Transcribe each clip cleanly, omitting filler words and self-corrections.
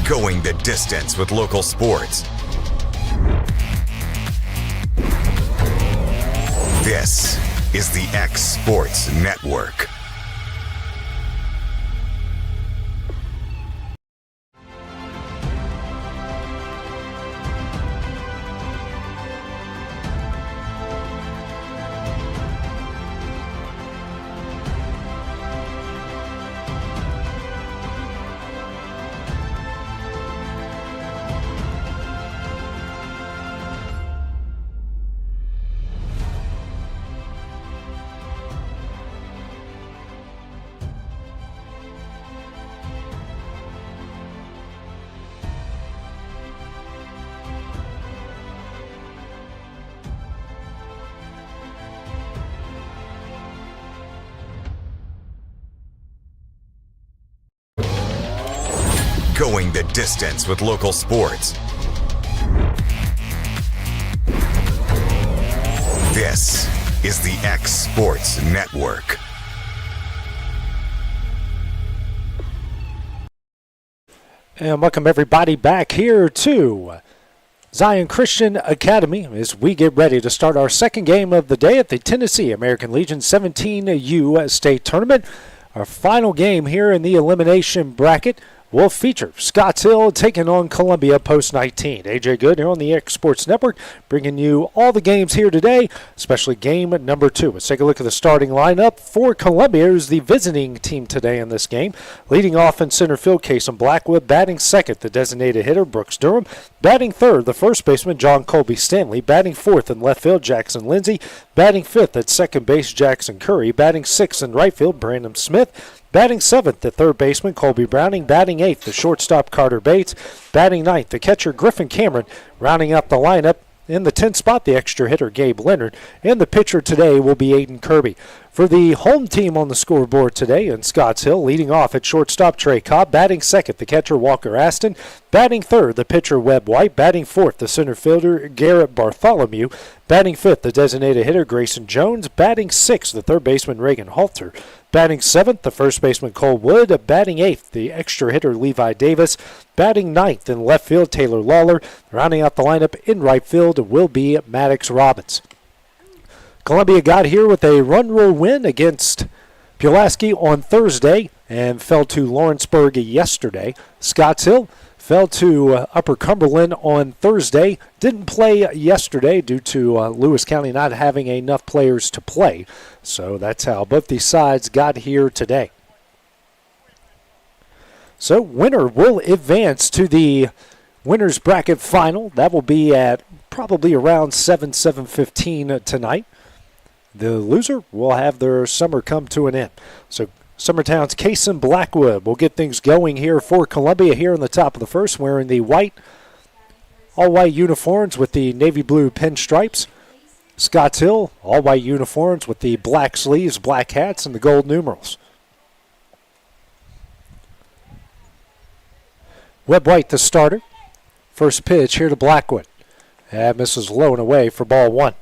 Going the distance with local sports. This is the X Sports Network. Going the distance with local sports. This is the X Sports Network. And welcome everybody back here to Zion Christian Academy as we get ready to start our second game of the day at the Tennessee American Legion 17U State Tournament. Our final game here in the elimination bracket will feature Scotts Hill taking on Columbia post-19. AJ Good here on the X Sports Network, bringing you all the games here today, especially game number 2. Let's take a look at the starting lineup for Columbia, who's the visiting team today in this game. Leading off in center field, Kason Blackwood. Batting second, the designated hitter, Brooks Durham. Batting third, the first baseman, John Colby Stanley. Batting fourth in left field, Jackson Lindsay. Batting fifth at second base, Jackson Curry. Batting sixth in right field, Brandon Smith. Batting seventh, the third baseman, Colby Browning. Batting eighth, the shortstop, Carter Bates. Batting ninth, the catcher, Griffin Cameron. Rounding out the lineup in the 10th spot, the extra hitter, Gabe Leonard. And the pitcher today will be Aiden Kirby. For the home team on the scoreboard today in Scotts Hill, leading off at shortstop, Trey Cobb. Batting second, the catcher, Walker Aston. Batting third, the pitcher, Webb White. Batting fourth, the center fielder, Garrett Bartholomew. Batting fifth, the designated hitter, Grayson Jones. Batting sixth, the third baseman, Reagan Halter. Batting seventh, the first baseman, Cole Wood. Batting eighth, the extra hitter, Levi Davis. Batting ninth in left field, Taylor Lawler. Rounding out the lineup in right field will be Maddox Robbins. Columbia got here with a run rule win against Pulaski on Thursday and fell to Lawrenceburg yesterday. Scotts Hill fell to Upper Cumberland on Thursday. Didn't play yesterday due to Lewis County not having enough players to play. So that's how both these sides got here today. So winner will advance to the winners bracket final. That will be at probably around 7:15 tonight. The loser will have their summer come to an end. So Summertown's Kason Blackwood will get things going here for Columbia here in the top of the first, wearing the all-white uniforms with the navy blue pinstripes. Scotts Hill, all-white uniforms with the black sleeves, black hats, and the gold numerals. Webb White, the starter. First pitch here to Blackwood. That misses low and away for ball one.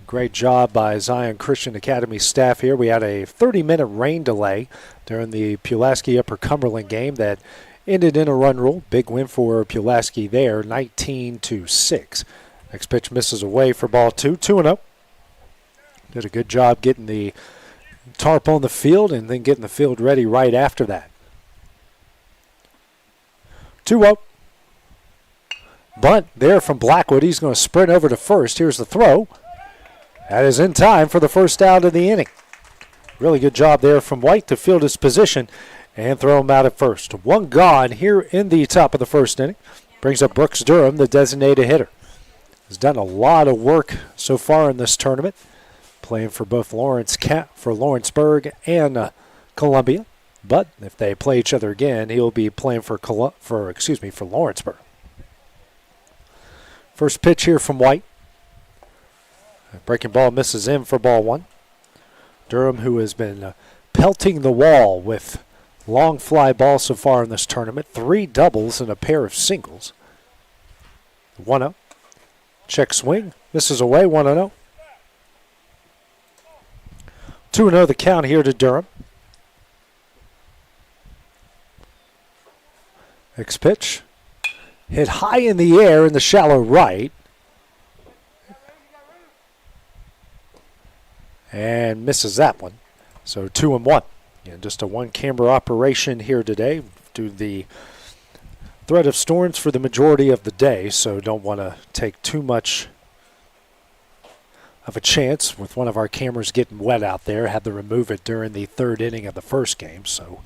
Great job by Zion Christian Academy staff here. We had a 30-minute rain delay during the Pulaski Upper Cumberland game that ended in a run rule. Big win for Pulaski there, 19-6. Next pitch misses away for ball two, 2-0. Did a good job getting the tarp on the field and then getting the field ready right after that. 2-0. Bunt there from Blackwood. He's going to sprint over to first. Here's the throw. That is in time for the first out of the inning. Really good job there from White to field his position and throw him out at first. One gone here in the top of the first inning. Brings up Brooks Durham, the designated hitter. Has done a lot of work so far in this tournament, playing for both Lawrenceburg and Columbia. But if they play each other again, he'll be playing for Lawrenceburg. First pitch here from White. Breaking ball misses in for ball one. Durham, who has been pelting the wall with long fly balls so far in this tournament. 3 doubles and a pair of singles. 1-0. Check swing. Misses away. 1-0. 2-0 the count here to Durham. Next pitch. Hit high in the air in the shallow right. And misses that one. So 2-1. And just a one-camera operation here today due to the threat of storms for the majority of the day. So don't want to take too much of a chance with one of our cameras getting wet out there. Had to remove it during the third inning of the first game. So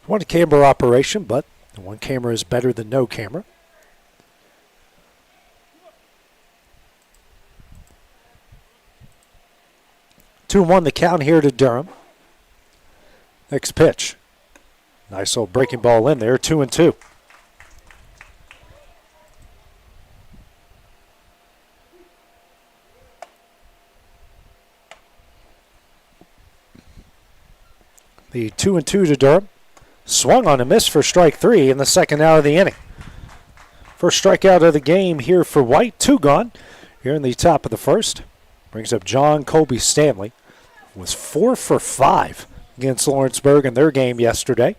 one camera operation, but one camera is better than no camera. 2-1 the count here to Durham. Next pitch. Nice old breaking ball in there, 2-2. The 2-2 to Durham. Swung on a miss for strike three in the second out of the inning. First strikeout of the game here for White. 2 gone here in the top of the first. Brings up John Colby Stanley. Was 4 for 5 against Lawrenceburg in their game yesterday.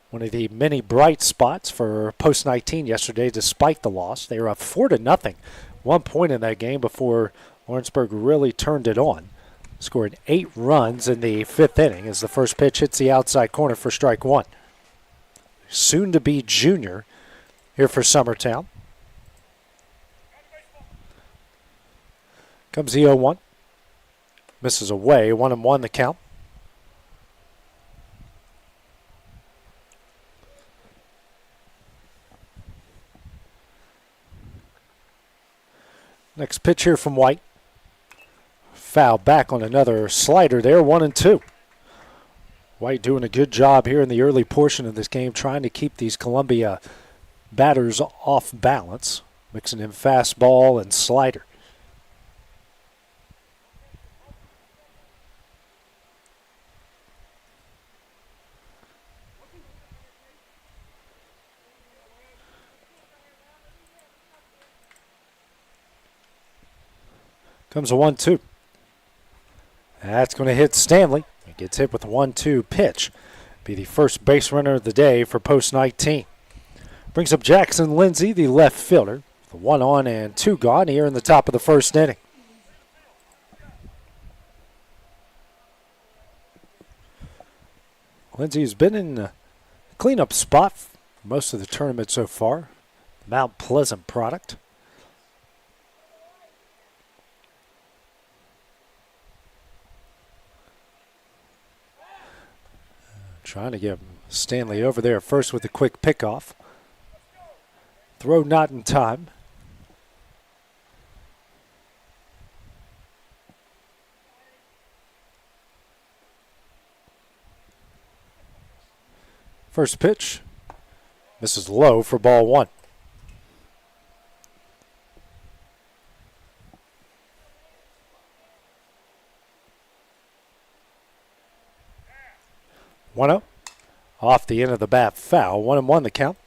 One of the many bright spots for Post 19 yesterday despite the loss. They were up 4-0. 1 point in that game before Lawrenceburg really turned it on. Scored 8 runs in the 5th inning as the first pitch hits the outside corner for strike one. Soon to be junior here for Summertown. Comes the 0-1. Misses away. 1-1 the count. Next pitch here from White. Foul back on another slider there. 1-2. White doing a good job here in the early portion of this game, trying to keep these Columbia batters off balance, mixing in fastball and slider. Comes a 1-2. That's going to hit Stanley. He gets hit with a 1-2 pitch. Be the first base runner of the day for Post 19. Brings up Jackson Lindsay, the left fielder. The 1 on and 2 gone here in the top of the first inning. Lindsay has been in a cleanup spot for most of the tournament so far. Mount Pleasant product. Trying to get Stanley over there first with a quick pickoff. Throw not in time. First pitch. Misses low for ball one. One-oh. Off the end of the bat, foul. 1-1 the count.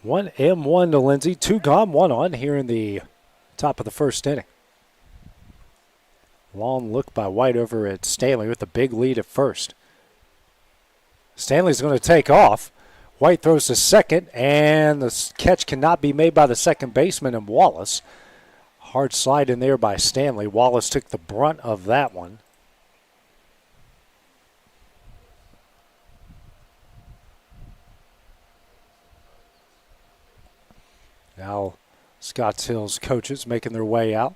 One M1 to Lindsay, 2 gone, 1 on here in the top of the first inning. Long look by White over at Stanley with a big lead at first. Stanley's going to take off. White throws to second, and the catch cannot be made by the second baseman and Wallace. Hard slide in there by Stanley. Wallace took the brunt of that one. Now Scotts Hill's coaches making their way out.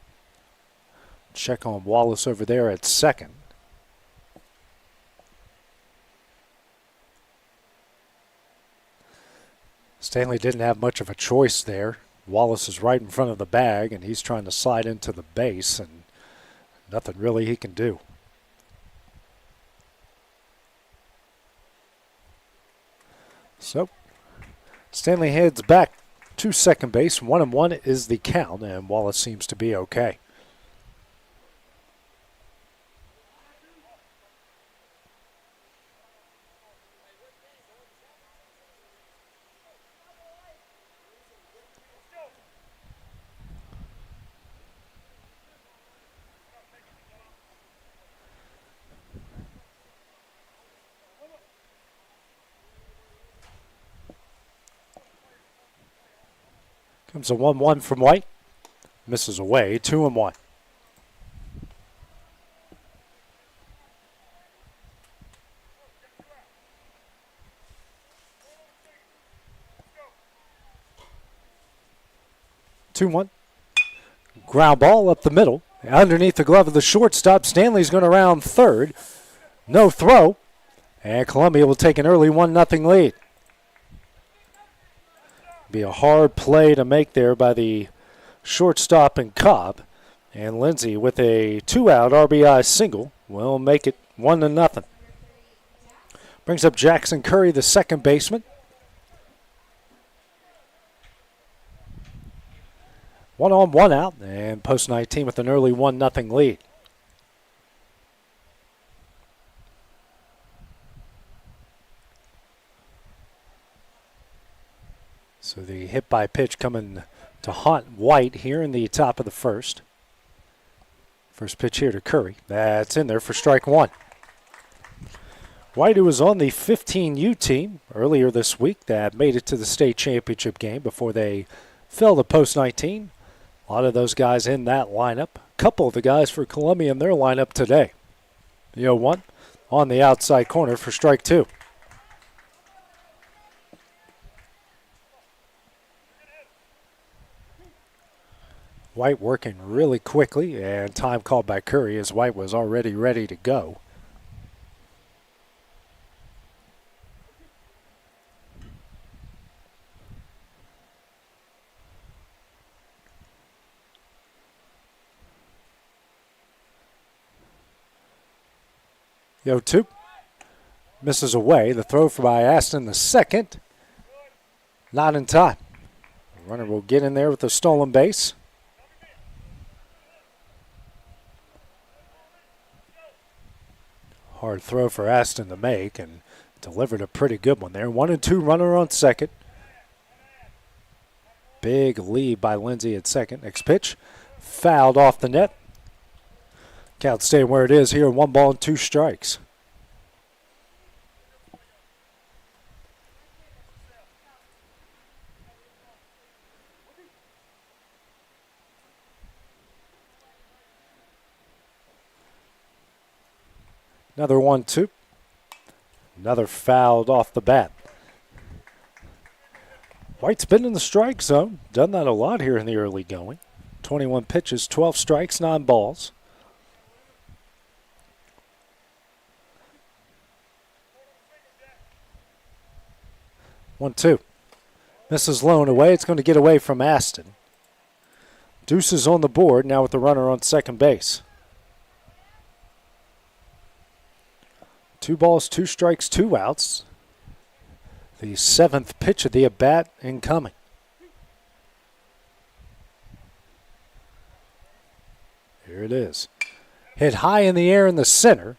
Check on Wallace over there at second. Stanley didn't have much of a choice there. Wallace is right in front of the bag, and he's trying to slide into the base, and nothing really he can do. So, Stanley heads back to second base. 1-1 is the count, and Wallace seems to be okay. Comes a 1-1 from White. Misses away, 2-1. Ground ball up the middle. Underneath the glove of the shortstop. Stanley's going to round third. No throw. And Columbia will take an early 1-0 lead. Be a hard play to make there by the shortstop and Cobb. And Lindsay with a 2-out RBI single will make it 1-0. Brings up Jackson Curry, the second baseman. 1 on, 1 out, and post 19 with an early 1-0 lead. So the hit by pitch coming to haunt White here in the top of the first. First pitch here to Curry. That's in there for strike one. White, who was on the 15U team earlier this week that made it to the state championship game before they fell to post 19. A lot of those guys in that lineup. A couple of the guys for Columbia in their lineup today. The 0-1 on the outside corner for strike two. White working really quickly, and time called by Curry as White was already ready to go. The 0-2 misses away. The throw by Aston, the second. Not in time. The runner will get in there with the stolen base. Hard throw for Aston to make, and delivered a pretty good one there. 1-2 runner on second. Big lead by Lindsay at second. Next pitch, fouled off the net. Count staying where it is here, 1 ball and 2 strikes. Another 1-2. Another fouled off the bat. White's been in the strike zone. Done that a lot here in the early going. 21 pitches, 12 strikes, 9 balls. One, two. Misses low and away. It's going to get away from Aston. Deuce is on the board now with the runner on second base. 2 balls, 2 strikes, 2 outs. The 7th pitch of the at-bat incoming. Here it is. Hit high in the air in the center.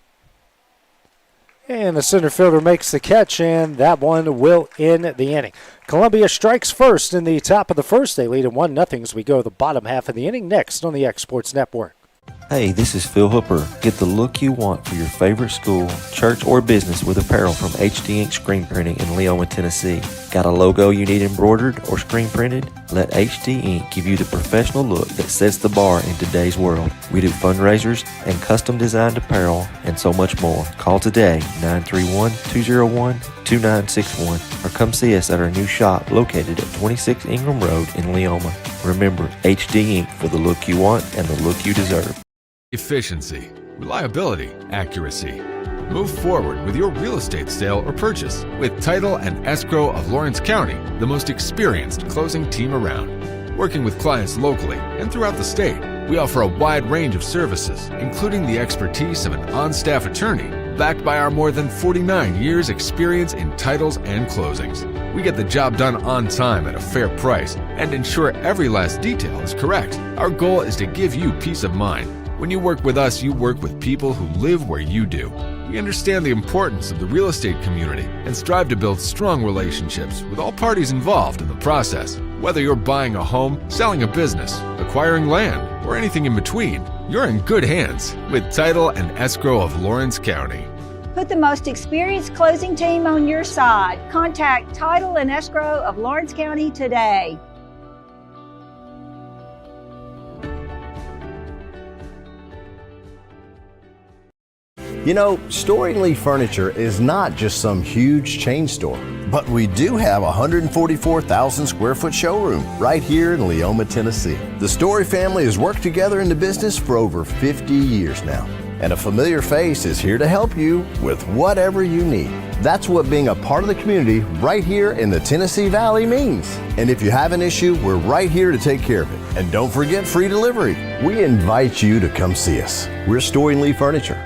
And the center fielder makes the catch, and that one will end the inning. Columbia strikes first in the top of the first. They lead at 1-0 as we go the bottom half of the inning. Next on the X Sports Network. Hey, this is Phil Hooper. Get the look you want for your favorite school, church, or business with apparel from HD Ink Screen Printing in Leoma, Tennessee. Got a logo you need embroidered or screen printed? Let HD Ink give you the professional look that sets the bar in today's world. We do fundraisers and custom designed apparel and so much more. Call today, 931-201-2961, or come see us at our new shop located at 26 Ingram Road in Leoma. Remember, HD Ink for the look you want and the look you deserve. Efficiency, reliability, accuracy. Move forward with your real estate sale or purchase with Title and Escrow of Lawrence County, the most experienced closing team around. Working with clients locally and throughout the state, we offer a wide range of services, including the expertise of an on-staff attorney, backed by our more than 49 years experience in titles and closings. We get the job done on time at a fair price and ensure every last detail is correct. Our goal is to give you peace of mind. When you work with us, you work with people who live where you do. We understand the importance of the real estate community and strive to build strong relationships with all parties involved in the process. Whether you're buying a home, selling a business, acquiring land, or anything in between, you're in good hands with Title and Escrow of Lawrence County. Put the most experienced closing team on your side. Contact Title and Escrow of Lawrence County today. You know, Storing Lee Furniture is not just some huge chain store, but we do have a 144,000 square foot showroom right here in Leoma, Tennessee. The Story family has worked together in the business for over 50 years now, and a familiar face is here to help you with whatever you need. That's what being a part of the community right here in the Tennessee Valley means. And if you have an issue, we're right here to take care of it. And don't forget free delivery. We invite you to come see us. We're Storing Lee Furniture.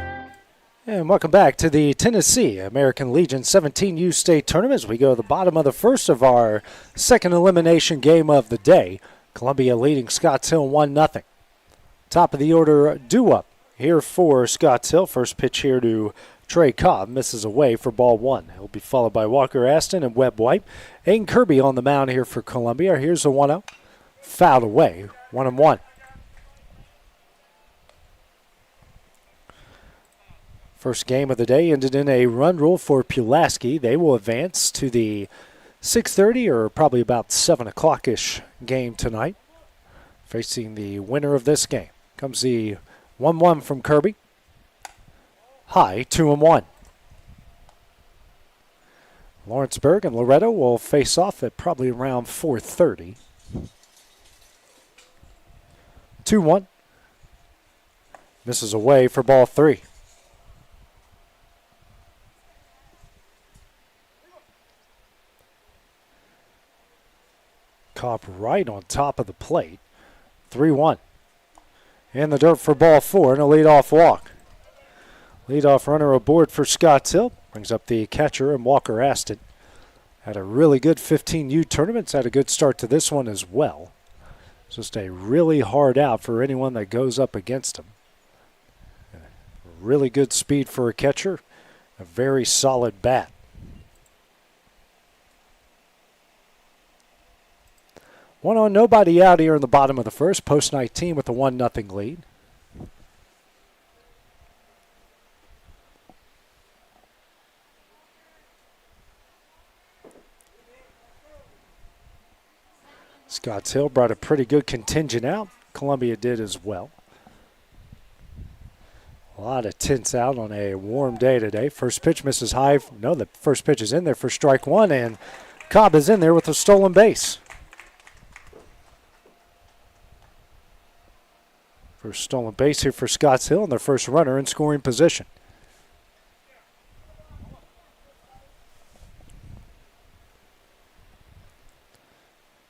And welcome back to the Tennessee American Legion 17U State Tournament as we go to the bottom of the first of our second elimination game of the day. Columbia leading Scotts Hill 1-0. Top of the order, due-up here for Scotts Hill. First pitch here to Trey Cobb, misses away for ball one. He'll be followed by Walker Aston and Webb White. Aiden Kirby on the mound here for Columbia. Here's the 1-0. Fouled away, 1-1. First game of the day ended in a run rule for Pulaski. They will advance to the 6:30 or probably about 7 o'clock-ish game tonight. Facing the winner of this game. Comes the 1-1 from Kirby. High, 2-1. Lawrenceburg and Loretto will face off at probably around 4:30. 2-1. Misses away for ball three. Cobb right on top of the plate. 3-1. In the dirt for ball four and a leadoff walk. Leadoff runner aboard for Scotts Hill. Brings up the catcher and Walker Aston. Had a really good 15U tournament. Had a good start to this one as well. Just a really hard out for anyone that goes up against him. Really good speed for a catcher. A very solid bat. 1-0, nobody out here in the bottom of the first. Post 19 with a 1-0 lead. Scotts Hill brought a pretty good contingent out. Columbia did as well. A lot of tents out on a warm day today. First pitch misses high. No, the first pitch is in there for strike one, and Cobb is in there with a stolen base. First stolen base here for Scotts Hill and their first runner in scoring position.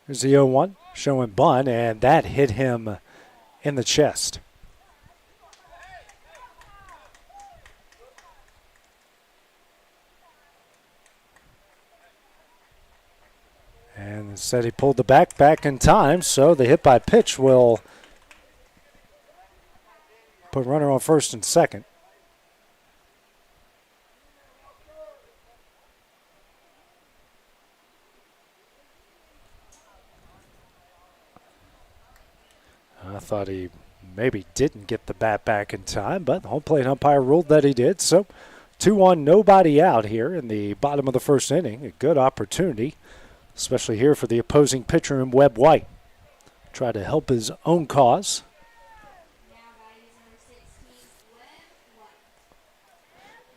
Here's the 0-1 showing bunt, and that hit him in the chest. And said he pulled the back in time, so the hit by pitch will put runner on first and second. I thought he maybe didn't get the bat back in time, but the home plate umpire ruled that he did. So 2-1, nobody out here in the bottom of the first inning. A good opportunity, especially here for the opposing pitcher in Webb White. Try to help his own cause.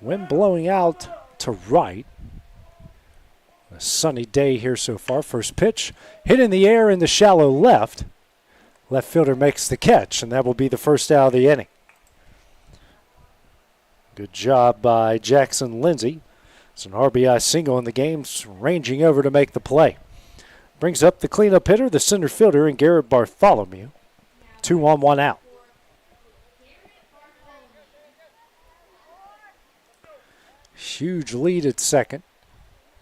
Wind blowing out to right. A sunny day here so far. First pitch hit in the air in the shallow left. Left fielder makes the catch, and that will be the first out of the inning. Good job by Jackson Lindsay. It's an RBI single in the game, ranging over to make the play. Brings up the cleanup hitter, the center fielder, and Garrett Bartholomew. 2 on, 1 out. Huge lead at second.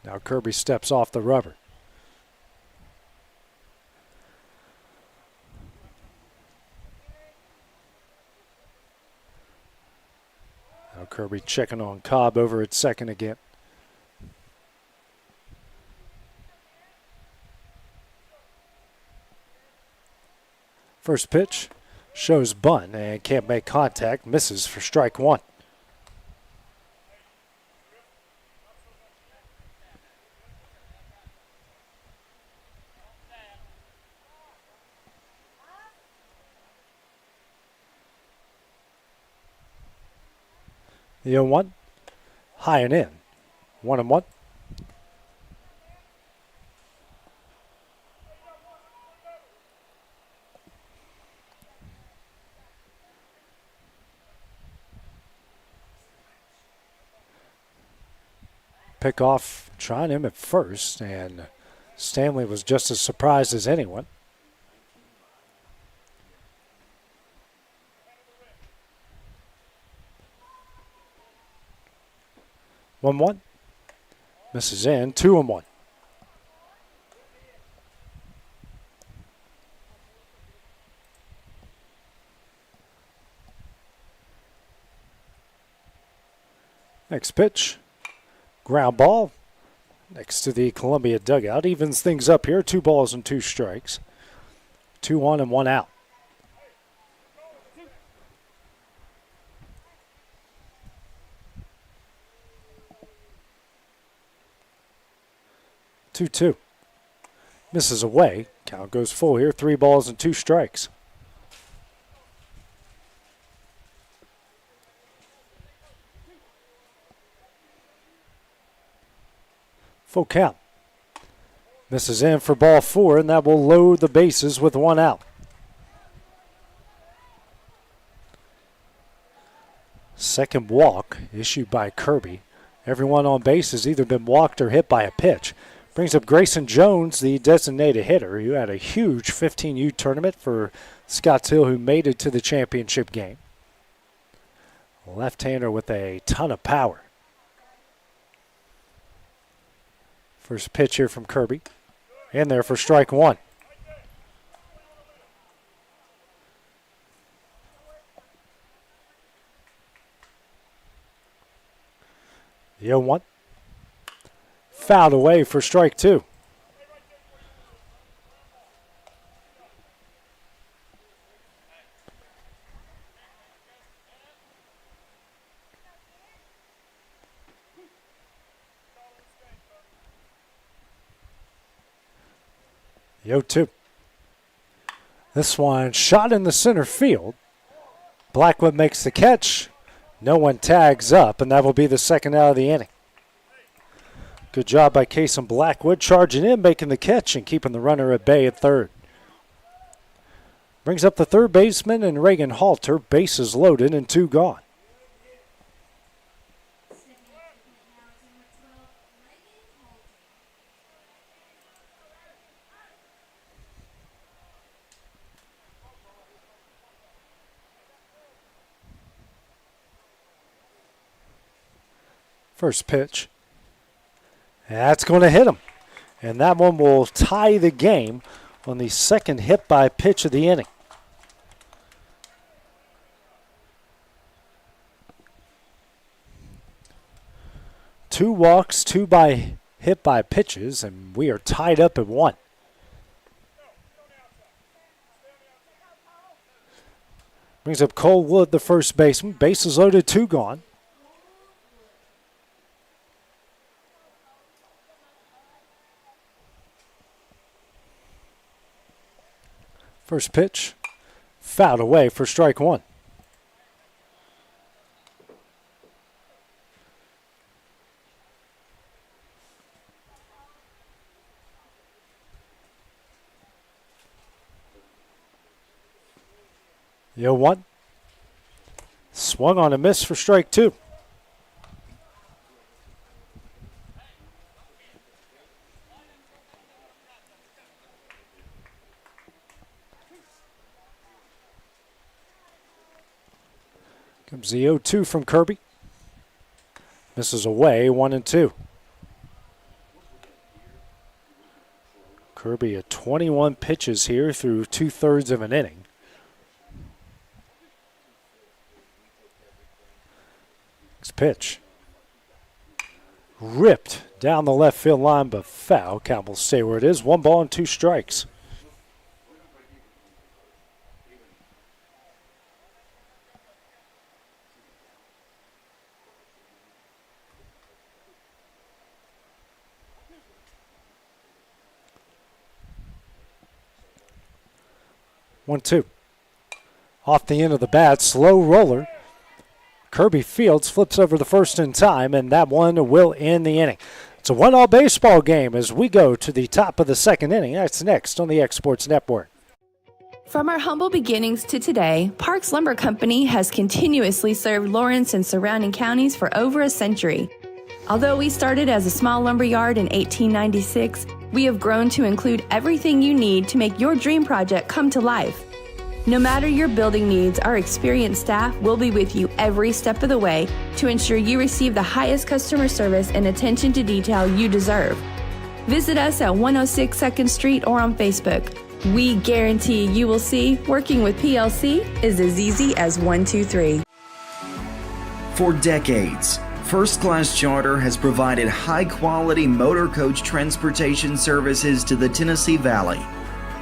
Now Kirby steps off the rubber. Now Kirby checking on Cobb over at second again. First pitch shows bunt and can't make contact. Misses for strike one. The 0-1. High and in. 1-1. Pick off, trying him at first, and Stanley was just as surprised as anyone. One. Misses in. 2-1. Next pitch. Ground ball. Next to the Columbia dugout. Evens things up here. 2 balls and 2 strikes. 2 on and 1 out. Two. Misses away. Count goes full here. 3 balls and 2 strikes. Full count. Misses in for ball 4, and that will load the bases with 1 out. Second walk issued by Kirby. Everyone on base has either been walked or hit by a pitch. Brings up Grayson Jones, the designated hitter, who had a huge 15U tournament for Scotts Hill, who made it to the championship game. Left-hander with a ton of power. First pitch here from Kirby. In there for strike 1. The 0-1. Fouled away for strike 2. The 0-2. This one shot in the center field. Blackwood makes the catch. No one tags up, and that will be the second out of the inning. Good job by Kason Blackwood, charging in, making the catch, and keeping the runner at bay at third. Brings up the third baseman and Reagan Halter, bases loaded and 2 gone. First pitch. That's going to hit him. And that one will tie the game on the second hit by pitch of the inning. Two walks, 2 hit by pitches, and we are tied up at 1. Brings up Cole Wood, the first baseman. Bases loaded, 2 gone. First pitch, fouled away for strike 1. The 0-1. Swung on a miss for strike 2. Comes the 0-2 from Kirby. Misses away, 1-2. Kirby at 21 pitches here through 2/3 of an inning. Next pitch. Ripped down the left field line, but foul. Count will stay where it is. 1 ball and 2 strikes. One, 2. Off the end of the bat, slow roller. Kirby Fields flips over the first in time, and that one will end the inning. It's a 1-all baseball game as we go to the top of the second inning. That's next on the X Sports Network. From our humble beginnings to today, Parks Lumber Company has continuously served Lawrence and surrounding counties for over a century. Although we started as a small lumber yard in 1896, we have grown to include everything you need to make your dream project come to life. No matter your building needs, our experienced staff will be with you every step of the way to ensure you receive the highest customer service and attention to detail you deserve. Visit us at 106 2nd Street or on Facebook. We guarantee you will see working with PLC is as easy as 1, 2, 3. For decades, First Class Charter has provided high-quality motor coach transportation services to the Tennessee Valley.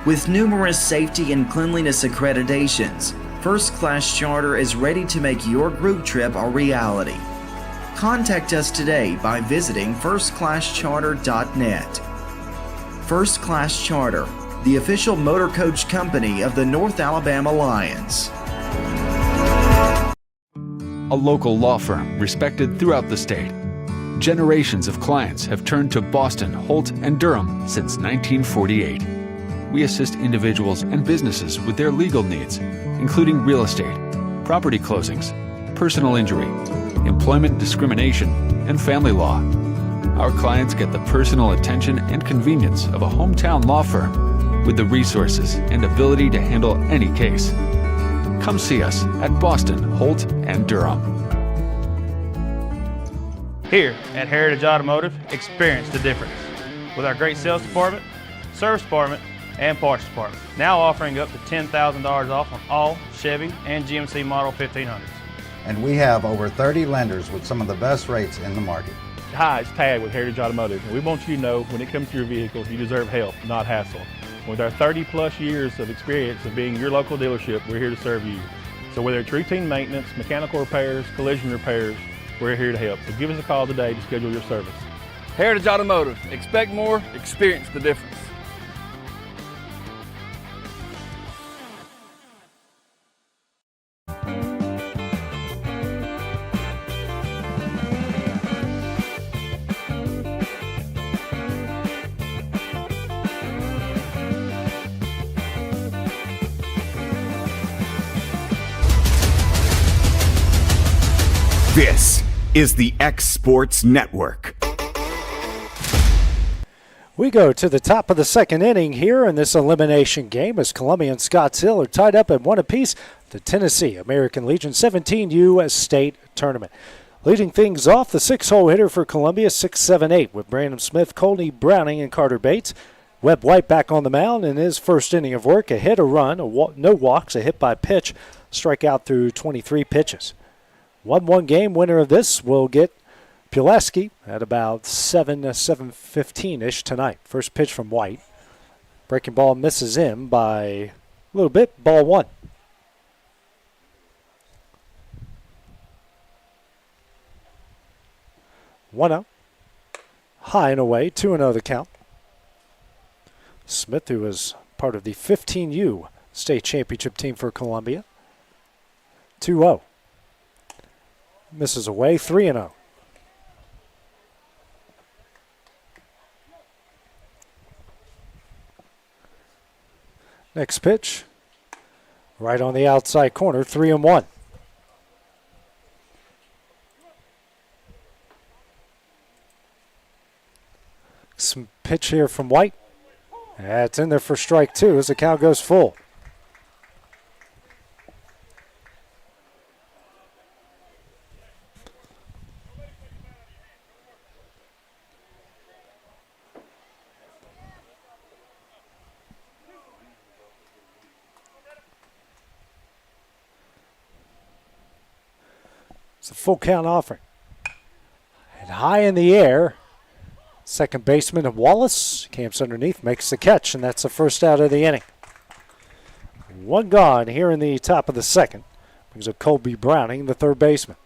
With numerous safety and cleanliness accreditations, First Class Charter is ready to make your group trip a reality. Contact us today by visiting firstclasscharter.net. First Class Charter, the official motor coach company of the North Alabama Lions. A local law firm respected throughout the state. Generations of clients have turned to Boston, Holt, and Durham since 1948. We assist individuals and businesses with their legal needs, including real estate, property closings, personal injury, employment discrimination, and family law. Our clients get the personal attention and convenience of a hometown law firm with the resources and ability to handle any case. Come see us at Boston, Holt, and Durham. Here at Heritage Automotive, experience the difference with our great sales department, service department, and parts department. Now offering up to $10,000 off on all Chevy and GMC Model 1500s. And we have over 30 lenders with some of the best rates in the market. Hi, it's Tag with Heritage Automotive, and we want you to know when it comes to your vehicles, you deserve help, not hassle. With our 30-plus years of experience of being your local dealership, we're here to serve you. So whether it's routine maintenance, mechanical repairs, collision repairs, we're here to help. So give us a call today to schedule your service. Heritage Automotive. Expect more, experience the difference. This is the X Sports Network. We go to the top of the second inning here in this elimination game as Columbia and Scotts Hill are tied up at 1 apiece. The Tennessee American Legion 17U State Tournament. Leading things off, the 6-hole hitter for Columbia, 6-7-8, with Brandon Smith, Colney Browning, and Carter Bates. Webb White back on the mound in his first inning of work. A hit, a run, no walks, a hit by pitch, strikeout through 23 pitches. 1-1 game. Winner of this will get Pulaski at about 7:15-ish tonight. First pitch from White. Breaking ball misses him by a little bit. Ball 1. One-0. High and away. 2-0 the count. Smith, who was part of the 15U state championship team for Columbia. 2-0. Misses away, 3-0. Next pitch, right on the outside corner, 3-1. Some pitch here from White. That's in there for strike 2 as the count goes full. It's a full count offering. And high in the air, second baseman Wallace camps underneath, makes the catch, and that's the first out of the inning. One gone here in the top of the second. Brings up Colby Browning, the third baseman.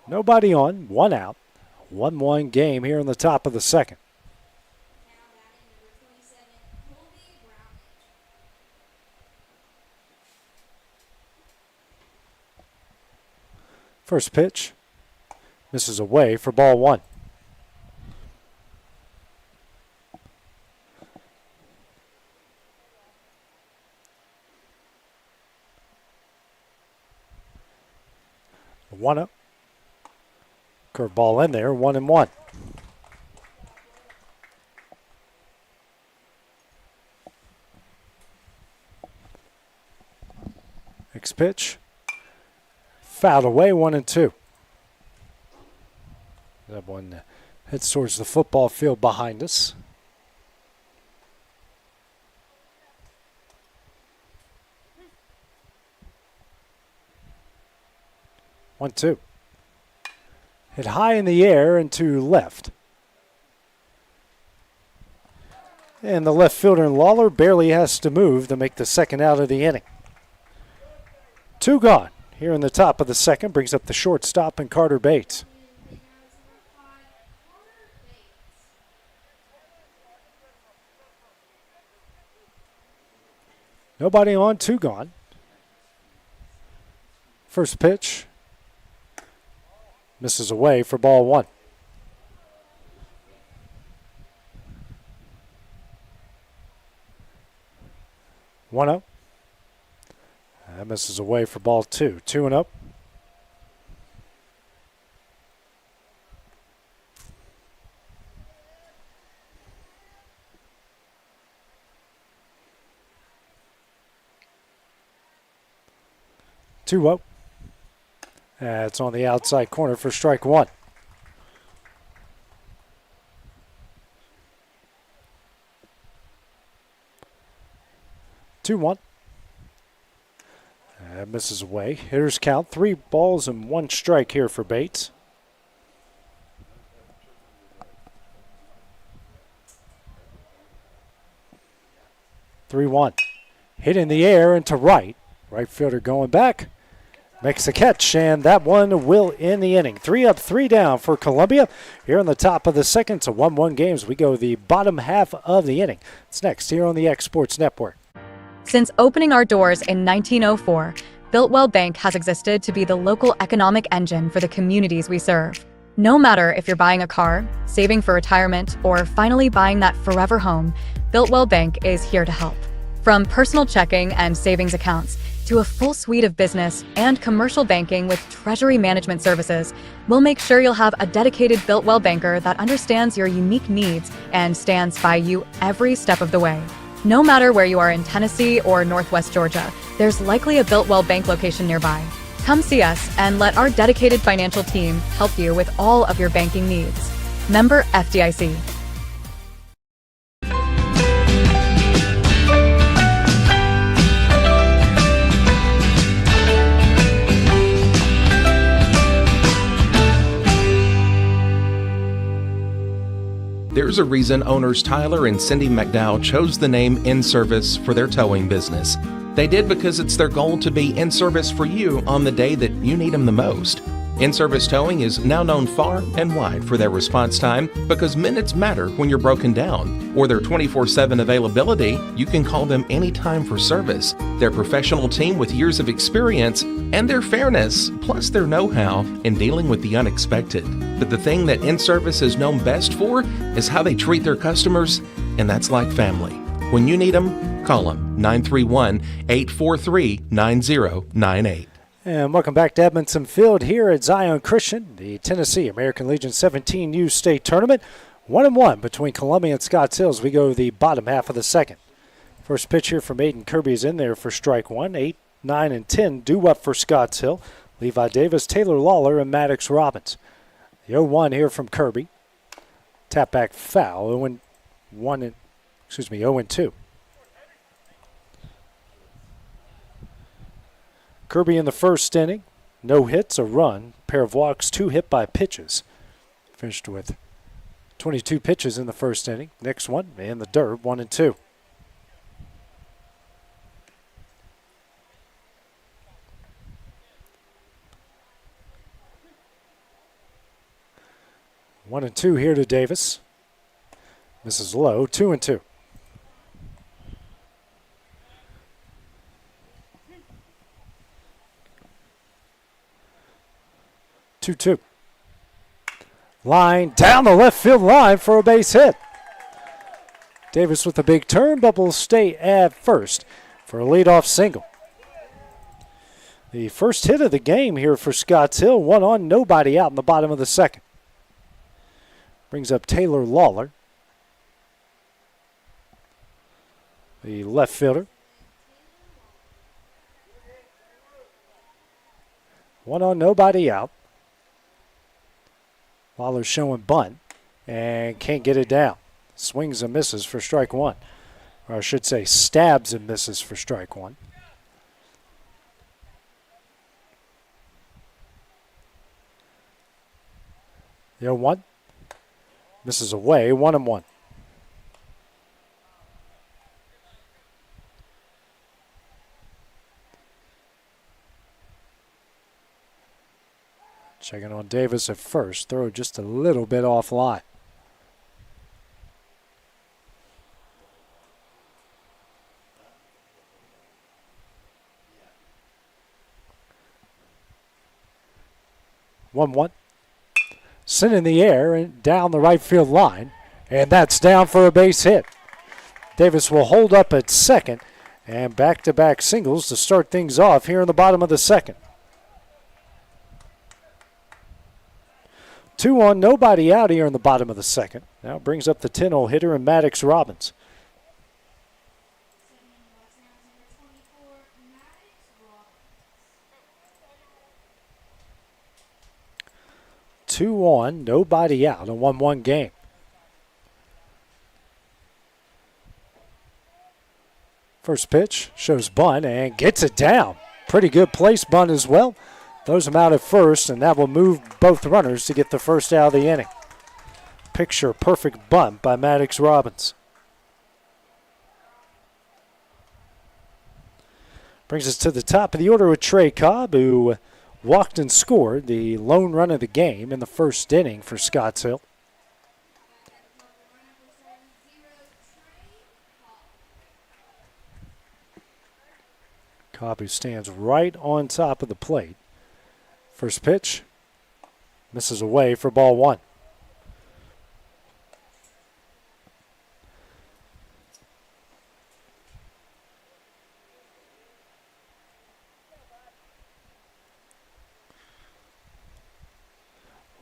Nobody on, one out. 1-1 game here in the top of the second. First pitch misses away for ball one. One up. Curveball in there, 1-1. Next pitch. Fouled away, 1-2. That one heads towards the football field behind us. One, two. Hit high in the air and to left. And the left fielder, Lawler, barely has to move to make the second out of the inning. Two gone here in the top of the second, brings up the shortstop and Carter Bates. Nobody on, two gone. First pitch misses away for ball one. One up. That misses away for ball two. 2-0. Two up. It's on the outside corner for strike one. 2-1. That misses away. Hitters count 3 balls and 1 strike here for Bates. (3-1). Hit in the air and to right. Right fielder going back. Makes a catch, and that one will end the inning. 3 up, 3 down for Columbia. Here in the top of the second, to 1-1 games. We go the bottom half of the inning. It's next here on the X Sports Network. Since opening our doors in 1904, Builtwell Bank has existed to be the local economic engine for the communities we serve. No matter if you're buying a car, saving for retirement, or finally buying that forever home, Builtwell Bank is here to help. From personal checking and savings accounts to a full suite of business and commercial banking with treasury management services, we'll make sure you'll have a dedicated Builtwell banker that understands your unique needs and stands by you every step of the way. No matter where you are in Tennessee or Northwest Georgia, there's likely a Builtwell Bank location nearby. Come see us and let our dedicated financial team help you with all of your banking needs. Member FDIC. There's a reason owners Tyler and Cindy McDowell chose the name In Service for their towing business. They did because it's their goal to be in service for you on the day that you need them the most. In Service Towing is now known far and wide for their response time because minutes matter when you're broken down. Or their 24/7 availability, you can call them anytime for service. Their professional team with years of experience and their fairness, plus their know-how in dealing with the unexpected. But the thing that In Service is known best for is how they treat their customers, and that's like family. When you need them, call them 931-843-9098. And welcome back to Edmondson Field here at Zion Christian, the Tennessee American Legion 17U State Tournament. 1-1 between Columbia and Scotts Hills. We go to the bottom half of the second. First pitch here from Aiden Kirby is in there for strike one. 8, 9, and 10 due up for Scotts Hill. Levi Davis, Taylor Lawler, and Maddox Robbins. The 0-1 here from Kirby. Tap back foul. 0-2. Kirby in the first inning, no hits, a run, pair of walks, 2 hit by pitches. Finished with 22 pitches in the first inning. Next one in the dirt, 1-2. 1-2 here to Davis. Misses low, 2-2. 2-2. Line down the left field line for a base hit. Davis with a big turn, but will stay at first for a leadoff single. The first hit of the game here for Scotts Hill, 1 on, nobody out in the bottom of the second. Brings up Taylor Lawler, the left fielder. 1 on, nobody out. Lawler's showing bunt and can't get it down. Swings and misses for strike one. Or I should say stabs and misses for strike one. The 0-1. Misses away, 1-1. Checking on Davis at first. Throw just a little bit offline. One. Sent in the air and down the right field line. And that's down for a base hit. Davis will hold up at second. And back-to-back singles to start things off here in the bottom of the second. 2 on, nobody out here in the bottom of the second. Now brings up the 10-hole hitter and Maddox Robbins. Two on, nobody out, a 1-1 game. First pitch shows bunt and gets it down. Pretty good place bunt as well. Throws him out at first, and that will move both runners to get the first out of the inning. Picture perfect bunt by Maddox Robbins. Brings us to the top of the order with Trey Cobb, who walked and scored the lone run of the game in the first inning for Scotts Hill. Cobb, who stands right on top of the plate. First pitch, misses away for ball one.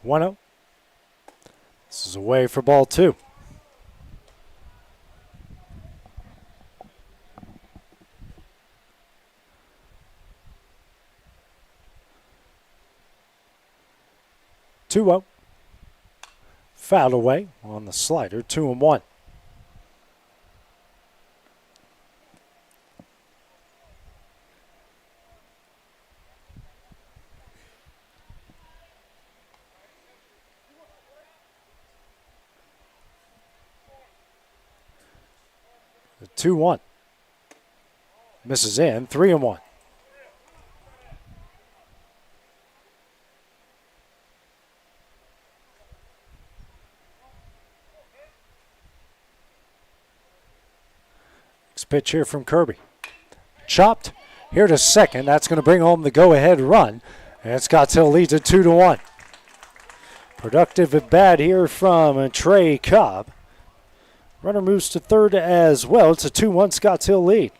One-0. This is away for ball two. Fouled away on the slider, 2-1. The 2-1. Misses in, 3-1. Pitch here from Kirby. Chopped here to second. That's going to bring home the go-ahead run. And Scotts Hill leads it 2-1. Productive at bat here from Trey Cobb. Runner moves to third as well. It's a 2-1 Scotts Hill lead.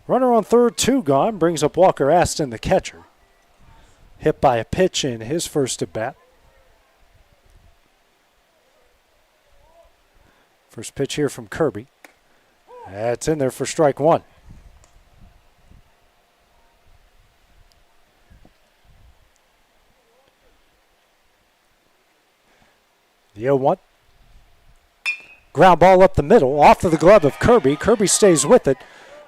Runner on third, 2 gone. Brings up Walker Aston, the catcher. Hit by a pitch in his first at bat. First pitch here from Kirby. That's in there for strike one. The 0-1. Ground ball up the middle, off of the glove of Kirby. Kirby stays with it,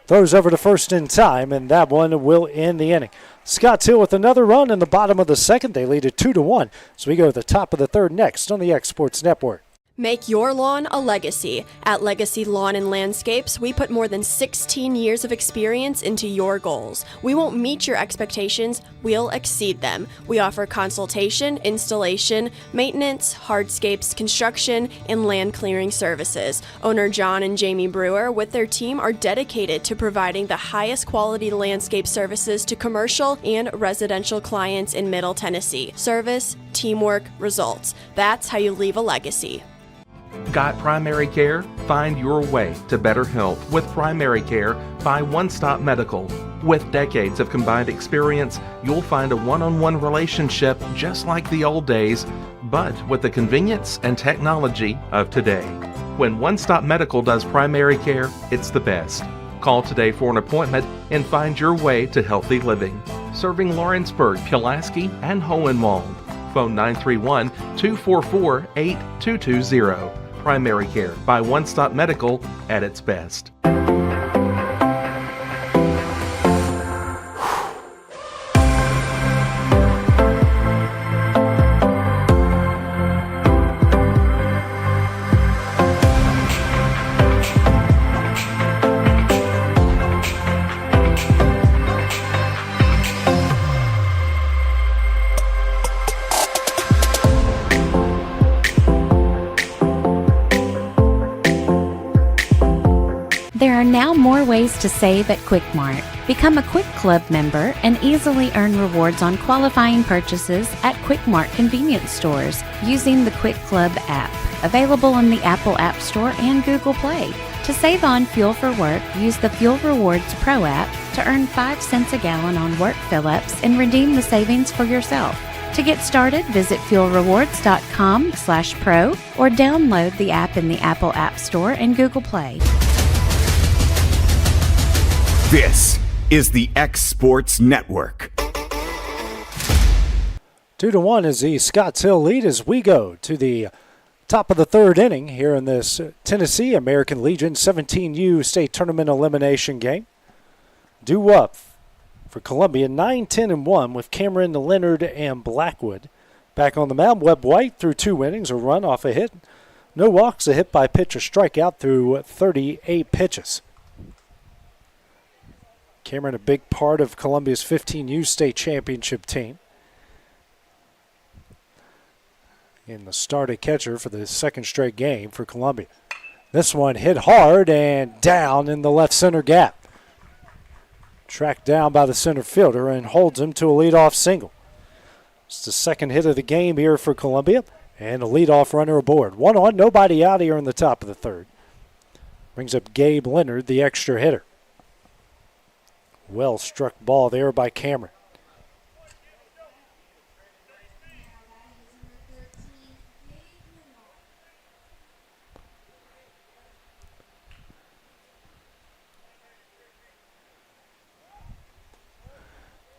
throws over to first in time, and that one will end the inning. Scotts Hill with another run in the bottom of the second. They lead it 2-1. So we go to the top of the third next on the X Sports Network. Make your lawn a legacy. At Legacy Lawn and Landscapes, we put more than 16 years of experience into your goals. We won't meet your expectations, we'll exceed them. We offer consultation, installation, maintenance, hardscapes, construction, and land clearing services. Owner John and Jamie Brewer with their team are dedicated to providing the highest quality landscape services to commercial and residential clients in Middle Tennessee. Service, teamwork, results. That's how you leave a legacy. Got primary care? Find your way to better health with primary care by One Stop Medical. With decades of combined experience, you'll find a one-on-one relationship just like the old days, but with the convenience and technology of today. When One Stop Medical does primary care, it's the best. Call today for an appointment and find your way to healthy living. Serving Lawrenceburg, Pulaski, and Hohenwald. Phone 931-244-8220. Primary care by One Stop Medical at its best. There are now more ways to save at Quick Mart. Become a Quick Club member and easily earn rewards on qualifying purchases at Quick Mart convenience stores using the Quick Club app, available on the Apple App Store and Google Play. To save on fuel for work, use the Fuel Rewards Pro app to earn 5 cents a gallon on work fill-ups and redeem the savings for yourself. To get started, visit fuelrewards.com/pro or download the app in the Apple App Store and Google Play. This is the X Sports Network. 2-1 is the Scotts Hill lead as we go to the top of the third inning here in this Tennessee American Legion 17U state tournament elimination game. Due up for Columbia 9-10-1 with Cameron, Leonard, and Blackwood. Back on the mound, Webb White through 2 innings, a run off a hit. No walks, a hit by pitch, a strikeout through 38 pitches. Cameron, a big part of Columbia's 15U state championship team. And the starting catcher for the second straight game for Columbia. This one hit hard and down in the left center gap. Tracked down by the center fielder and holds him to a leadoff single. It's the second hit of the game here for Columbia, and a leadoff runner aboard. 1 on, nobody out here in the top of the third. Brings up Gabe Leonard, the extra hitter. Well struck ball there by Cameron.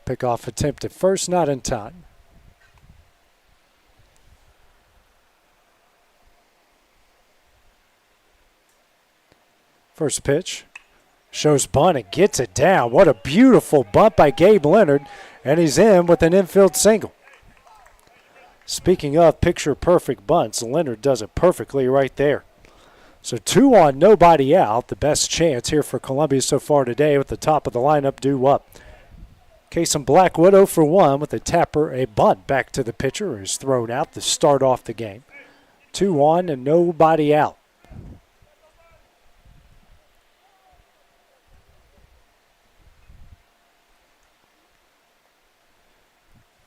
Pickoff attempt at first, not in time. First pitch. Shows bunt and gets it down. What a beautiful bunt by Gabe Leonard, and he's in with an infield single. Speaking of picture-perfect bunts, Leonard does it perfectly right there. So 2 on, nobody out. The best chance here for Columbia so far today with the top of the lineup due up. Kason Blackwood 0 for 1 with a tapper, a bunt back to the pitcher, who's thrown out to start off the game. 2 on and nobody out.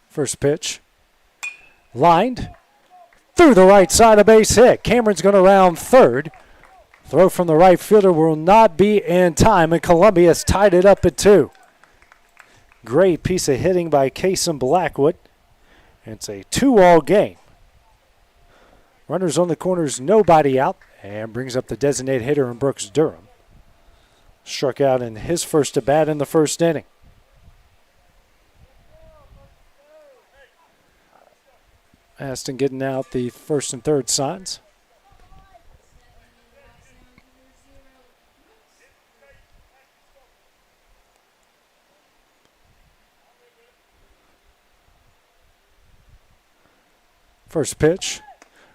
First pitch, lined through the right side, a base hit. Cameron's going to round third. Throw from the right fielder will not be in time, and Columbia's tied it up at 2. Great piece of hitting by Kason Blackwood. It's a 2-all game. Runners on the corners, nobody out, and brings up the designated hitter in Brooks Durham. Struck out in his first at bat in the first inning. Aston getting out the first and third signs. First pitch.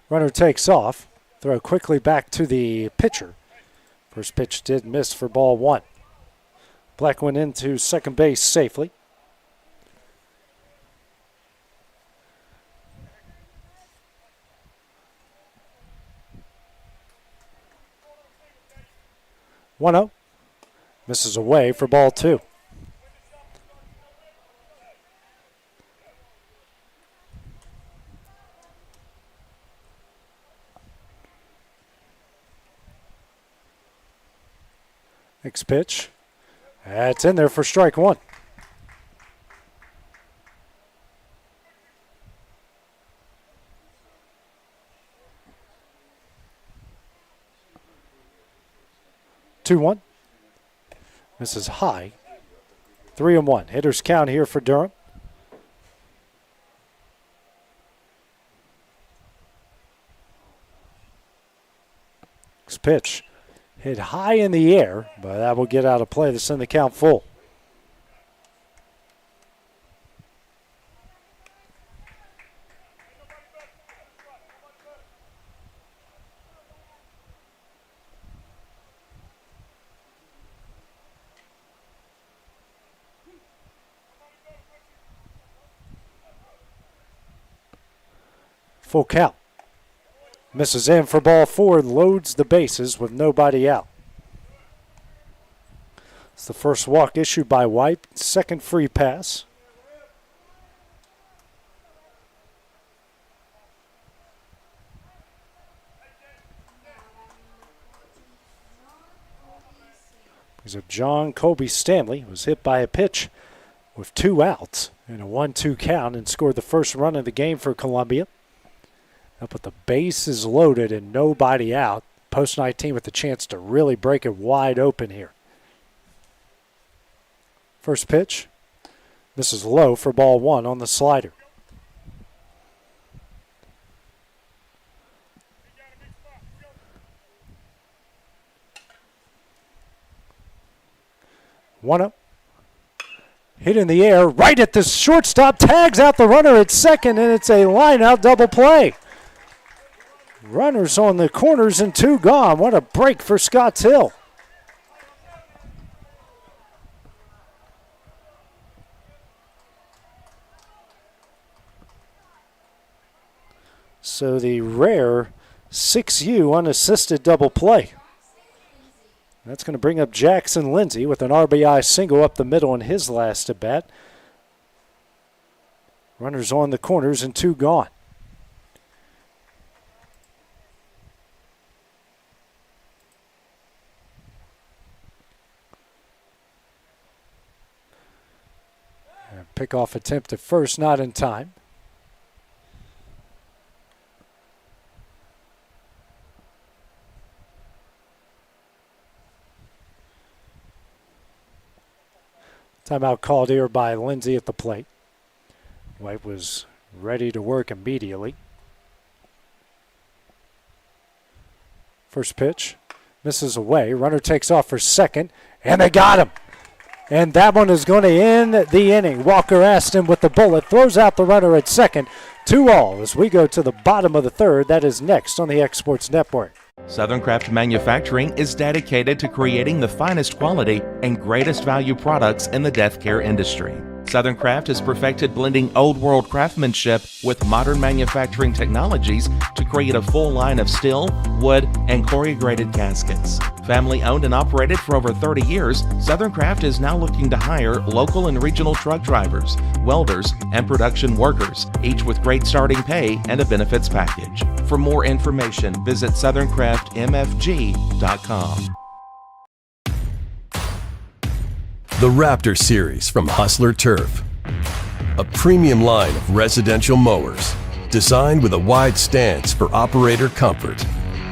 Runner takes off. Throw quickly back to the pitcher. First pitch did miss for ball 1. Black went into second base safely. One 0. Misses away for ball 2. Next pitch. That's in there for strike 1. Two one. Misses high. 3-1. Hitters count here for Durham. Next pitch. Hit high in the air, but that will get out of play to send the count full. Full count. Misses in for ball 4, loads the bases with nobody out. It's the first walk issued by White, second free pass. Because of John Colby Stanley, was hit by a pitch with 2 outs in a 1-2 count and scored the first run of the game for Columbia. But the base is loaded and nobody out. Post 19 with the chance to really break it wide open here. First pitch. This is low for ball 1 on the slider. One up. Hit in the air right at the shortstop. Tags out the runner at second, and it's a line-out double play. Runners on the corners and 2 gone. What a break for Scotts Hill. So the rare 6U unassisted double play. That's going to bring up Jackson Lindsay with an RBI single up the middle in his last at bat. Runners on the corners and 2 gone. Pickoff attempt at first, not in time. Timeout called here by Lindsay at the plate. White was ready to work immediately. First pitch, misses away. Runner takes off for second, and they got him. And that one is going to end the inning. Walker Aston with the bullet, throws out the runner at second. 2-2 as we go to the bottom of the third. That is next on the Exports Network. Southern Craft Manufacturing is dedicated to creating the finest quality and greatest value products in the death care industry. Southern Craft has perfected blending old world craftsmanship with modern manufacturing technologies to create a full line of steel, wood, and corrugated caskets. Family owned and operated for over 30 years, Southern Craft is now looking to hire local and regional truck drivers, welders, and production workers, each with great starting pay and a benefits package. For more information, visit SouthernCraftMFG.com. The Raptor Series from Hustler Turf. A premium line of residential mowers designed with a wide stance for operator comfort.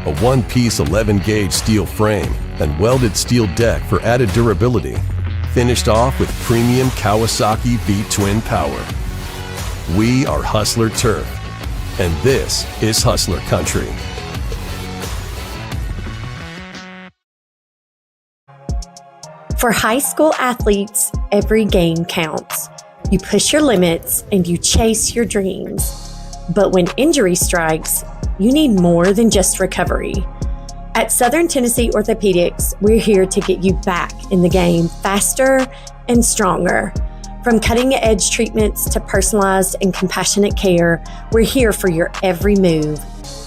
A one-piece 11-gauge steel frame and welded steel deck for added durability. Finished off with premium Kawasaki V-twin power. We are Hustler Turf, and this is Hustler Country. For high school athletes, every game counts. You push your limits and you chase your dreams. But when injury strikes, you need more than just recovery. At Southern Tennessee Orthopedics, we're here to get you back in the game faster and stronger. From cutting-edge treatments to personalized and compassionate care, we're here for your every move.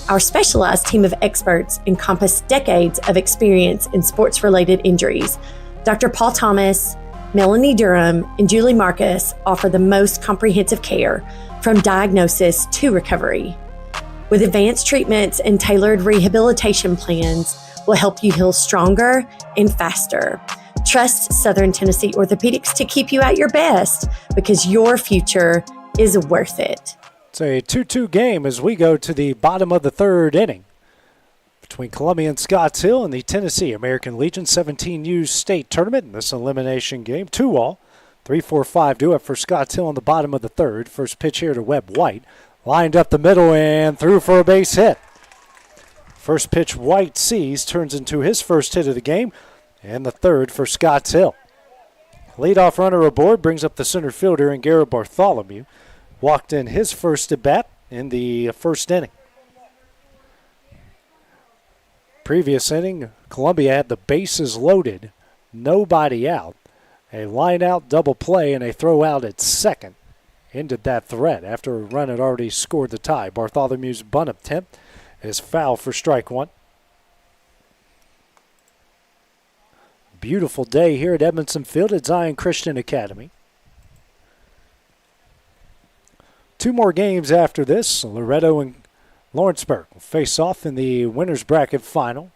Our specialized team of experts encompass decades of experience in sports-related injuries. Dr. Paul Thomas, Melanie Durham, and Julie Marcus offer the most comprehensive care from diagnosis to recovery. With advanced treatments and tailored rehabilitation plans, we'll help you heal stronger and faster. Trust Southern Tennessee Orthopedics to keep you at your best because your future is worth it. It's a 2-2 game as we go to the bottom of the third inning between Columbia and Scotts Hill in the Tennessee American Legion 17U state tournament in this elimination game. 2-all, 3-4-5 do it for Scotts Hill in the bottom of the third. First pitch here to Webb White. Lined up the middle and threw for a base hit. First pitch White sees, turns into his first hit of the game, and the third for Scotts Hill. Leadoff runner aboard brings up the center fielder and Garrett Bartholomew. Walked in his first at bat in the first inning. Previous inning, Columbia had the bases loaded, nobody out. A line-out double play and a throw out at second ended that threat after a run had already scored the tie. Bartholomew's bunt attempt is foul for strike one. Beautiful day here at Edmondson Field at Zion Christian Academy. 2 more games after this. Loretto and Lawrenceburg will face off in the winner's bracket final.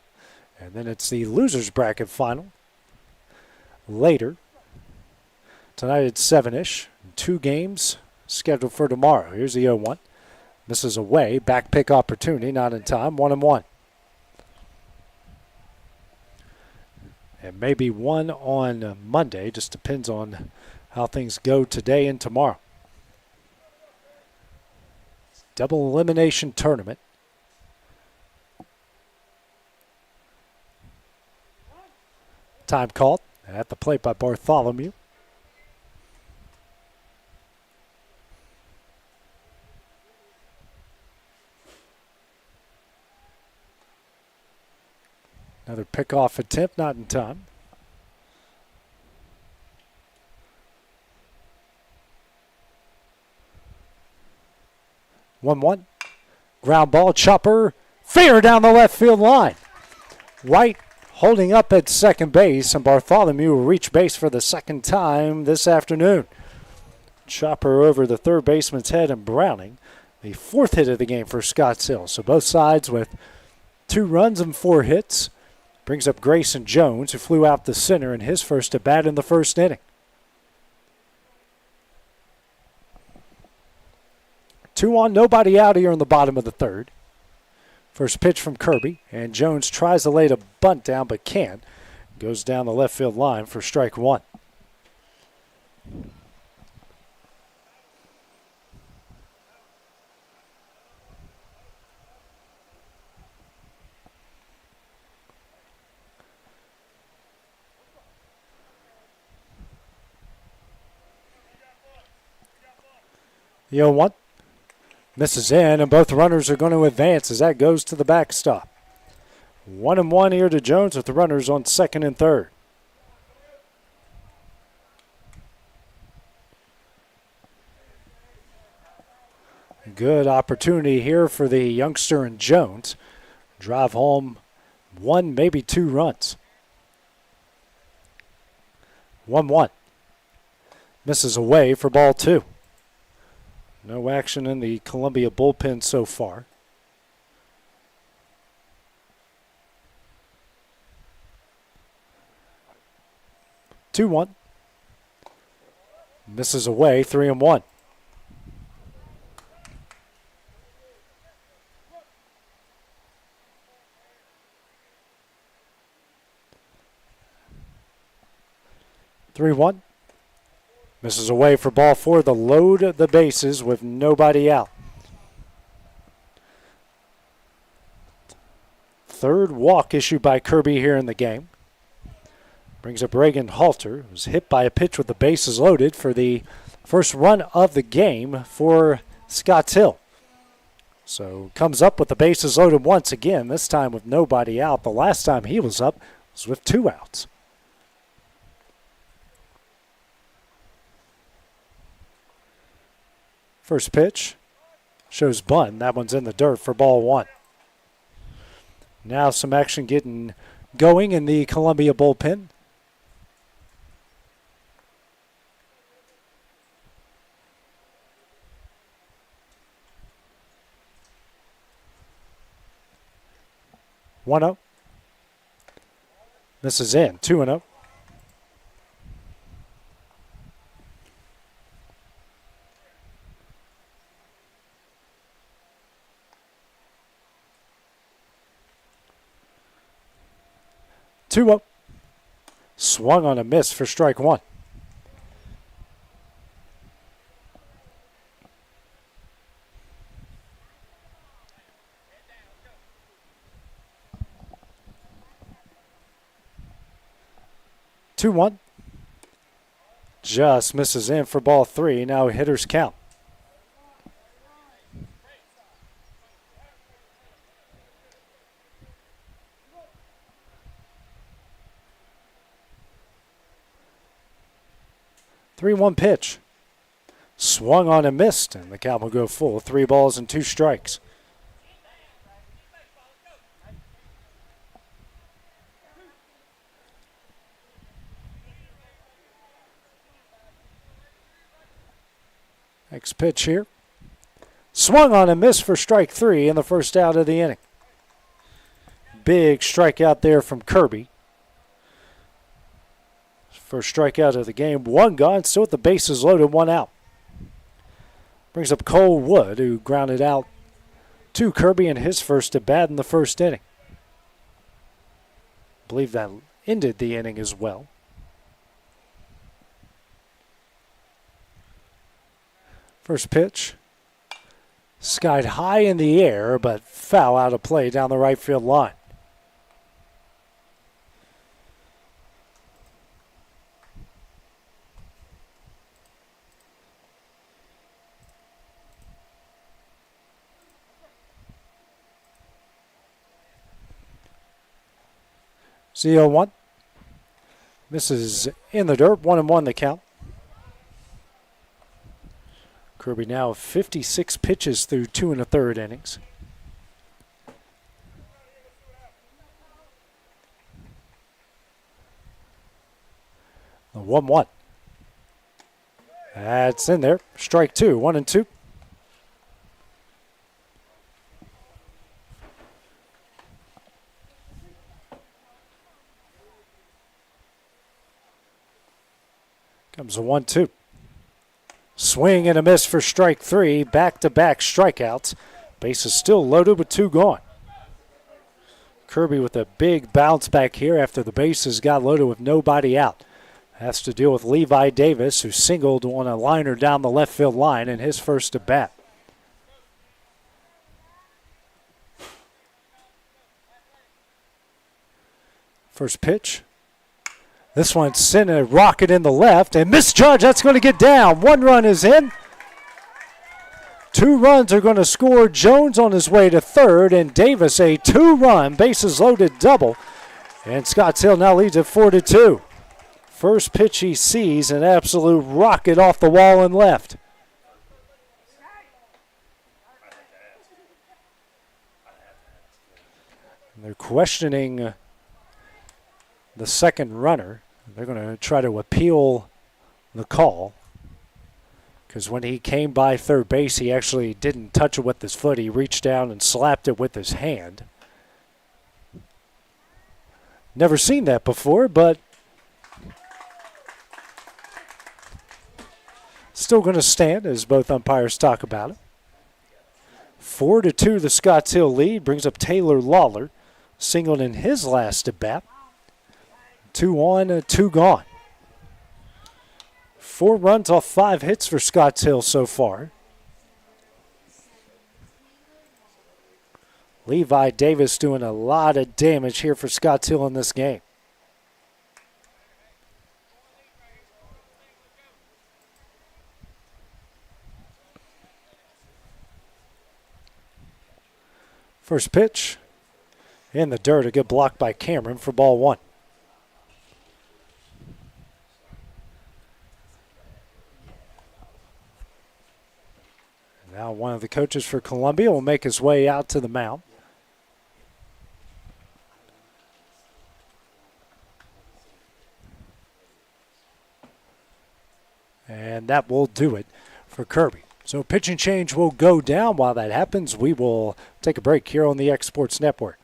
And then it's the loser's bracket final later. Tonight it's 7-ish. 2 games scheduled for tomorrow. Here's the 0-1. Misses away. Back pick opportunity. Not in time. 1-1. And maybe one on Monday. Just depends on how things go today and tomorrow. Double elimination tournament. Time called at the plate by Bartholomew. Another pickoff attempt, not in time. One. Ground ball, chopper, fair down the left field line. White holding up at second base, and Bartholomew will reach base for the second time this afternoon. Chopper over the third baseman's head and Browning. The 4th hit of the game for Scotts Hill. So both sides with 2 runs and 4 hits. Brings up Grayson Jones, who flew out the center in his first at bat in the first inning. 2 on, nobody out here in the bottom of the third. First pitch from Kirby, and Jones tries to lay the bunt down but can't. Goes down the left field line for strike one. The 0-1. Misses in, and both runners are going to advance as that goes to the backstop. 1-1 here to Jones with the runners on second and third. Good opportunity here for the youngster and Jones. Drive home 1, maybe 2 runs. 1-1. Misses away for ball 2. No action in the Columbia bullpen so far. Two one. Misses away, 3-1. Misses away for ball 4. The load the bases with nobody out. Third walk issued by Kirby here in the game. Brings up Reagan Halter, who's hit by a pitch with the bases loaded for the first run of the game for Scotts Hill. So comes up with the bases loaded once again, this time with nobody out. The last time he was up was with 2 outs. First pitch shows bunt. That one's in the dirt for ball 1. Now some action getting going in the Columbia bullpen. One up. This is in. 2-0. Two up. Swung on a miss for strike 1. Two one. Just misses in for ball 3. Now hitters count. Three one pitch. Swung on and missed, and the count will go full. 3 balls and 2 strikes. Next pitch here. Swung on and missed for strike 3 in the first out of the inning. Big strikeout there from Kirby. First strikeout of the game. 1 gone, still with the bases loaded, 1 out. Brings up Cole Wood, who grounded out to Kirby in his first at bat in the first inning. I believe that ended the inning as well. First pitch. Skied high in the air, but foul out of play down the right field line. Z0-1. Misses in the dirt. 1-1 the count. Kirby now 56 pitches through 2 1/3 innings. The 1-1. That's in there. Strike 2. 1-2. Comes a 1-2. Swing and a miss for strike 3. Back-to-back strikeouts. Base is still loaded with 2 gone. Kirby with a big bounce back here after the bases got loaded with nobody out. Has to deal with Levi Davis, who singled on a liner down the left field line in his first at bat. First pitch. This one sent a rocket in the left and misjudged. That's going to get down. 1 run is in. 2 runs are going to score. Jones on his way to third, and Davis a 2-run bases loaded double. And Scottsdale now leads at 4-2. First pitch he sees, an absolute rocket off the wall and left. And they're questioning the second runner. They're going to try to appeal the call, because when he came by third base, he actually didn't touch it with his foot. He reached down and slapped it with his hand. Never seen that before, but still going to stand as both umpires talk about it. 4-2 the Scottsdale lead. Brings up Taylor Lawler. Singled in his last at bat. 2 on, 2 gone. 4 runs off 5 hits for Scottsdale so far. Levi Davis doing a lot of damage here for Scottsdale in this game. First pitch in the dirt. A good block by Cameron for ball one. Now one of the coaches for Columbia will make his way out to the mound. And that will do it for Kirby. So pitching change will go down. While that happens, we will take a break here on the X Sports Network.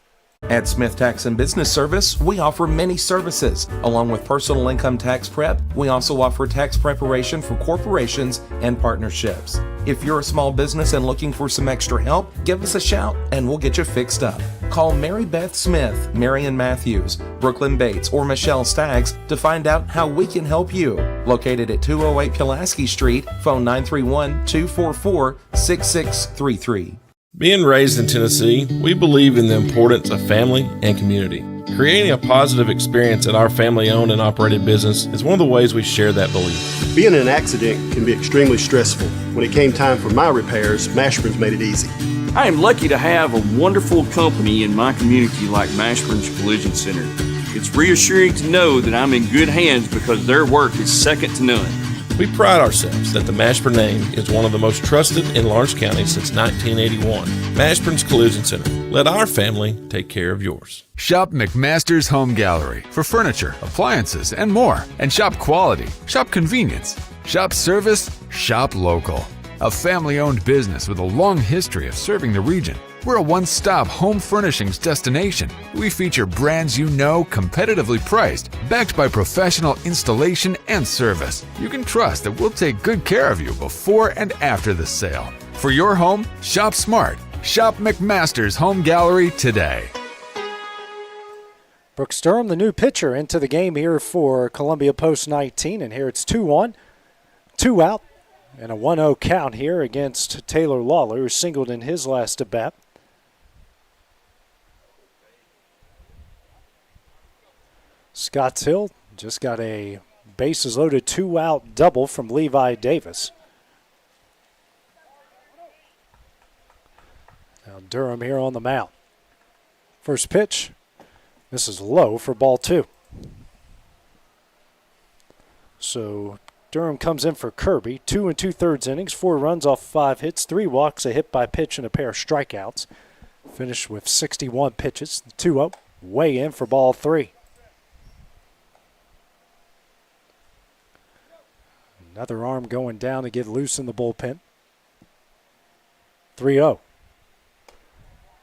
At Smith Tax and Business Service, we offer many services. Along with personal income tax prep, we also offer tax preparation for corporations and partnerships. If you're a small business and looking for some extra help, give us a shout and we'll get you fixed up. Call Mary Beth Smith, Marion Matthews, Brooklyn Bates, or Michelle Staggs to find out how we can help you. Located at 208 Pulaski Street, phone 931-244-6633. Being raised in Tennessee, we believe in the importance of family and community. Creating a positive experience at our family-owned and operated business is one of the ways we share that belief. Being in an accident can be extremely stressful. When it came time for my repairs, Mashburn's made it easy. I am lucky to have a wonderful company in my community like Mashburn's Collision Center. It's reassuring to know that I'm in good hands because their work is second to none. We pride ourselves that the Mashburn name is one of the most trusted in Lawrence County since 1981. Mashburn's Collision Center. Let our family take care of yours. Shop McMaster's Home Gallery for furniture, appliances, and more. And shop quality, shop convenience, shop service, shop local. A family-owned business with a long history of serving the region. We're a one-stop home furnishings destination. We feature brands you know, competitively priced, backed by professional installation and service. You can trust that we'll take good care of you before and after the sale. For your home, shop smart. Shop McMaster's Home Gallery today. Brooks Durham, the new pitcher, into the game here for Columbia Post 19. And here it's 2-1, 2 out, and a 1-0 count here against Taylor Lawler, who singled in his last at-bat. Scotts Hill just got a bases-loaded 2-out double from Levi Davis. Now Durham here on the mound. First pitch. This is low for ball two. So Durham comes in for Kirby. 2 2/3 innings, 4 runs off 5 hits, 3 walks, a hit by pitch, and a pair of strikeouts. Finished with 61 pitches. 2-0. Way in for ball 3. Another arm going down to get loose in the bullpen. 3-0.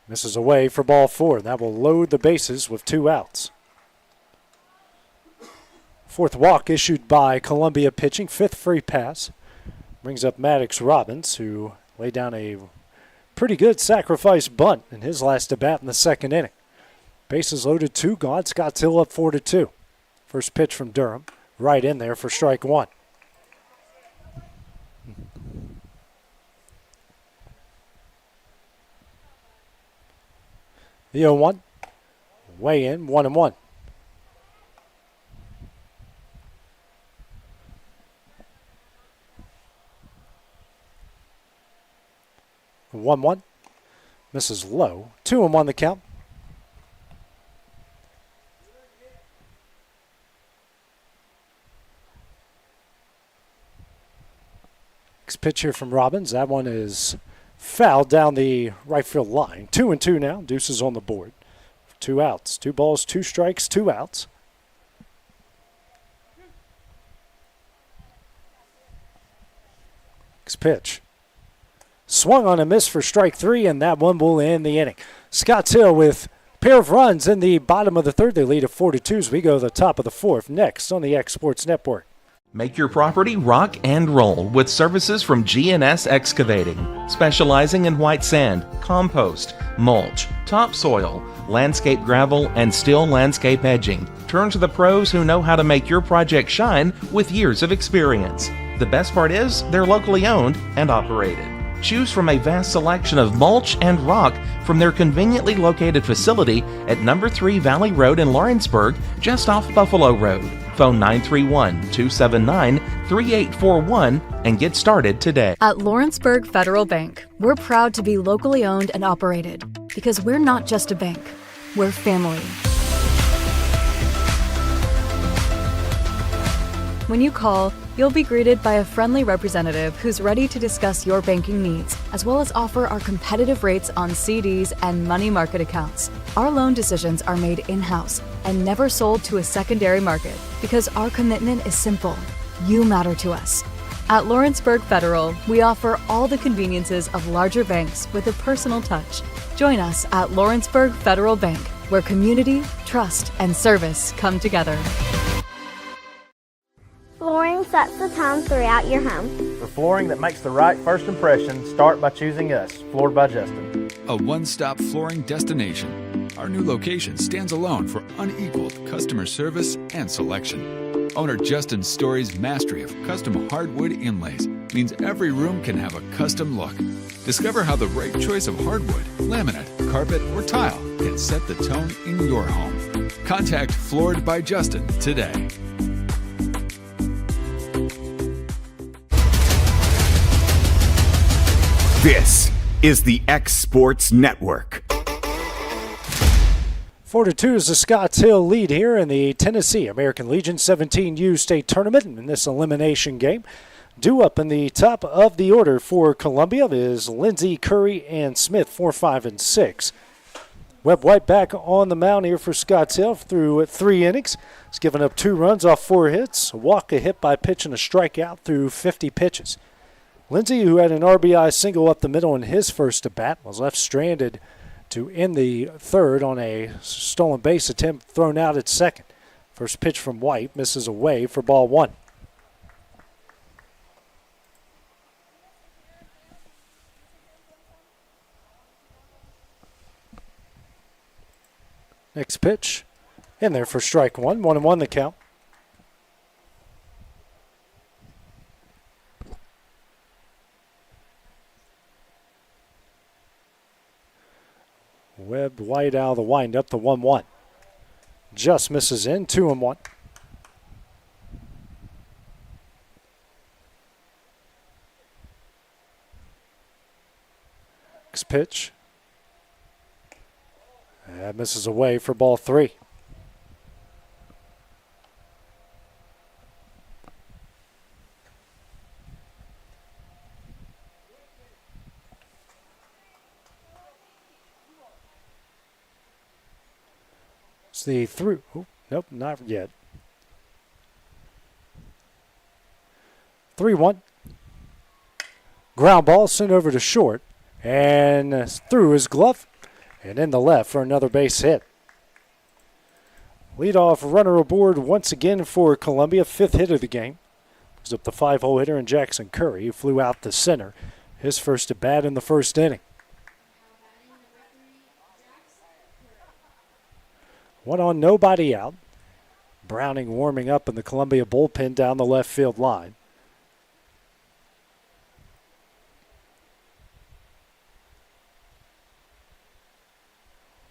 Misses away for ball 4. That will load the bases with 2 outs. 4th walk issued by Columbia pitching. 5th free pass. Brings up Maddox Robbins, who laid down a pretty good sacrifice bunt in his last at bat in the 2nd inning. Bases loaded, 2 gone. Scotts Hill up 4-2. First pitch from Durham. Right in there for strike 1. The 0-1. Way in, 1-1. The 1-1. Misses low. 2-1 the count. Next pitch here from Robbins. That one is fouled down the right field line. 2-2 now. Deuces on the board. 2 outs. 2 balls, 2 strikes, 2 outs. Next pitch. Swung on a miss for strike 3, and that one will end the inning. Scotts Hill with a pair of runs in the bottom of the 3rd. They lead at 4-2 as we go to the top of the 4th. Next on the X Sports Network. Make your property rock and roll with services from G&S Excavating, specializing in white sand, compost, mulch, topsoil, landscape gravel, and steel landscape edging. Turn to the pros who know how to make your project shine with years of experience. The best part is they're locally owned and operated. Choose from a vast selection of mulch and rock from their conveniently located facility at number 3 Valley Road in Lawrenceburg, just off Buffalo Road. Phone 931-279-3841 and get started today. At Lawrenceburg Federal Bank, we're proud to be locally owned and operated. Because we're not just a bank, we're family. When you call, you'll be greeted by a friendly representative who's ready to discuss your banking needs, as well as offer our competitive rates on CDs and money market accounts. Our loan decisions are made in-house and never sold to a secondary market because our commitment is simple. You matter to us. At Lawrenceburg Federal, we offer all the conveniences of larger banks with a personal touch. Join us at Lawrenceburg Federal Bank, where community, trust, and service come together. Flooring sets the tone throughout your home. For flooring that makes the right first impression, start by choosing us, Floored by Justin. A one-stop flooring destination. Our new location stands alone for unequaled customer service and selection. Owner Justin Story's mastery of custom hardwood inlays means every room can have a custom look. Discover how the right choice of hardwood, laminate, carpet, or tile can set the tone in your home. Contact Floored by Justin today. This is the X Sports Network. 4-2 is the Scotts Hill lead here in the Tennessee American Legion 17U state tournament in this elimination game. Due up in the top of the order for Columbia is Lindsey, Curry, and Smith, 4, 5, and 6. Webb White back on the mound here for Scotts Hill through 3 innings. He's given up 2 runs off 4 hits, a walk, a hit by pitch, and a strikeout through 50 pitches. Lindsey, who had an RBI single up the middle in his first at-bat, was left stranded to end the third on a stolen base attempt thrown out at second. First pitch from White misses away for ball 1. Next pitch in there for strike 1. 1-1 the count. Webb White out of the windup, the 1-1. Just misses in, 2-1. Next pitch. That misses away for ball 3. It's the through. Oh, nope, not yet. 3-1. Ground ball sent over to short and through his glove and in the left for another base hit. Leadoff runner aboard once again for Columbia, 5th hit of the game. Goes up the 5-hole hitter and Jackson Curry, who flew out the center. His first at bat in the first inning. 1 on, nobody out. Browning warming up in the Columbia bullpen down the left field line.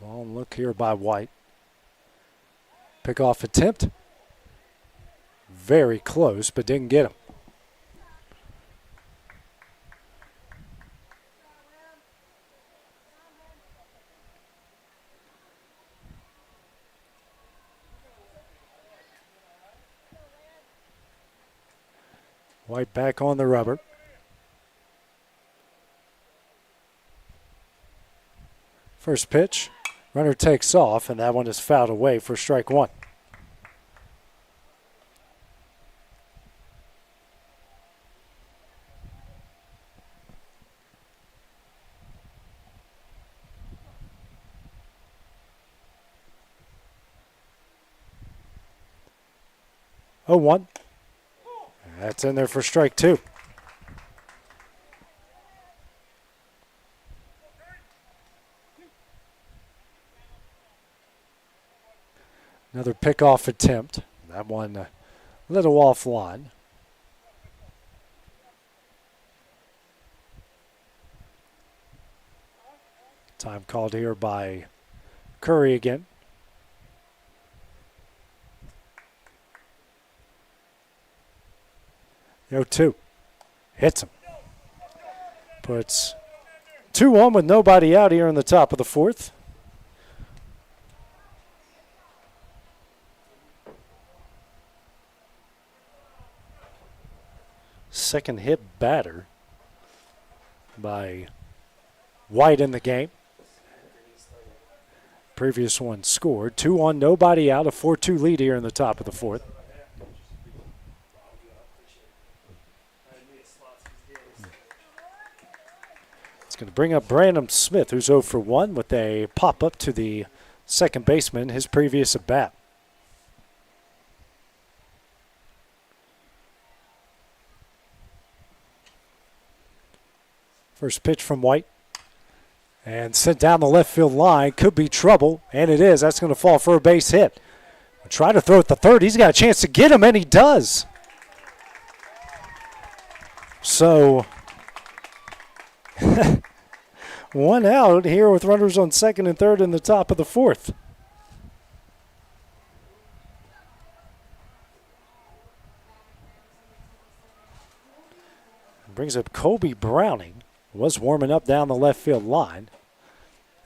Long look here by White. Pickoff attempt. Very close, but didn't get him. White back on the rubber. First pitch. Runner takes off, and that one is fouled away for strike 1. Oh, 1. That's in there for strike 2. Another pickoff attempt. That one a little offline. Time called here by Curry again. The 0-2. Hits him. Puts 2-1 with nobody out here in the top of the fourth. Second hit batter by White in the game. Previous one scored. 2-1, nobody out. A 4-2 lead here in the top of the fourth. It's going to bring up Brandon Smith, who's 0 for 1 with a pop up to the second baseman, his previous at bat. First pitch from White. And sent down the left field line. Could be trouble, and it is. That's going to fall for a base hit. Try to throw it to third. He's got a chance to get him, and he does. So, one out here with runners on second and third in the top of the fourth. Brings up Kobe Browning. Was warming up down the left field line.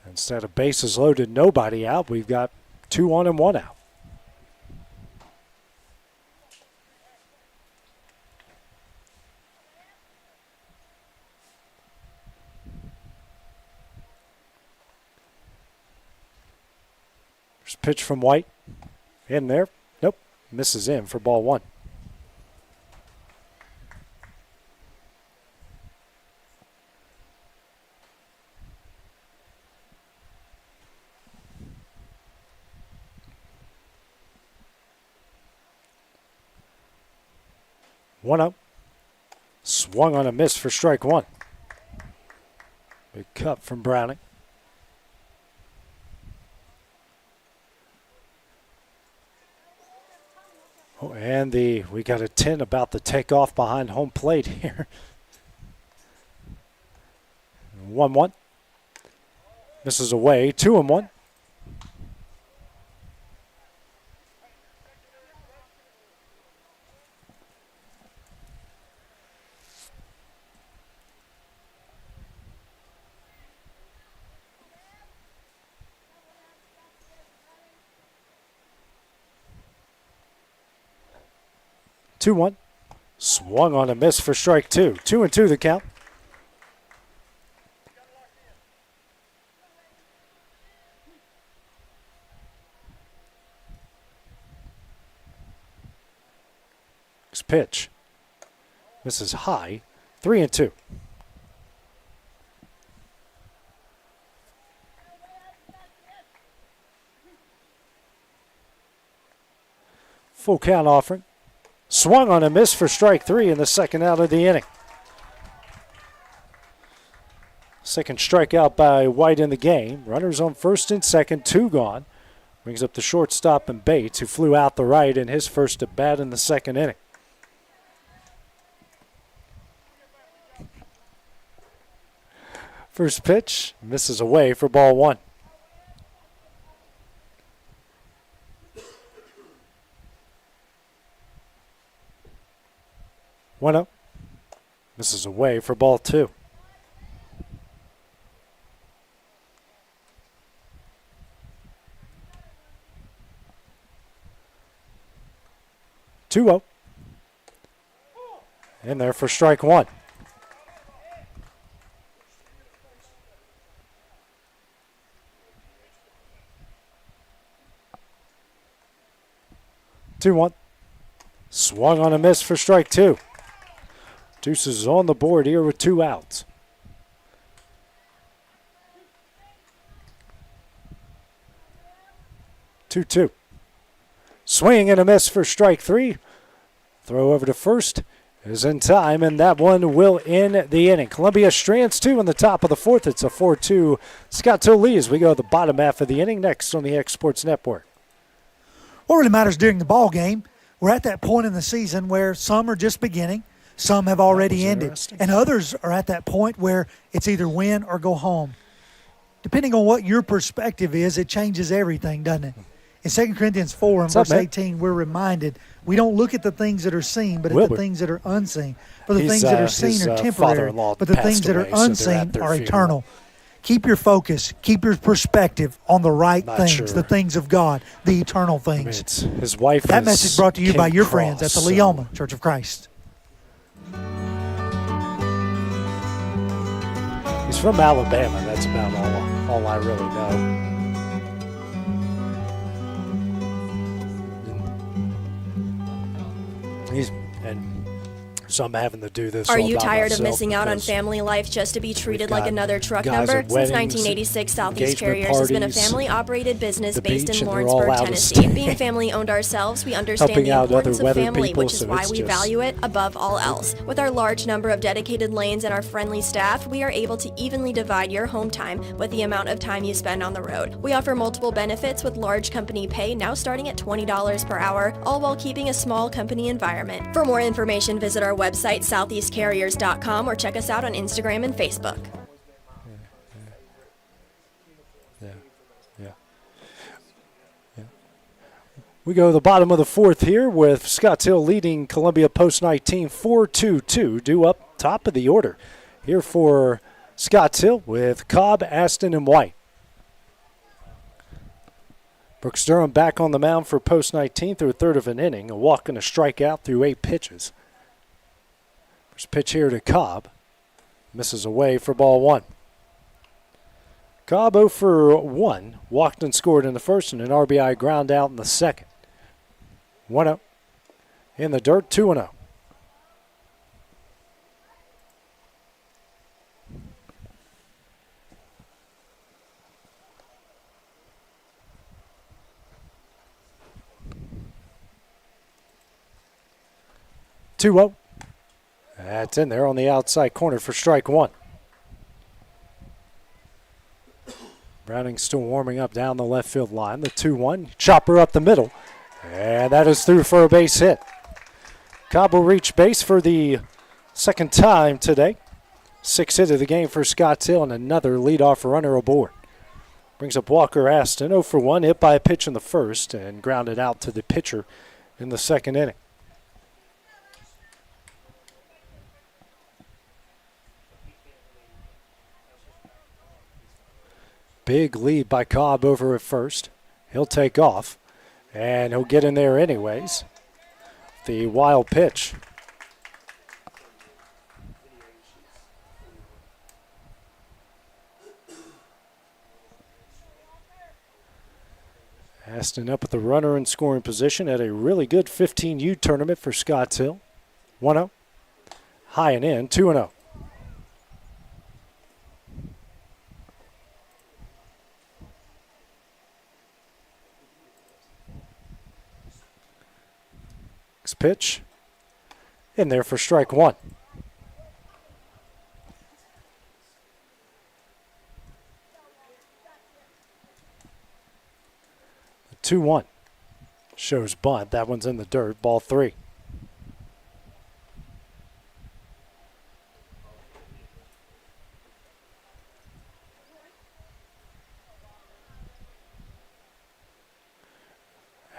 Instead of bases loaded, nobody out, we've got 2 on and 1 out. First pitch from White. In there. Nope. Misses in for ball 1. One up. Swung on a miss for strike 1. Big cut from Browning. Oh, and we got a 10 about the takeoff behind home plate here. 1-1. Misses away. 2-1. Two one, swung on a miss for strike 2. 2-2 the count. Next pitch, misses high. 3-2. Full count offering. Swung on a miss for strike 3 in the second out of the inning. Second strikeout by White in the game. Runners on first and second, 2 gone. Brings up the shortstop and Bates, who flew out the right in his first at bat in the second inning. First pitch misses away for ball 1. One up. Misses away for ball 2. Two up. In there for strike 1. Two one. Swung on a miss for strike 2. Deuces is on the board here with 2 outs. Two. Swing and a miss for strike 3. Throw over to first is in time, and that one will end the inning. Columbia strands 2 in the top of the 4th. It's a 4-2 Scott Lee as we go to the bottom half of the inning next on the X Sports Network. What really matters during the ball game, we're at that point in the season where some are just beginning, some have already ended, and others are at that point where it's either win or go home. Depending on what your perspective is, it changes everything, doesn't it? In 2 Corinthians 4 and verse 18, we're reminded We don't look at the things that are seen, but at Wilbur. the things that are unseen. For the He's, things that are seen his, are temporary, father-in-law but the passed things that are away, so they're at unseen their are funeral. eternal. Keep your focus, keep your perspective on the right Not things, sure. the things of God, the eternal I mean, things. it's his wife. That is message brought to you Kim by your Cross, friends at the so- Leoma Church of Christ. He's from Alabama. That's about all I really know. So I'm having to do this. Are all you by tired of myself missing out on because family life just to be treated got like another truck guys number? at Since weddings, 1986, Southeast engagement Carriers has been a parties, family-operated business the based beach, in and they're all Lawrenceburg, out of Tennessee. state. Being family-owned ourselves, we understand Helping the out other importance of weather family, people, which is so why it's we just- value it above all else. With our large number of dedicated lanes and our friendly staff, we are able to evenly divide your home time with the amount of time you spend on the road. We offer multiple benefits with large company pay now starting at $20 per hour, all while keeping a small company environment. For more information, visit our website, southeastcarriers.com, or check us out on Instagram and Facebook. We go to the bottom of the fourth here with Scotts Hill leading Columbia Post 19 4-2-2, due up top of the order. Here for Scotts Hill with Cobb, Aston, and White. Brooks Durham back on the mound for Post 19 through a third of an inning, a walk and a strikeout through 8 pitches. First pitch here to Cobb. Misses away for ball 1. Cobb 0 for 1. Walked and scored in the first and an RBI ground out in the second. 1-0. In the dirt, 2-0. That's in there on the outside corner for strike 1. Browning still warming up down the left field line. The 2-1. Chopper up the middle. And that is through for a base hit. Cobb will reach base for the second time today. 6th hit of the game for Scotts Hill and another leadoff runner aboard. Brings up Walker Aston, 0 for 1, hit by a pitch in the first and grounded out to the pitcher in the second inning. Big lead by Cobb over at first. He'll take off, and he'll get in there anyways. The wild pitch. Aston up with the runner in scoring position at a really good 15U tournament for Scotts Hill. 1-0. High and in, 2-0. Pitch in there for strike 1. The 2-1 shows bunt. That one's in the dirt. Ball 3.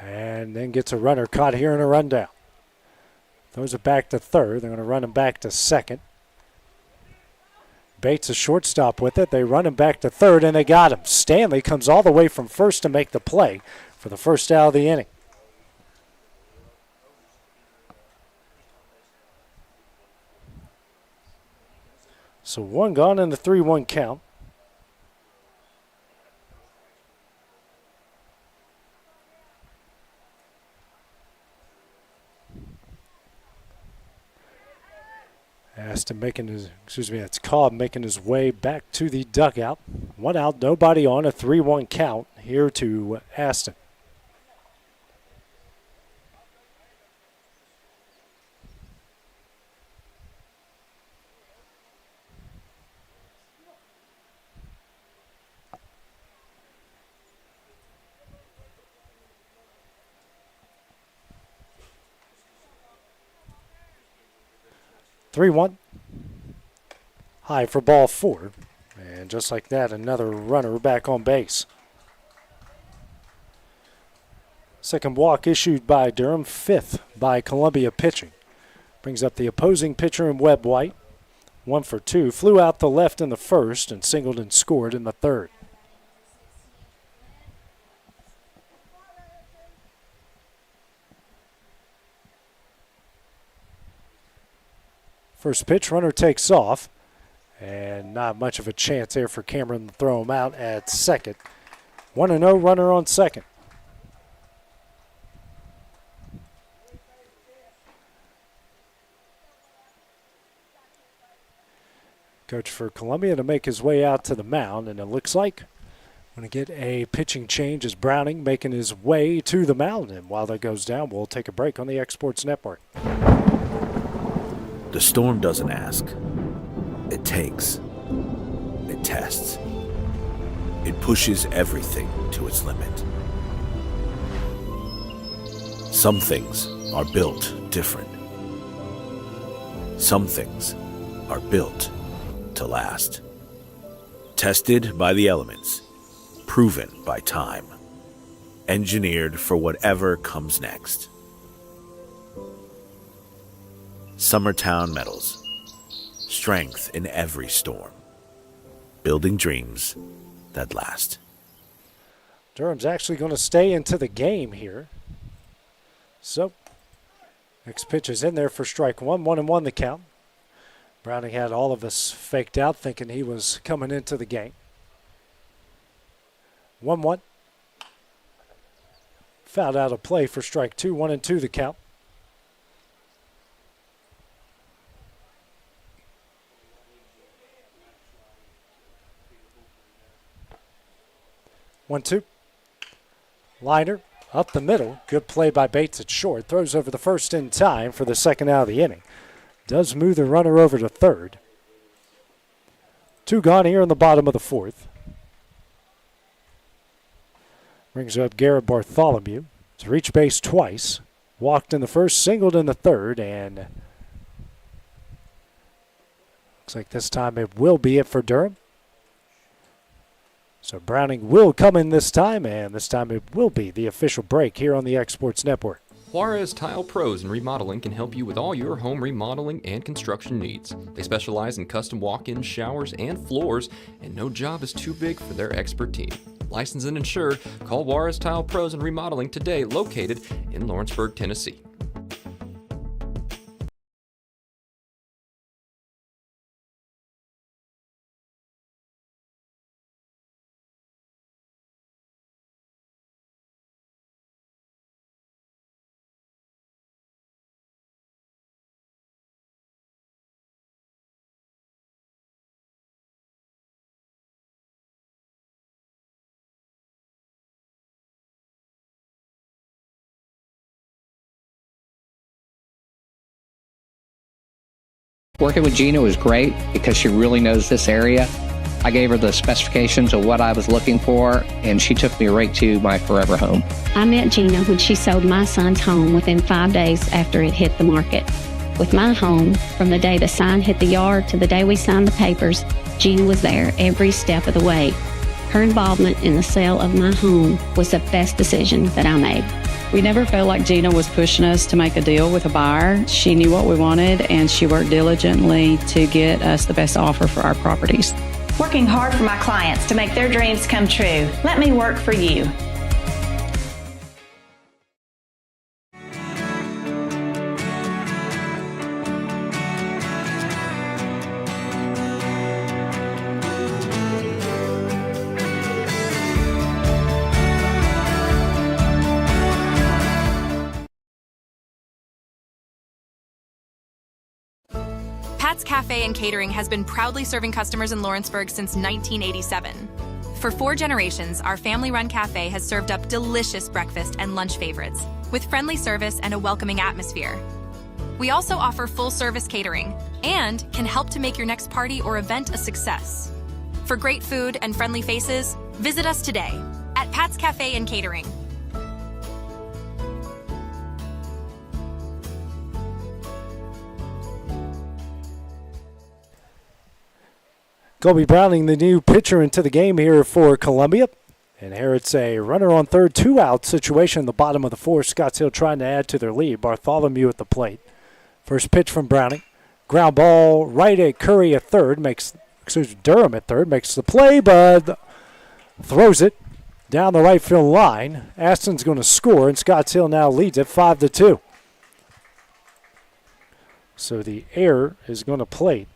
And then gets a runner caught here in a rundown. Throws it back to third. They're going to run him back to second. Bates a shortstop with it. They run him back to third, and they got him. Stanley comes all the way from first to make the play for the first out of the inning. So 1 gone in the 3-1 count. Aston making his, it's Cobb making his way back to the dugout. 1 out, nobody on, a 3-1 count here to Aston. Three one. High for ball 4. And just like that, another runner back on base. Second walk issued by Durham, 5th by Columbia pitching. Brings up the opposing pitcher in Webb White. 1 for 2. Flew out the left in the first and singled and scored in the third. First pitch, runner takes off. And not much of a chance there for Cameron to throw him out at second. 1-0, runner on second. Coach for Columbia to make his way out to the mound, and it looks like we're going to get a pitching change as Browning making his way to the mound. And while that goes down, we'll take a break on the Exports Network. The storm doesn't ask. It takes. It tests. It pushes everything to its limit. Some things are built different. Some things are built to last. Tested by the elements. Proven by time. Engineered for whatever comes next. Summertown Metals. Strength in every storm. Building dreams that last. Durham's actually going to stay into the game here. So, next pitch is in there for strike one. 1-1 the count. Browning had all of us faked out thinking he was coming into the game. 1-1. Fouled out of play for strike two. 1-2 the count. One, two. Liner up the middle. Good play by Bates at short. Throws over the first in time for the second out of the inning. Does move the runner over to third. 2 gone here in the bottom of the fourth. Brings up Garrett Bartholomew. To reach base twice. Walked in the first, singled in the third, and looks like this time it will be it for Durham. So Browning will come in this time, and this time it will be the official break here on the Exports Network. Juarez Tile Pros and Remodeling can help you with all your home remodeling and construction needs. They specialize in custom walk-in showers and floors, and no job is too big for their expert team. Licensed and insured, call Juarez Tile Pros and Remodeling today, located in Lawrenceburg, Tennessee. Working with Gina was great because she really knows this area. I gave her the specifications of what I was looking for, and she took me right to my forever home. I met Gina when she sold my son's home within 5 days after it hit the market. With my home, from the day the sign hit the yard to the day we signed the papers, Gina was there every step of the way. Her involvement in the sale of my home was the best decision that I made. We never felt like Gina was pushing us to make a deal with a buyer. She knew what we wanted, and she worked diligently to get us the best offer for our properties. Working hard for my clients to make their dreams come true. Let me work for you. Pat's Cafe and Catering has been proudly serving customers in Lawrenceburg since 1987. For 4 generations, our family-run cafe has served up delicious breakfast and lunch favorites, with friendly service and a welcoming atmosphere. We also offer full-service catering and can help to make your next party or event a success. For great food and friendly faces, visit us today at Pat's Cafe and Catering. Colby Browning, the new pitcher into the game here for Columbia. And here it's a runner on third, 2-out situation in the bottom of the fourth. Scotts Hill trying to add to their lead. Bartholomew at the plate. First pitch from Browning. Ground ball right at Curry at third. Durham at third. Makes the play, but throws it down the right field line. Aston's going to score, and Scotts Hill now leads it 5-2. So the error is going to plate.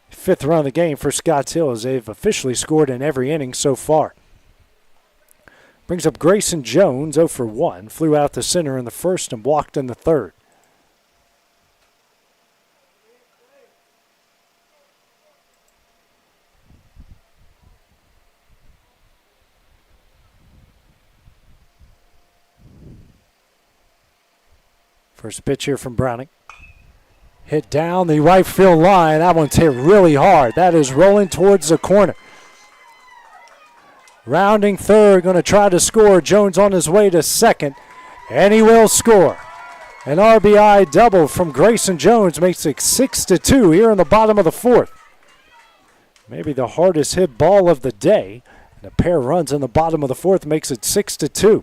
Fifth run of the game for Scotts Hill as they've officially scored in every inning so far. Brings up Grayson Jones, 0 for 1. Flew out to center in the first and walked in the third. First pitch here from Browning. Hit down the right field line. That one's hit really hard. That is rolling towards the corner. Rounding third, going to try to score. Jones on his way to second, and he will score. An RBI double from Grayson Jones makes it 6-2 here in the bottom of the fourth. Maybe the hardest hit ball of the day. And a pair of runs in the bottom of the fourth makes it 6-2.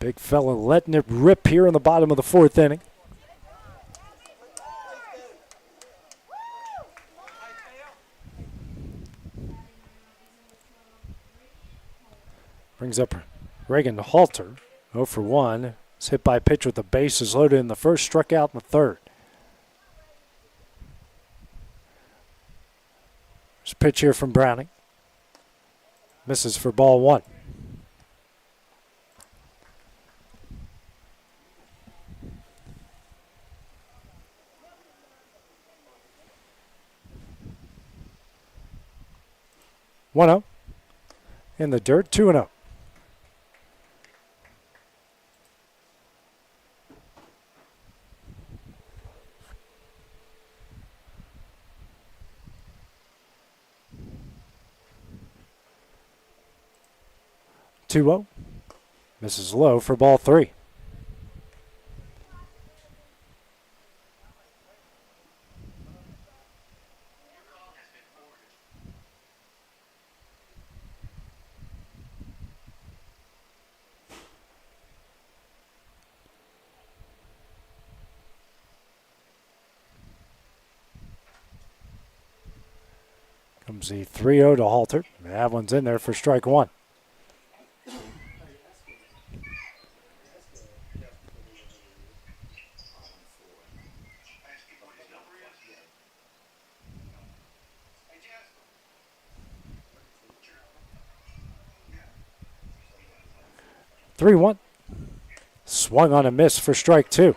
Big fella letting it rip here in the bottom of the fourth inning. Brings up Reagan Halter, 0 for 1. It's hit by a pitch with the bases loaded in the first, struck out in the third. There's a pitch here from Browning. Misses for ball one. One-0 in the dirt, 2-0. Misses low for ball three. Comes the 3-0 to Halter. That one's in there for strike one. Three-one. Swung on a miss for strike two.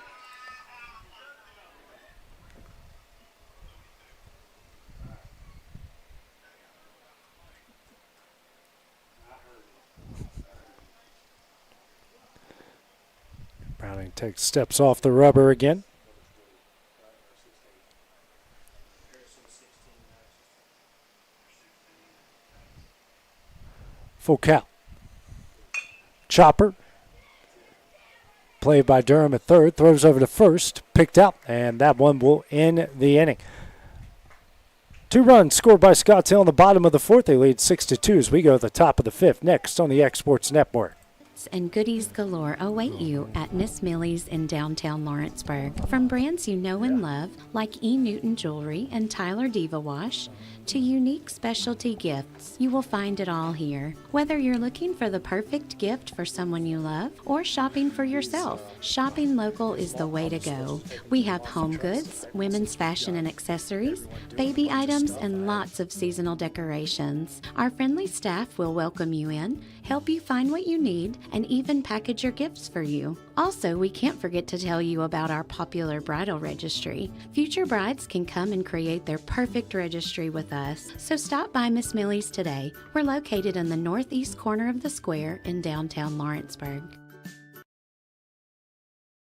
Browning takes steps off the rubber again. Full count. Chopper. Played by Durham at third. Throws over to first. Picked out. And that one will end the inning. 2 runs scored by Scotts Hill in the bottom of the fourth. They lead 6-2 as we go to the top of the fifth. Next on the Exports Network. And goodies galore await you at Miss Millie's in downtown Lawrenceburg. From brands you know and love, like E. Newton Jewelry and Tyler Diva Wash, to unique specialty gifts, you will find it all here. Whether you're looking for the perfect gift for someone you love or shopping for yourself, shopping local is the way to go. We have home goods, women's fashion and accessories, baby items, and lots of seasonal decorations. Our friendly staff will welcome you in, help you find what you need, and even package your gifts for you. Also, we can't forget to tell you about our popular bridal registry. Future brides can come and create their perfect registry with us. So stop by Miss Millie's today. We're located in the northeast corner of the square in downtown Lawrenceburg.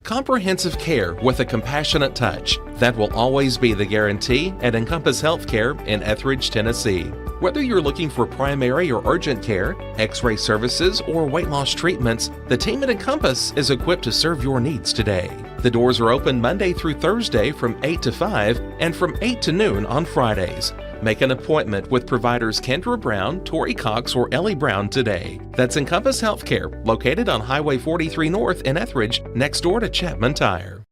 Comprehensive care with a compassionate touch. That will always be the guarantee at Encompass Healthcare in Etheridge, Tennessee. Whether you're looking for primary or urgent care, x-ray services, or weight loss treatments, the team at Encompass is equipped to serve your needs today. The doors are open Monday through Thursday from 8 to 5 and from 8 to noon on Fridays. Make an appointment with providers Kendra Brown, Tori Cox, or Ellie Brown today. That's Encompass Healthcare, located on Highway 43 North in Etheridge, next door to Chapman Tire.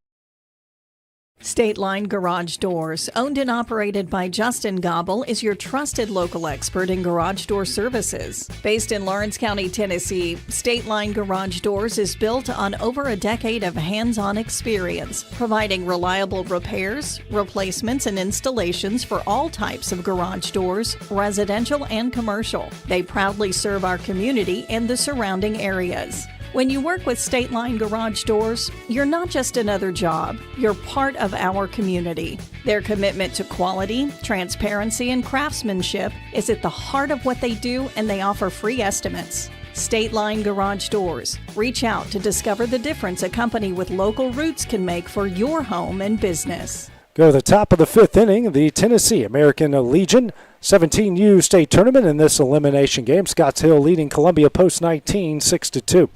State Line Garage Doors, owned and operated by Justin Gobble, is your trusted local expert in garage door services. Based in Lawrence County, Tennessee, State Line Garage Doors is built on over a decade of hands-on experience, providing reliable repairs, replacements, and installations for all types of garage doors, residential and commercial. They proudly serve our community and the surrounding areas. When you work with State Line Garage Doors, you're not just another job, you're part of our community. Their commitment to quality, transparency, and craftsmanship is at the heart of what they do, and they offer free estimates. State Line Garage Doors. Reach out to discover the difference a company with local roots can make for your home and business. Go to the top of the fifth inning, the Tennessee American Legion 17U state tournament in this elimination game. Scotts Hill leading Columbia Post 19, 6-2.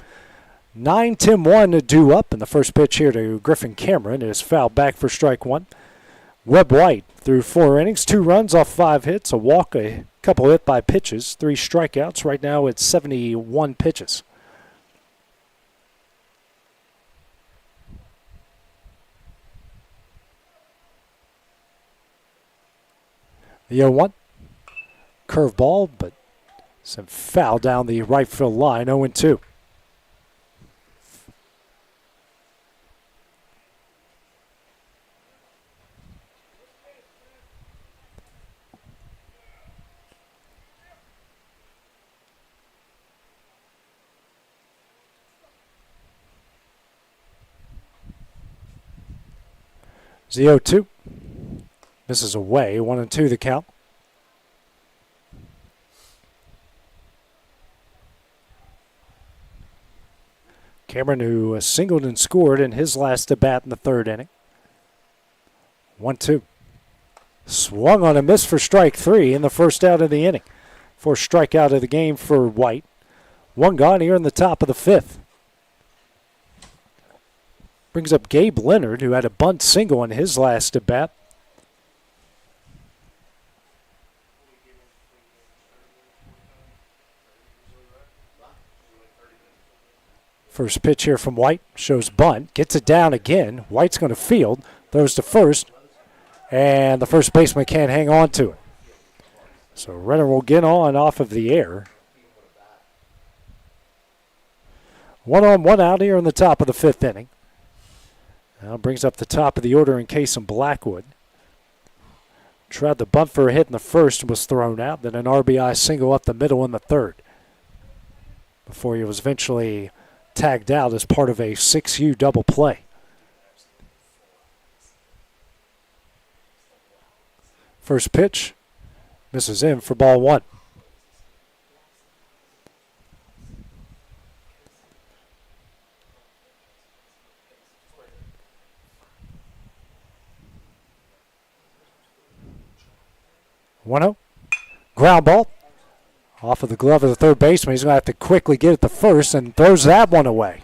9-10-1 due up, and the first pitch here to Griffin Cameron is fouled back for strike one. Webb White through 4 innings, 2 runs off 5 hits, a walk, a couple hit by pitches, 3 strikeouts. Right now it's 71 pitches. The 0-1. Curveball, but some foul down the right field line, 0-2. The 0-2. Misses away, 1-2 the count. Cameron, who singled and scored in his last at bat in the 3rd inning. 1-2. Swung on a miss for strike 3 in the first out of the inning. 4th strikeout of the game for White. 1 gone here in the top of the 5th. Brings up Gabe Leonard, who had a bunt single in his last at bat. First pitch here from White shows bunt, gets it down again. White's going to field, throws to first, and the first baseman can't hang on to it. So Renner will get on off of the air. 1 on, 1 out here in the top of the 5th inning. Now brings up the top of the order in case of Blackwood. Tried the bunt for a hit in the first and was thrown out. Then an RBI single up the middle in the 3rd. Before he was eventually tagged out as part of a 6U double play. First pitch misses in for ball 1. Ground ball off of the glove of the third baseman. He's going to have to quickly get at the first and throws that one away.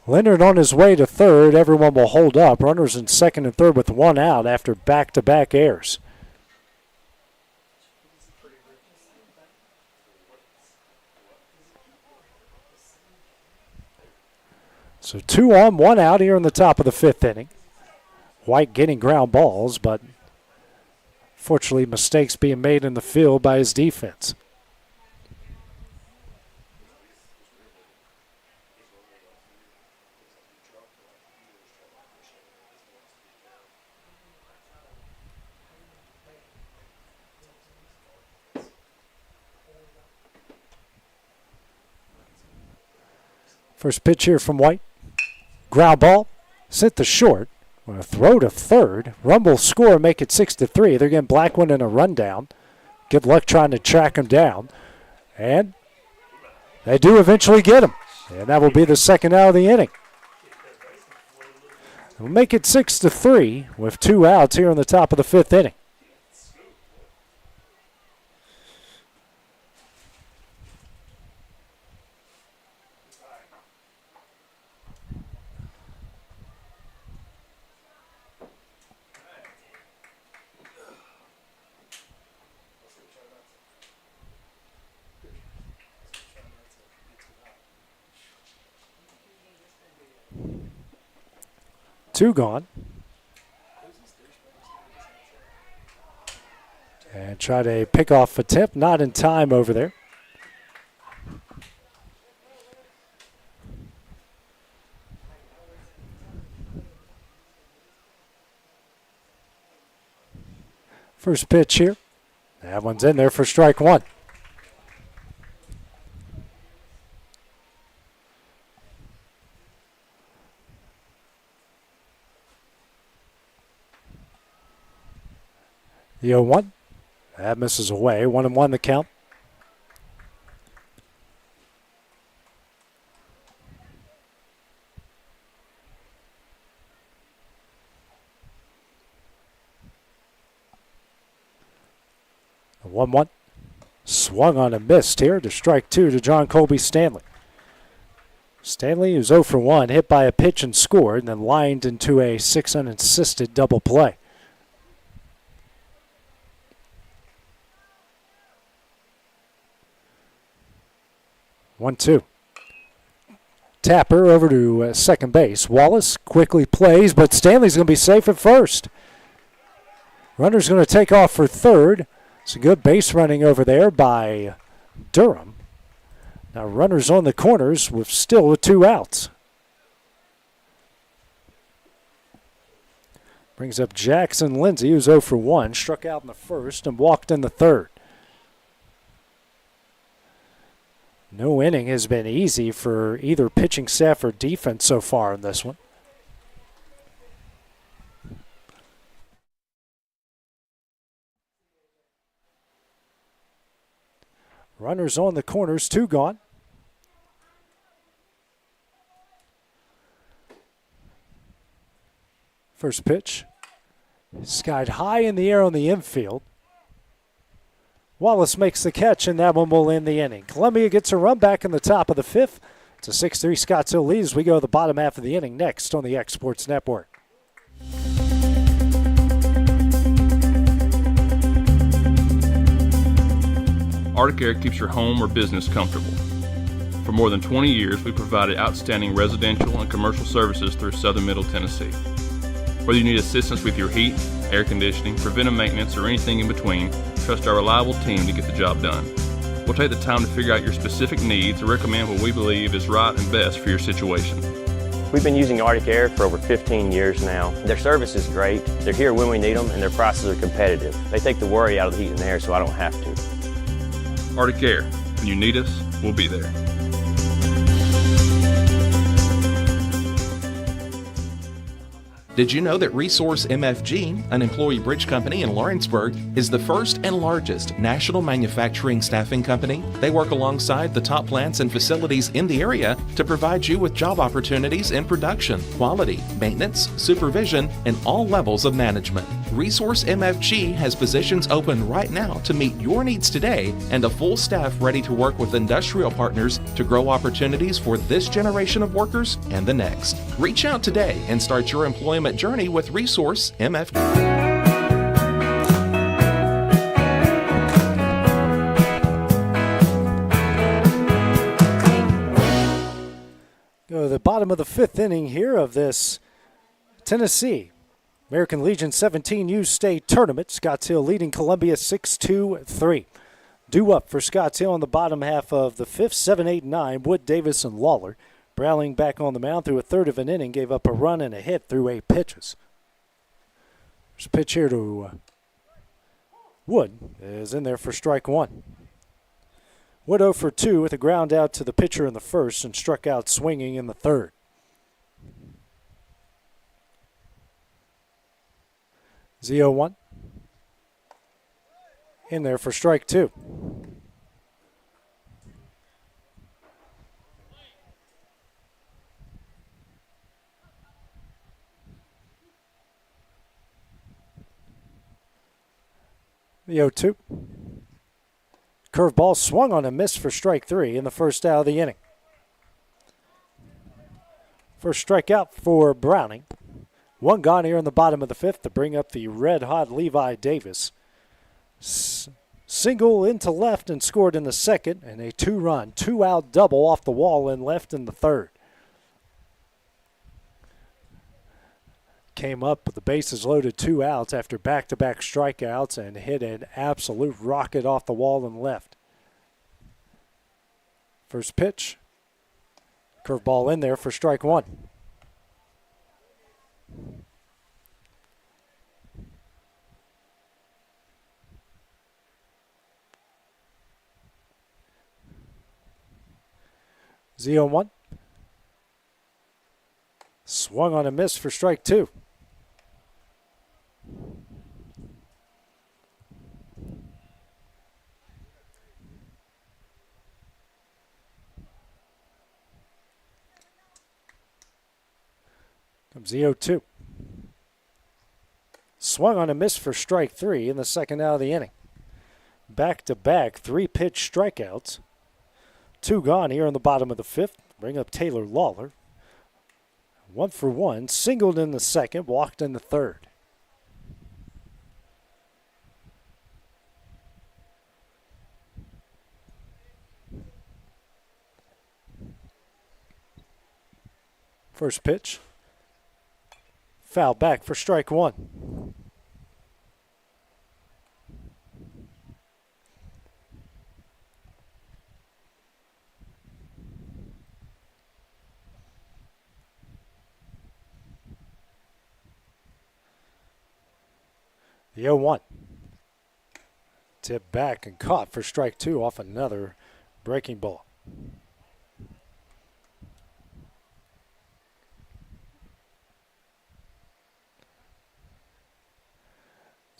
Leonard on his way to third. Everyone will hold up. Runners in second and third with 1 out after back-to-back errors. So 2 on, 1 out here in the top of the 5th inning. White getting ground balls, but fortunately, mistakes being made in the field by his defense. First pitch here from White. Ground ball, sent to short. Going to throw to third. Rumble score, make it 6-3. They're getting Blackwood in a rundown. Good luck trying to track him down. And they do eventually get him. And that will be the second out of the inning. We'll make it 6-3 with 2 outs here in the top of the 5th inning. 2 gone. And tried a pickoff attempt, not in time over there. First pitch here. That one's in there for strike 1. The 0-1. That misses away. 1-1 the count. The 1-1. Swung on and missed here to strike 2 to John Colby Stanley. Stanley, who's 0 for 1, hit by a pitch and scored, and then lined into a 6 unassisted double play. One, 2. Tapper over to second base. Wallace quickly plays, but Stanley's going to be safe at first. Runner's going to take off for third. It's a good base running over there by Durham. Now runners on the corners with 2 outs. Brings up Jackson Lindsay, who's 0 for 1, struck out in the first and walked in the third. No inning has been easy for either pitching staff or defense so far in this one. Runners on the corners, 2 gone. First pitch. Skied high in the air on the infield. Wallace makes the catch, and that one will end the inning. Columbia gets a run back in the top of the 5th. It's a 6-3 Scottsdale lead as we go to the bottom half of the inning next on the X Sports Network. Arctic Air keeps your home or business comfortable. For more than 20 years, we've provided outstanding residential and commercial services through Southern Middle Tennessee. Whether you need assistance with your heat, air conditioning, preventive maintenance, or anything in between, trust our reliable team to get the job done. We'll take the time to figure out your specific needs and recommend what we believe is right and best for your situation. We've been using Arctic Air for over 15 years now. Their service is great, they're here when we need them, and their prices are competitive. They take the worry out of the heat and air so I don't have to. Arctic Air, when you need us, we'll be there. Did you know that Resource MFG, an employee bridge company in Lawrenceburg, is the first and largest national manufacturing staffing company? They work alongside the top plants and facilities in the area to provide you with job opportunities in production, quality, maintenance, supervision, and all levels of management. Resource MFG has positions open right now to meet your needs today and a full staff ready to work with industrial partners to grow opportunities for this generation of workers and the next. Reach out today and start your employment journey with Resource MFG. Go to the bottom of the 5th inning here of this Tennessee American Legion 17U State Tournament. Scottsdale leading Columbia 6-2-3. Due up for Scottsdale on the bottom half of the 5th, 7, 8, 9, Wood, Davis, and Lawler. Browning back on the mound through a third of an inning, gave up a run and a hit through 8 pitches. There's a pitch here to Wood, is in there for strike 1. Wood 0 for 2 with a ground out to the pitcher in the first and struck out swinging in the third. Z0-1 in there for strike 2. The 0-2. Curveball swung on and missed for strike 3 in the first out of the inning. First strikeout for Browning. 1 gone here in the bottom of the 5th to bring up the red-hot Levi Davis. Single into left and scored in the second, and a 2-run, 2-out double off the wall and left in the third. came up with the bases loaded, 2 outs after back-to-back strikeouts and hit an absolute rocket off the wall and left. First pitch, curveball in there for strike 1. Z-1. Swung on a miss for strike 2. Comes the 0-2. Swung on a miss for strike 3 in the second out of the inning. Back-to-back 3-pitch strikeouts. 2 gone here in the bottom of the 5th. Bring up Taylor Lawler. 1 for 1. Singled in the second, walked in the third. First pitch. Foul back for strike 1. The 0-1. Tip back and caught for strike 2 off another breaking ball.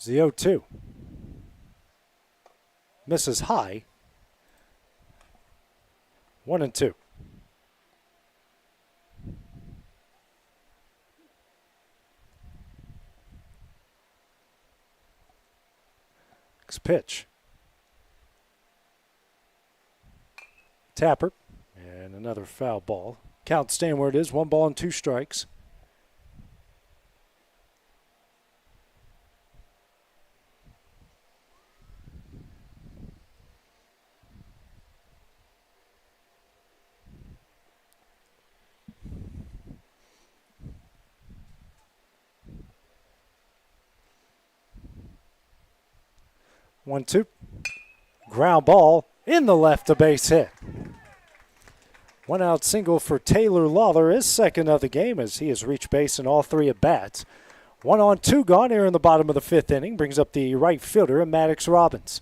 The 0-2. Misses high. 1-2. Pitch. Tapper. And another foul ball. Count staying where it is. 1 ball and 2 strikes. One, 2. Ground ball in the left to base hit. 1 out single for Taylor Lawler, his second of the game as he has reached base in all 3 at bats. 1 on, 2 gone here in the bottom of the 5th inning. Brings up the right fielder, Maddox Robbins.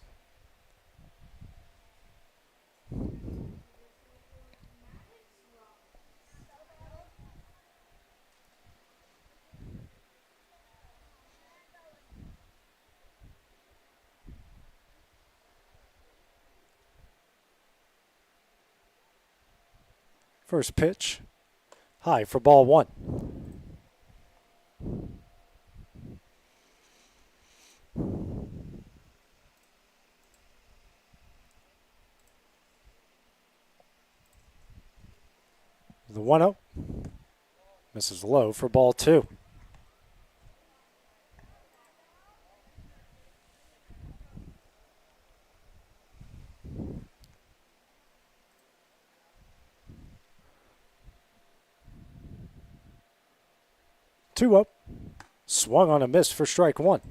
First pitch, high for ball 1. The 1-0. Misses low for ball 2. Two up. Swung on a miss for strike 1.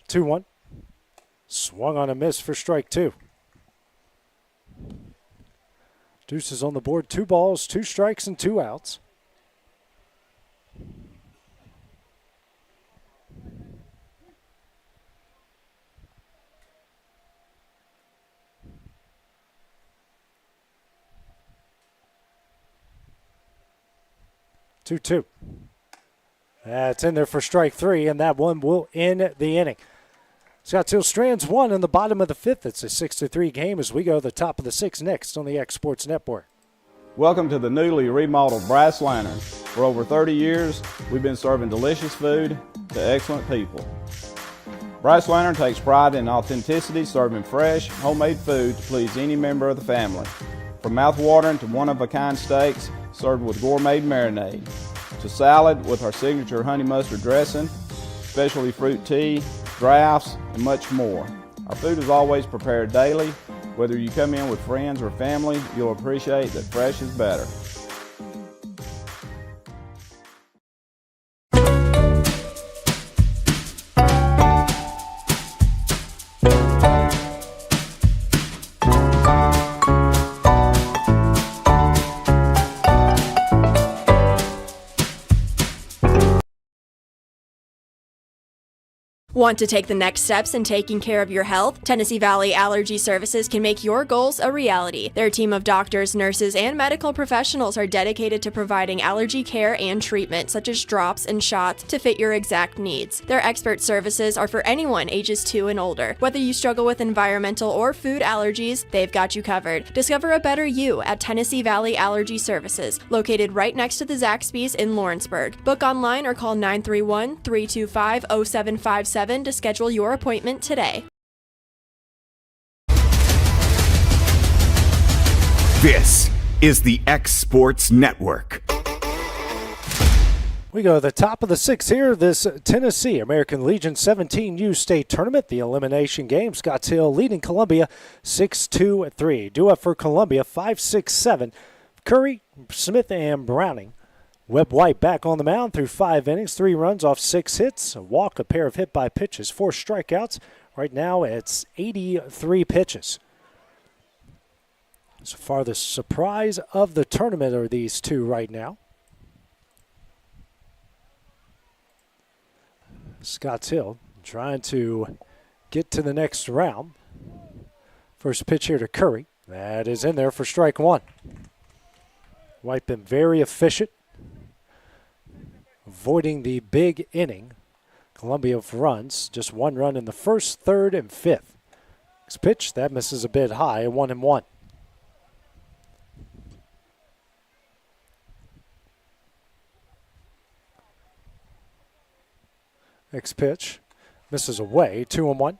Two, 1. Swung on a miss for strike 2. Deuces on the board. 2 balls, 2 strikes, and 2 outs. Two. That's in there for strike 3, and that one will end the inning. Scottsdale Strands 1 in the bottom of the 5th. It's a 6-3 game as we go to the top of the 6th next on the X Sports Network. Welcome to the newly remodeled Brass Lantern. For over 30 years, we've been serving delicious food to excellent people. Brass Lantern takes pride in authenticity, serving fresh, homemade food to please any member of the family. From mouth-watering to one-of-a-kind steaks served with gourmet marinade. to salad with our signature honey mustard dressing, specialty fruit tea, drafts, and much more. Our food is always prepared daily. Whether you come in with friends or family, you'll appreciate that fresh is better. Want to take the next steps in taking care of your health? Tennessee Valley Allergy Services can make your goals a reality. Their team of doctors, nurses, and medical professionals are dedicated to providing allergy care and treatment, such as drops and shots, to fit your exact needs. Their expert services are for anyone ages 2 and older. Whether you struggle with environmental or food allergies, they've got you covered. Discover a better you at Tennessee Valley Allergy Services, located right next to the Zaxby's in Lawrenceburg. Book online or call 931-325-0757 to schedule your appointment today. This is the X Sports Network. We go to the top of the sixth here. This Tennessee American Legion 17U state tournament, the elimination game. Scotts Hill leading Columbia 6-2-3. Due up for Columbia 5-6-7. Curry, Smith, and Browning. Webb White back on the mound through 5 innings, 3 runs off 6 hits, a walk, a pair of hit by pitches, 4 strikeouts. Right now it's 83 pitches. So far the surprise of the tournament are these two right now. Scotts Hill trying to get to the next round. First pitch here to Curry. That is in there for strike one. White been very efficient, avoiding the big inning. Columbia runs, just 1 run in the first, third, and fifth. Next pitch, that misses a bit high, 1-1. Next pitch, misses away, 2-1.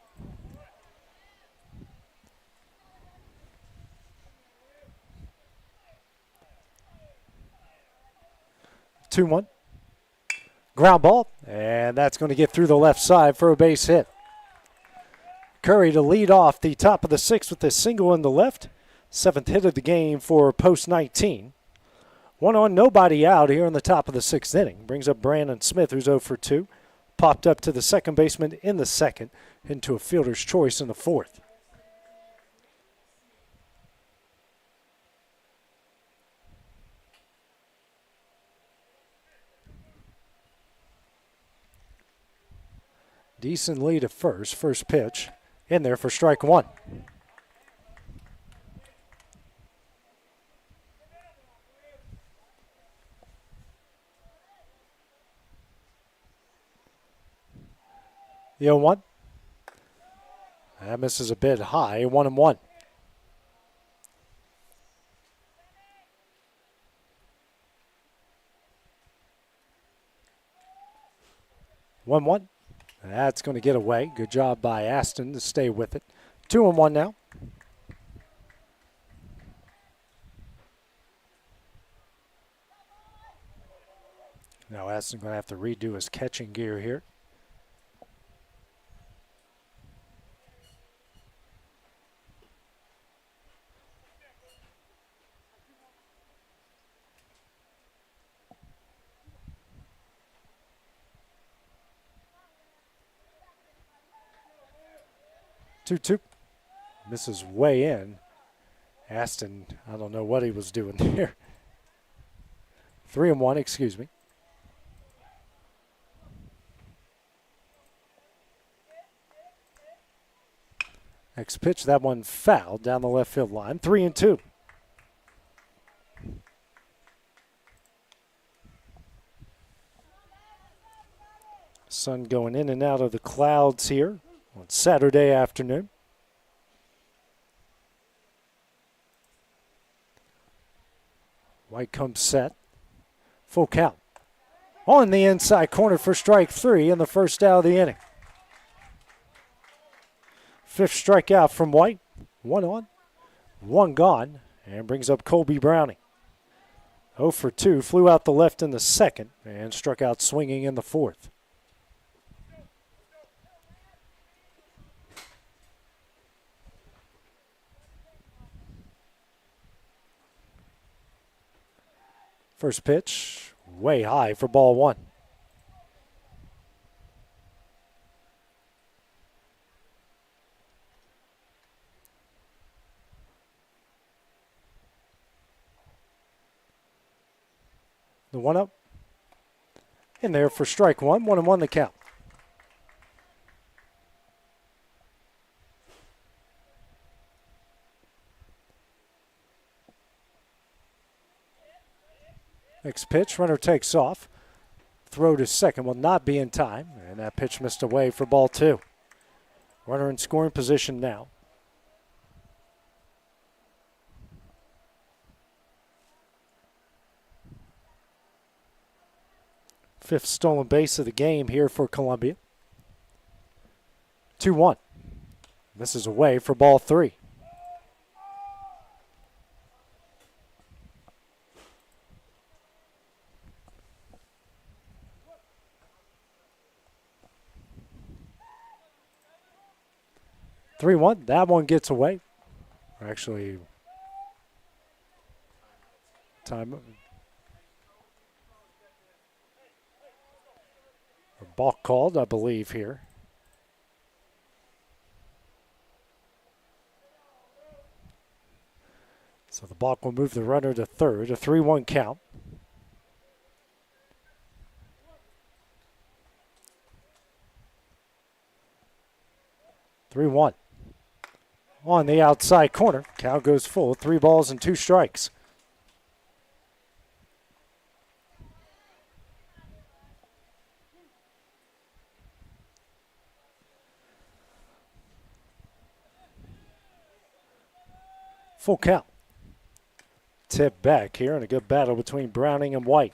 Ground ball, and that's going to get through the left side for a base hit. Curry to lead off the top of the sixth with a single in the left. 7th hit of the game for post 19. 1 on, nobody out here in the top of the 6th inning. Brings up Brandon Smith, who's 0 for 2. Popped up to the second baseman in the second, into a fielder's choice in the fourth. Decent lead at first. First pitch in there for strike one. The 0-1. That misses a bit high. 1-1. That's going to get away. Good job by Aston to stay with it. 2-1 now. Now Aston going to have to redo his catching gear here. Two. Misses way in. Aston, I don't know what he was doing there. 3-1, excuse me. Next pitch, that one fouled down the left field line. 3-2. Sun going in and out of the clouds here on Saturday afternoon. White comes set. Full count. On the inside corner for strike 3 in the first out of the inning. 5th strikeout from White. 1 on, 1 gone, and brings up Colby Browning. 0 for 2, flew out the left in the second and struck out swinging in the fourth. First pitch, way high for ball one. The 1-up. In there for strike one. 1-1 the count. Next pitch, runner takes off. Throw to second will not be in time, and that pitch missed away for ball two. Runner in scoring position now. Fifth stolen base of the game here for Columbia. 2-1. This is away for ball three. That one gets away. Actually, time. Balk called, I believe, here. So the balk will move the runner to third, a 3-1 count. On the outside corner, count goes full, 3 balls and 2 strikes. Full count. Tip back here and a good battle between Browning and White.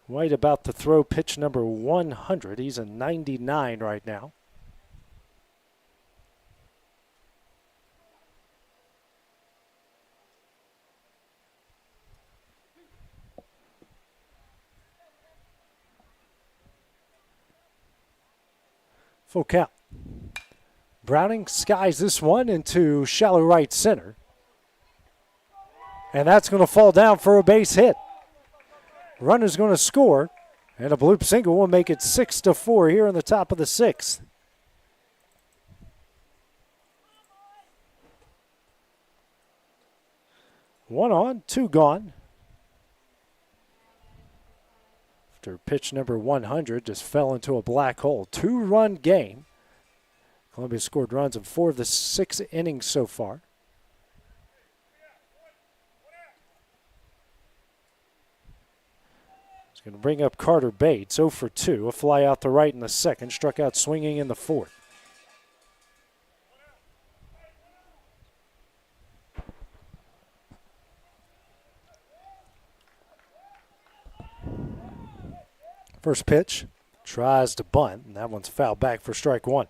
White about to throw pitch number 100. He's a 99 right now. Full count. Browning skies this one into shallow right center. And that's going to fall down for a base hit. Runner's going to score, and a bloop single will make it 6-4 here in the top of the sixth. One on, 2 gone. After pitch number 100 just fell into a black hole. 2-run game. Columbia scored runs in 4 of the 6 innings so far. He's going to bring up Carter Bates, 0 for 2. A fly out the right in the second, struck out swinging in the fourth. First pitch, tries to bunt, and that one's fouled back for strike one.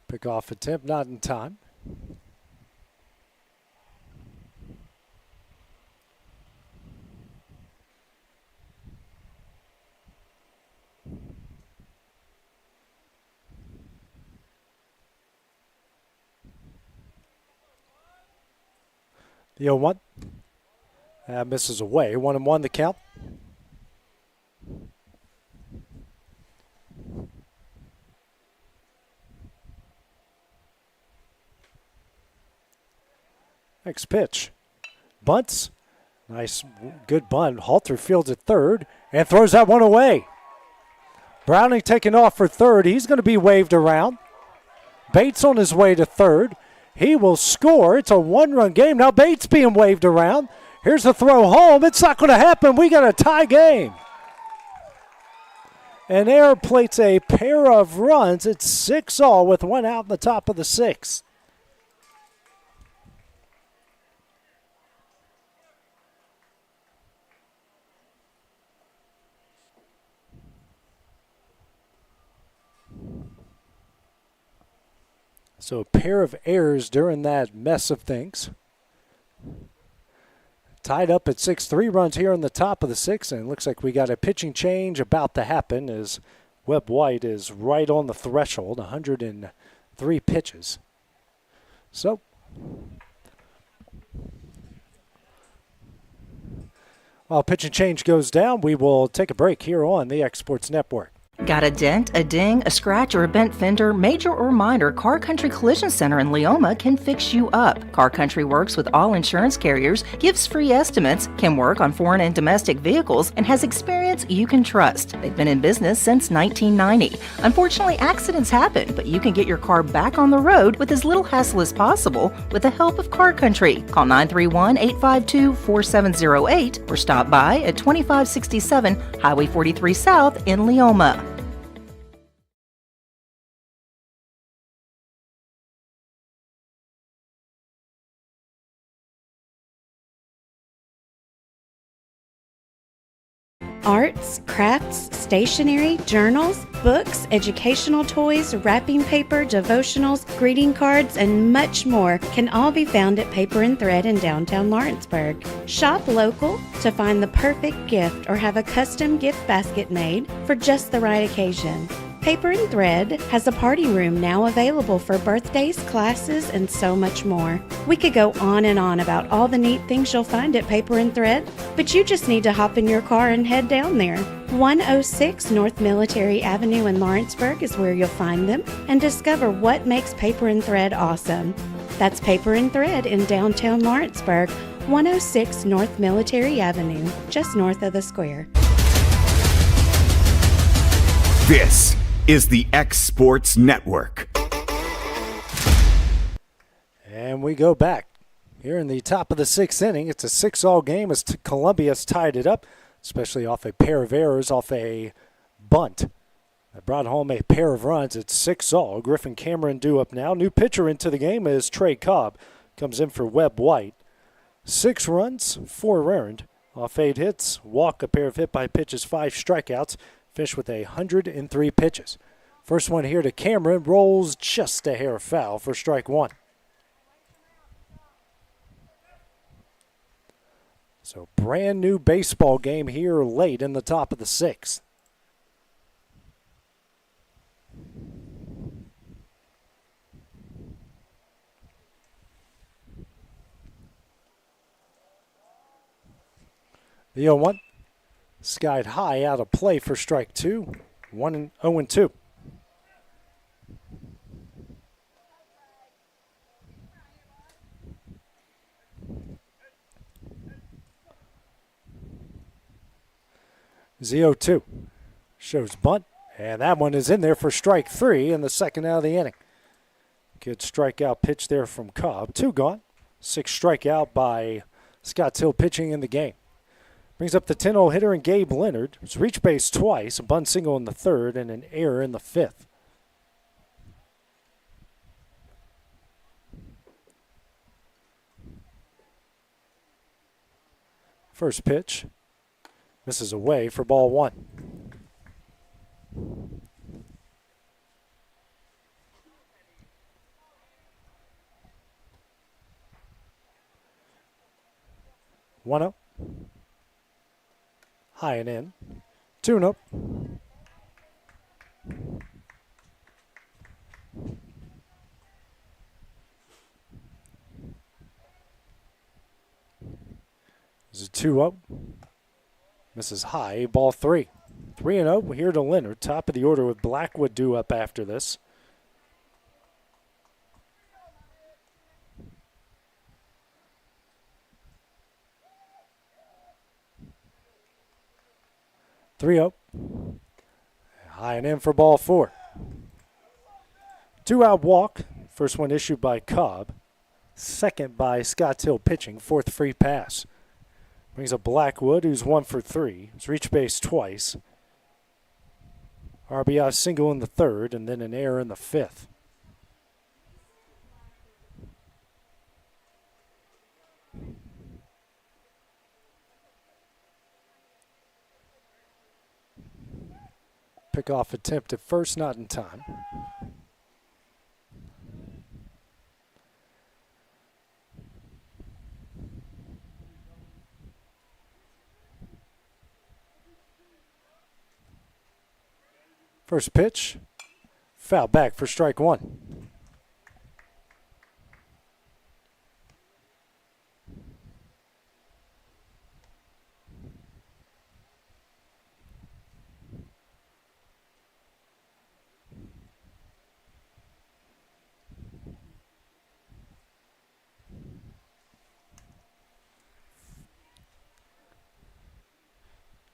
Pick-off attempt, not in time. The 0-1. That misses away. 1-1 the count. Next pitch. Bunts. Nice, good bunt. Halter fields at third and throws that one away. Browning taking off for third. He's going to be waved around. Bates on his way to third. He will score. It's a 1-run game. Now Bates being waved around. Here's the throw home. It's not going to happen. We got a tie game. And Air plates a pair of runs. It's 6-all with 1 out in the top of the 6th. So a pair of errors during that mess of things. Tied up at 6, 3 runs here in the top of the 6th, and it looks like we got a pitching change about to happen as Webb White is right on the threshold, 103 pitches. So while pitching change goes down, we will take a break here on the X Sports Network. Got a dent, a ding, a scratch, or a bent fender? Major or minor, Car Country Collision Center in Leoma can fix you up. Car Country works with all insurance carriers, gives free estimates, can work on foreign and domestic vehicles, and has experience you can trust. They've been in business since 1990. Unfortunately, accidents happen, but you can get your car back on the road with as little hassle as possible with the help of Car Country. Call 931-852-4708 or stop by at 2567 Highway 43 South in Leoma. Arts, crafts, stationery, journals, books, educational toys, wrapping paper, devotionals, greeting cards, and much more can all be found at Paper and Thread in downtown Lawrenceburg. Shop local to find the perfect gift or have a custom gift basket made for just the right occasion. Paper and Thread has a party room now available for birthdays, classes, and so much more. We could go on and on about all the neat things you'll find at Paper and Thread, but you just need to hop in your car and head down there. 106 North Military Avenue in Lawrenceburg is where you'll find them and discover what makes Paper and Thread awesome. That's Paper and Thread in downtown Lawrenceburg, 106 North Military Avenue, just north of the square. This is the X Sports Network. And we go back. Here in the top of the 6th inning, it's a 6-all game as Columbia's tied it up, especially off a pair of errors, off a bunt that brought home a pair of runs. It's 6-all. Griffin Cameron due up now. New pitcher into the game is Trey Cobb. Comes in for Webb White. 6 runs, 4 earned. Off 8 hits, walk, a pair of hit by pitches, 5 strikeouts. Finished with 103 pitches. First one here to Cameron, rolls just a hair foul for strike 1. So brand new baseball game here late in the top of the 6th. The 0-1. Skied high out of play for strike 2. 0-2. Z02 shows bunt, and that one is in there for strike 3 in the second out of the inning. Good strikeout pitch there from Cobb. 2 gone. 6 strikeout by Scott Till pitching in the game. Brings up the 10-hole hitter and Gabe Leonard. He's reached base twice, a bunt single in the 3rd and an error in the 5th. First pitch misses away for ball 1. One up. High and in. 2-0. This is 2-0. Misses high, ball 3. 3-0 here to Leonard. Top of the order with Blackwood due up after this. High and in for ball 4. 2-out walk. First one issued by Cobb. Second by Scott Till pitching. 4th free pass. Brings up Blackwood, who's 1 for 3. He's reached base twice. RBI single in the 3rd, and then an error in the 5th. Pickoff attempt at first, not in time. First pitch, foul back for strike one.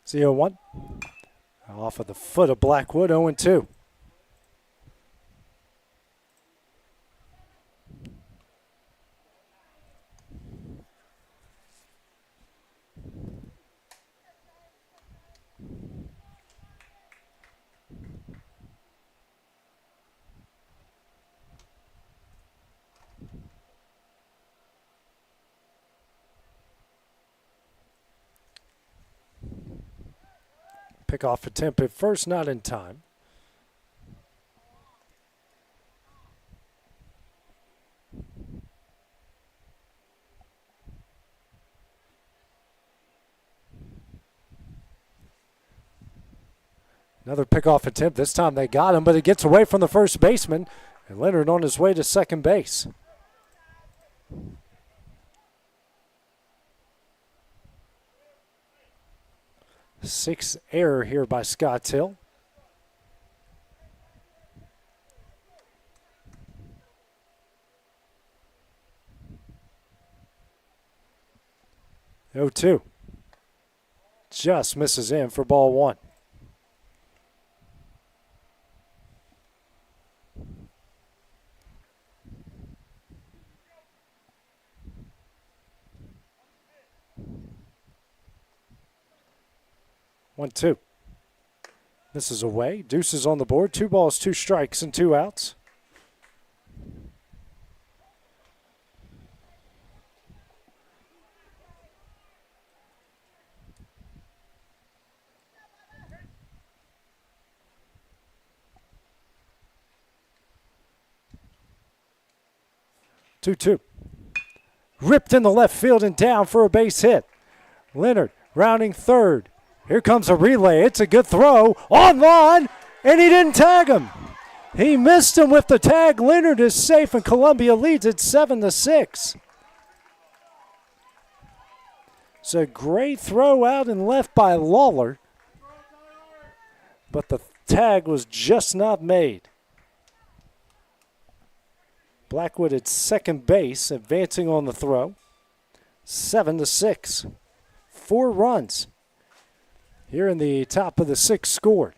It's the 0-1. Off of the foot of Blackwood, 0-2. Pickoff attempt at first, not in time. Another pickoff attempt. This time they got him, but it gets away from the first baseman, and Leonard on his way to second base. Sixth error here by Scott Hill. Oh, 2. Just misses in for ball one. One, two. This is away. Deuce is on the board. 2 balls, 2 strikes, and 2 outs. Two. Ripped in the left field and down for a base hit. Leonard rounding third. Here comes a relay. It's a good throw. On line, and he didn't tag him. He missed him with the tag. Leonard is safe, and Columbia leads it 7-6. It's a great throw out and left by Lawler, but the tag was just not made. Blackwood at second base, advancing on the throw. 7-6. 4 runs here in the top of the 6th scored.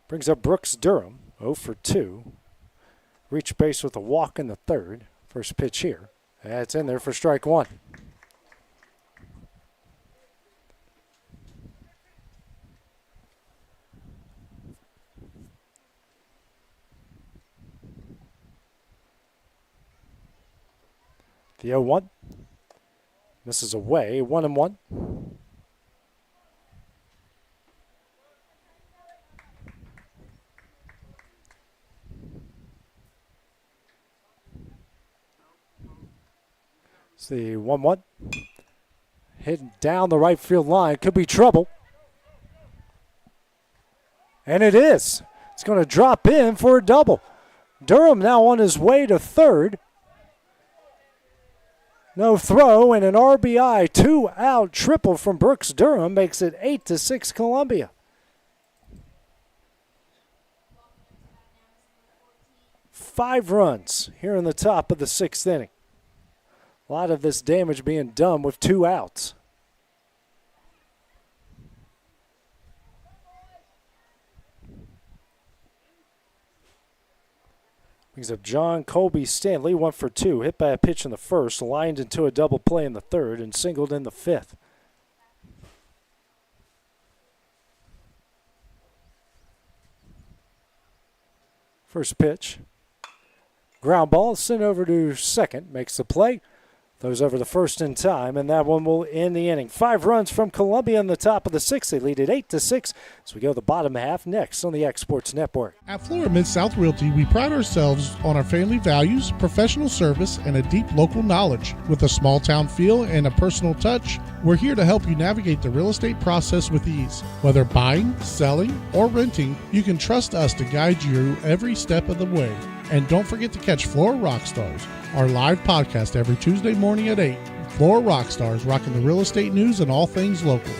Brings up Brooks Durham, 0 for 2. Reach base with a walk in the third. First pitch here. That's in there for strike one. The 0-1. This is away, 1-1. It's the 1-1. Hit down the right field line. Could be trouble. And it is. It's going to drop in for a double. Durham now on his way to third. No throw and an RBI, 2-out triple from Brooks Durham makes it 8-6 Columbia. Five runs here in the top of the 6th inning. A lot of this damage being done with 2 outs. Brings up John Colby Stanley, 1 for 2. Hit by a pitch in the first, lined into a double play in the third, and singled in the 5th. First pitch. Ground ball sent over to second. Makes the play. Throws over the first in time, and that one will end the inning. 5 runs from Columbia in the top of the 6th. They lead it 8-6 as we go the bottom half next on the Exports Network. At Florida Mid-South Realty, we pride ourselves on our family values, professional service, and a deep local knowledge. With a small town feel and a personal touch, we're here to help you navigate the real estate process with ease. Whether buying, selling, or renting, you can trust us to guide you every step of the way. And don't forget to catch Florida Rockstars, our live podcast every Tuesday morning at 8. Florida Rockstars, rocking the real estate news and all things local.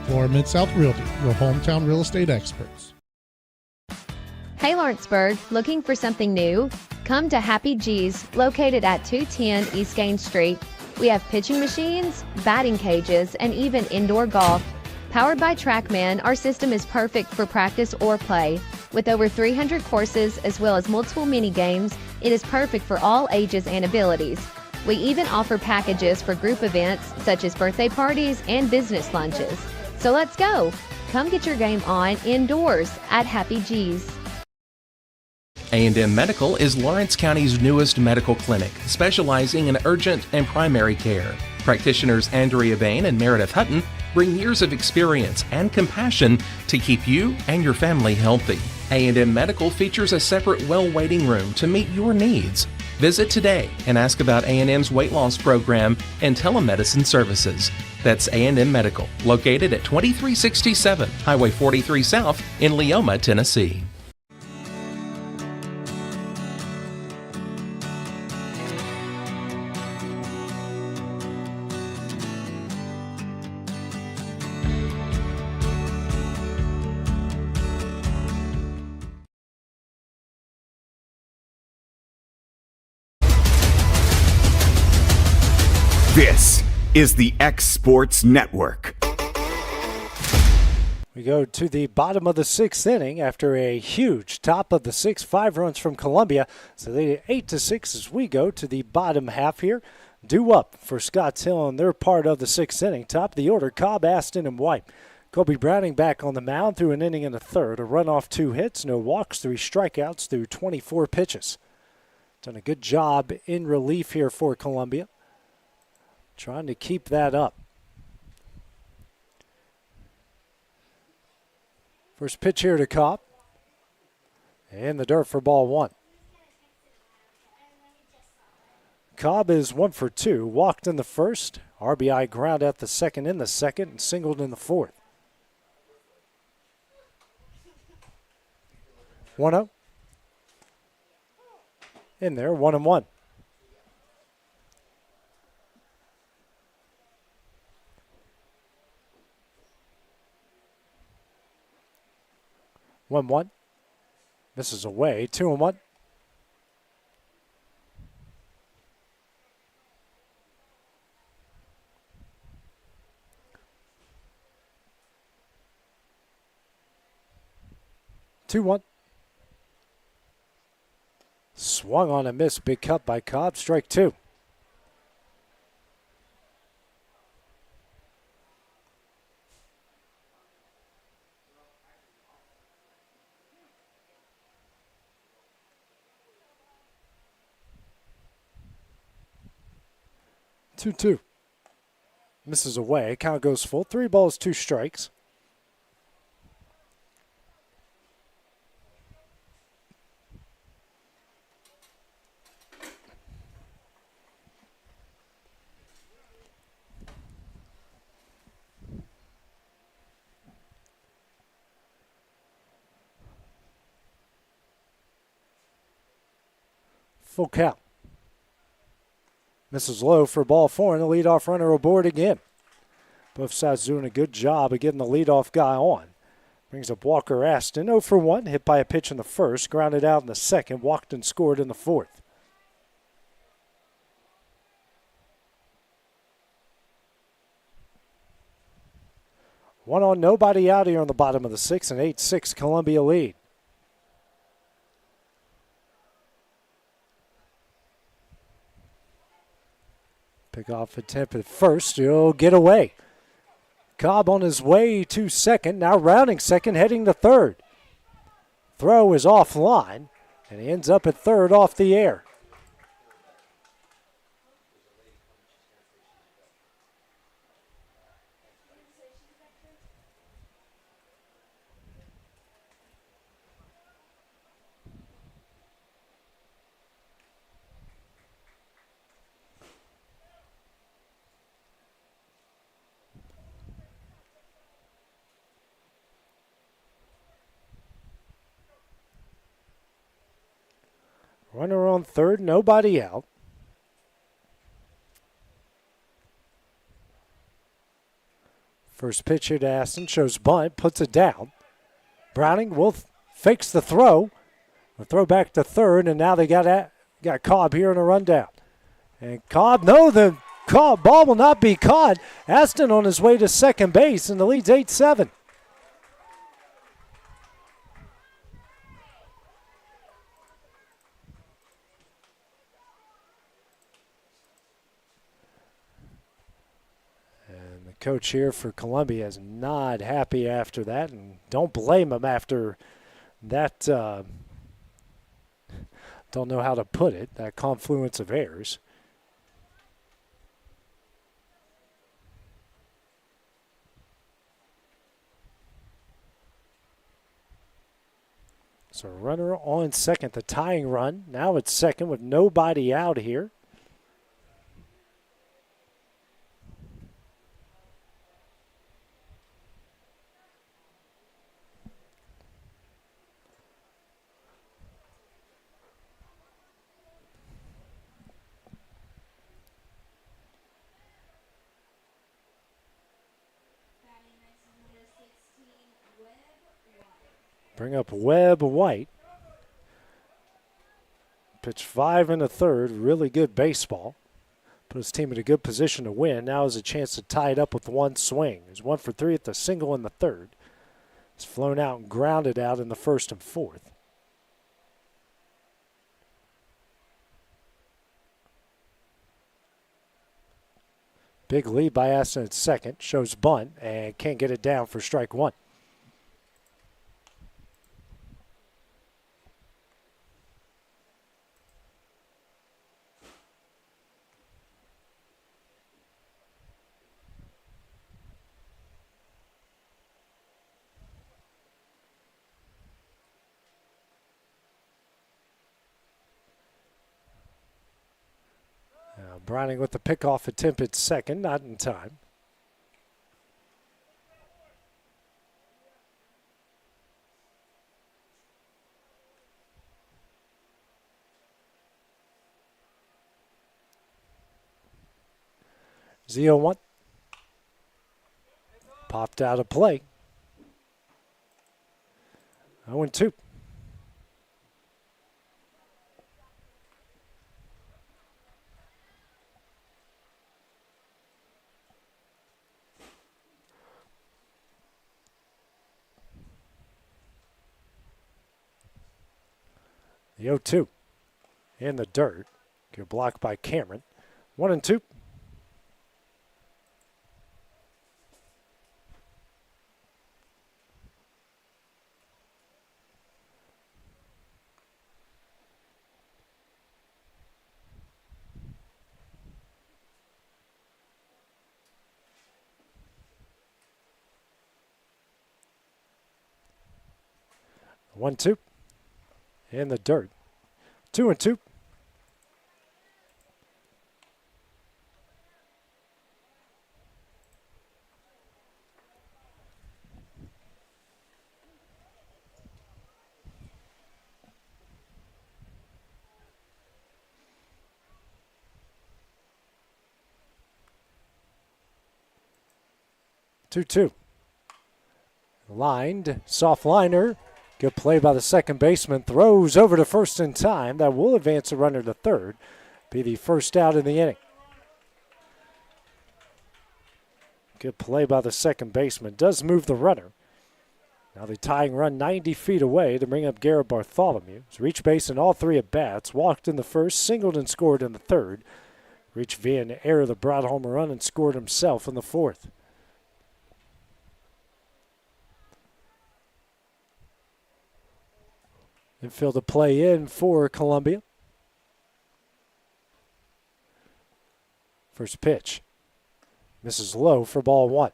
Florida Mid-South Realty, your hometown real estate experts. Hey Lawrenceburg, looking for something new? Come to Happy G's, located at 210 East Gain Street. We have pitching machines, batting cages, and even indoor golf. Powered by TrackMan, our system is perfect for practice or play. With over 300 courses as well as multiple mini games, it is perfect for all ages and abilities. We even offer packages for group events such as birthday parties and business lunches. So let's go! Come get your game on indoors at Happy G's. A&M Medical is Lawrence County's newest medical clinic, specializing in urgent and primary care. Practitioners Andrea Bain and Meredith Hutton bring years of experience and compassion to keep you and your family healthy. A&M Medical features a separate well waiting room to meet your needs. Visit today and ask about A&M's weight loss program and telemedicine services. That's A&M Medical, located at 2367 Highway 43 South in Leoma, Tennessee. This is the X Sports Network. We go to the bottom of the 6th inning after a huge top of the 6th, 5 runs from Columbia. So they 8-6 as we go to the bottom half here. Due up for Scotts Hill on their part of the 6th inning. Top of the order, Cobb, Aston, and White. Colby Browning back on the mound through an inning and a third. A run off 2 hits, no walks, 3 strikeouts through 24 pitches. Done a good job in relief here for Columbia. Trying to keep that up. First pitch here to Cobb. In the dirt for ball 1. Cobb is 1 for 2. Walked in the first. RBI ground out the second in the second and singled in the fourth. 1-0. In there, 1-1. One. Misses away. 2-1. Swung on a miss. Big cut by Cobb. Strike 2. Two. Misses away. Count goes full. 3 balls, 2 strikes. Full count. Misses low for ball 4, and the leadoff runner aboard again. Both sides doing a good job of getting the leadoff guy on. Brings up Walker Aston, 0 for 1, hit by a pitch in the first, grounded out in the second, walked and scored in the fourth. One on, nobody out here on the bottom of the 6th, and 8-6 Columbia lead. Pick off attempt at first. He'll get away. Cobb on his way to second. Now rounding second, heading to third. Throw is offline, and he ends up at third off the air. Runner on third, nobody out. First pitch here to Aston shows bunt, puts it down. Browning fakes the throw. A throw back to third, and now they got Cobb here in a rundown. And Cobb, the ball will not be caught. Aston on his way to second base, and the lead's 8-7. And the coach here for Columbia is not happy after that, and don't blame him after that. Don't know how to put it, that confluence of errors. So runner on second, the tying run. Now it's second with nobody out here. Bring up Webb White. Pitch 5 1/3. Really good baseball. Put his team in a good position to win. Now has a chance to tie it up with one swing. He's 1 for 3 at the single in the third. He's flown out and grounded out in the first and fourth. Big lead by Aston at second. Shows bunt and can't get it down for strike one. Browning with the pickoff attempt at second, not in time. Zio 1. Popped out of play. 0-2. The 0-2 in the dirt. Good block by Cameron. 1-2. One, two. In the dirt. 2-2. Two. Lined, soft liner. Good play by the second baseman. Throws over to first in time. That will advance a runner to third. Be the first out in the inning. Good play by the second baseman. Does move the runner. Now the tying run 90 feet away to bring up Garrett Bartholomew. He's reached base in all three at bats. Walked in the first, singled and scored in the third. Reached via an error the Broad home run and scored himself in the fourth. Infield to play in for Columbia. First pitch. Misses low for ball one.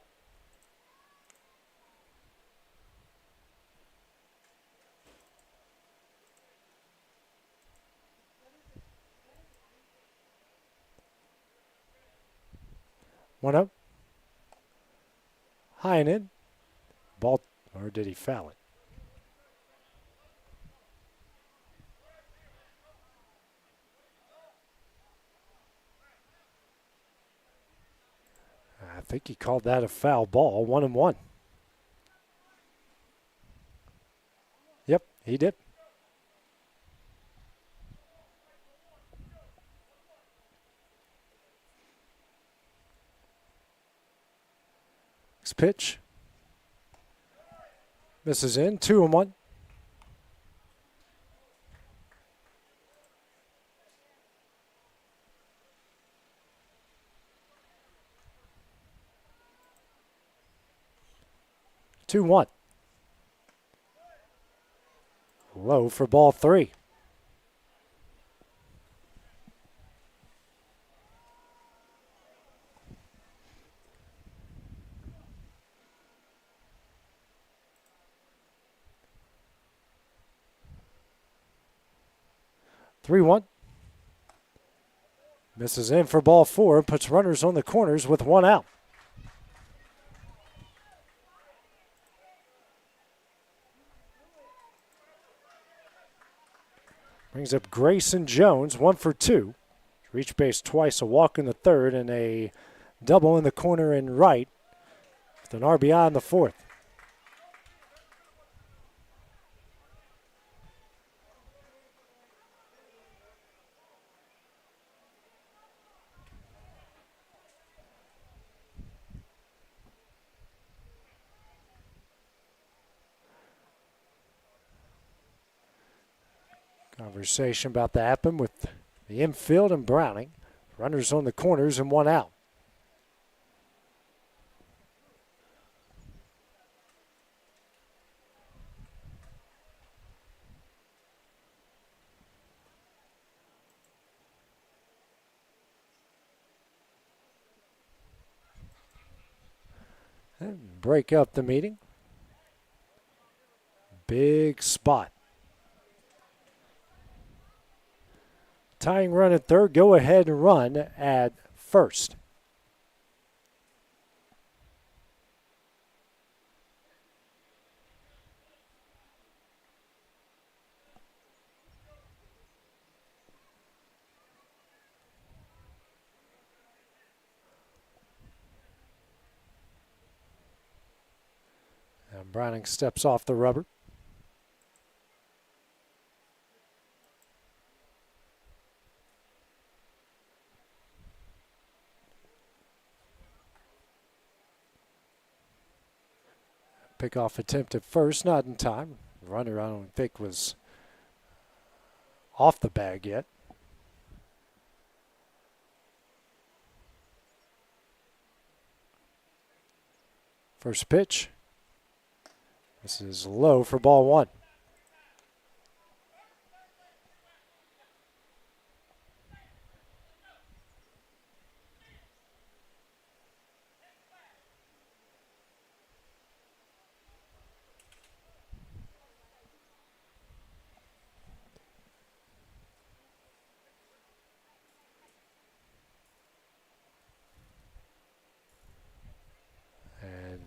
One up. High and in. Ball, or did he foul it? think he called that a foul ball. 1-1. Yep, he did. Next pitch. Misses in. 2-1. Low for ball 3. Three one. Misses in for ball 4. Puts runners on the corners with 1 out. Brings up Grayson Jones, 1 for 2. Reached base twice, a walk in the 3rd, and a double in the corner and right, with an RBI in the 4th. Conversation about to happen with the infield and Browning. Runners on the corners and 1 out. And break up the meeting. Big spot. Tying run at 3rd. Go ahead and run at 1st. And Browning steps off the rubber. Pickoff attempt at 1st, not in time. The runner, I don't think, was off the bag yet. First pitch. This is low for ball 1.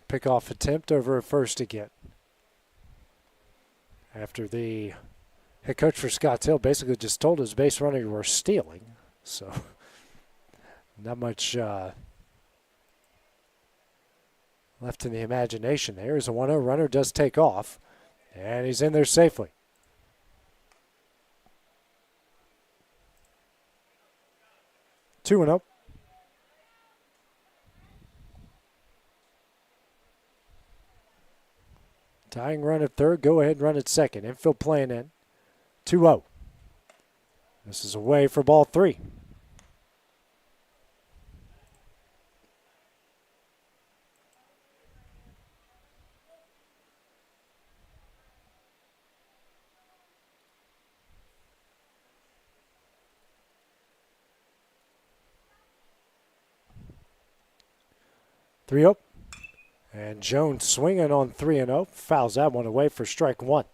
Pickoff attempt over at 1st again. After the head coach for Scotts Hill basically just told his base runner you were stealing. So not much left in the imagination there. As a 1-0 runner does take off, and he's in there safely. Two and 0. Tying run at 3rd, go ahead and run at 2nd. Infield playing in. 2-0. This is away for ball 3. Three up. And Jones swinging on 3-0. Fouls that one away for strike 1.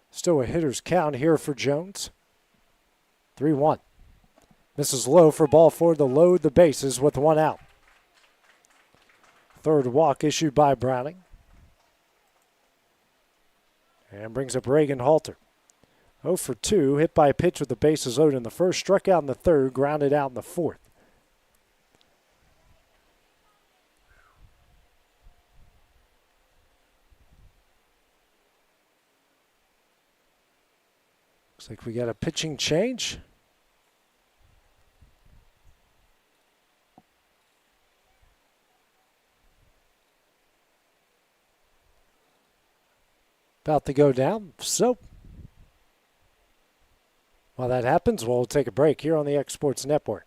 Still a hitter's count here for Jones. 3-1. Misses low for ball four to load the bases with one out. Third walk issued by Browning. And brings up Reagan Halter. 0 for 2, hit by a pitch with the bases loaded in the first, struck out in the third, grounded out in the fourth. Looks like we got a pitching change. About to go down, so while that happens, we'll take a break here on the X Sports Network.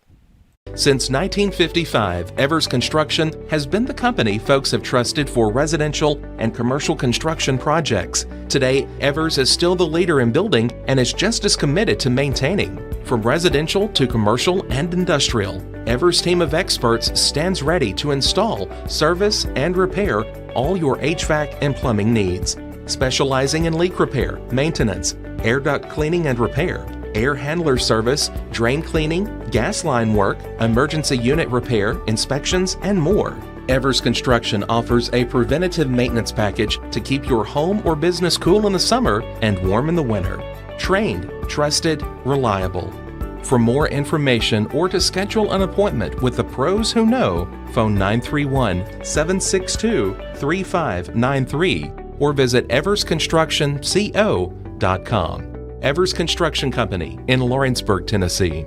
Since 1955, Evers Construction has been the company folks have trusted for residential and commercial construction projects. Today, Evers is still the leader in building and is just as committed to maintaining. From residential to commercial and industrial, Evers' team of experts stands ready to install, service, and repair all your HVAC and plumbing needs. Specializing in leak repair, maintenance, air duct cleaning and repair, air handler service, drain cleaning, gas line work, emergency unit repair, inspections, and more. Evers Construction offers a preventative maintenance package to keep your home or business cool in the summer and warm in the winter. Trained, trusted, reliable. For more information or to schedule an appointment with the pros who know, phone 931-762-3593 or visit eversconstructionco.com. Evers Construction Company in Lawrenceburg, Tennessee.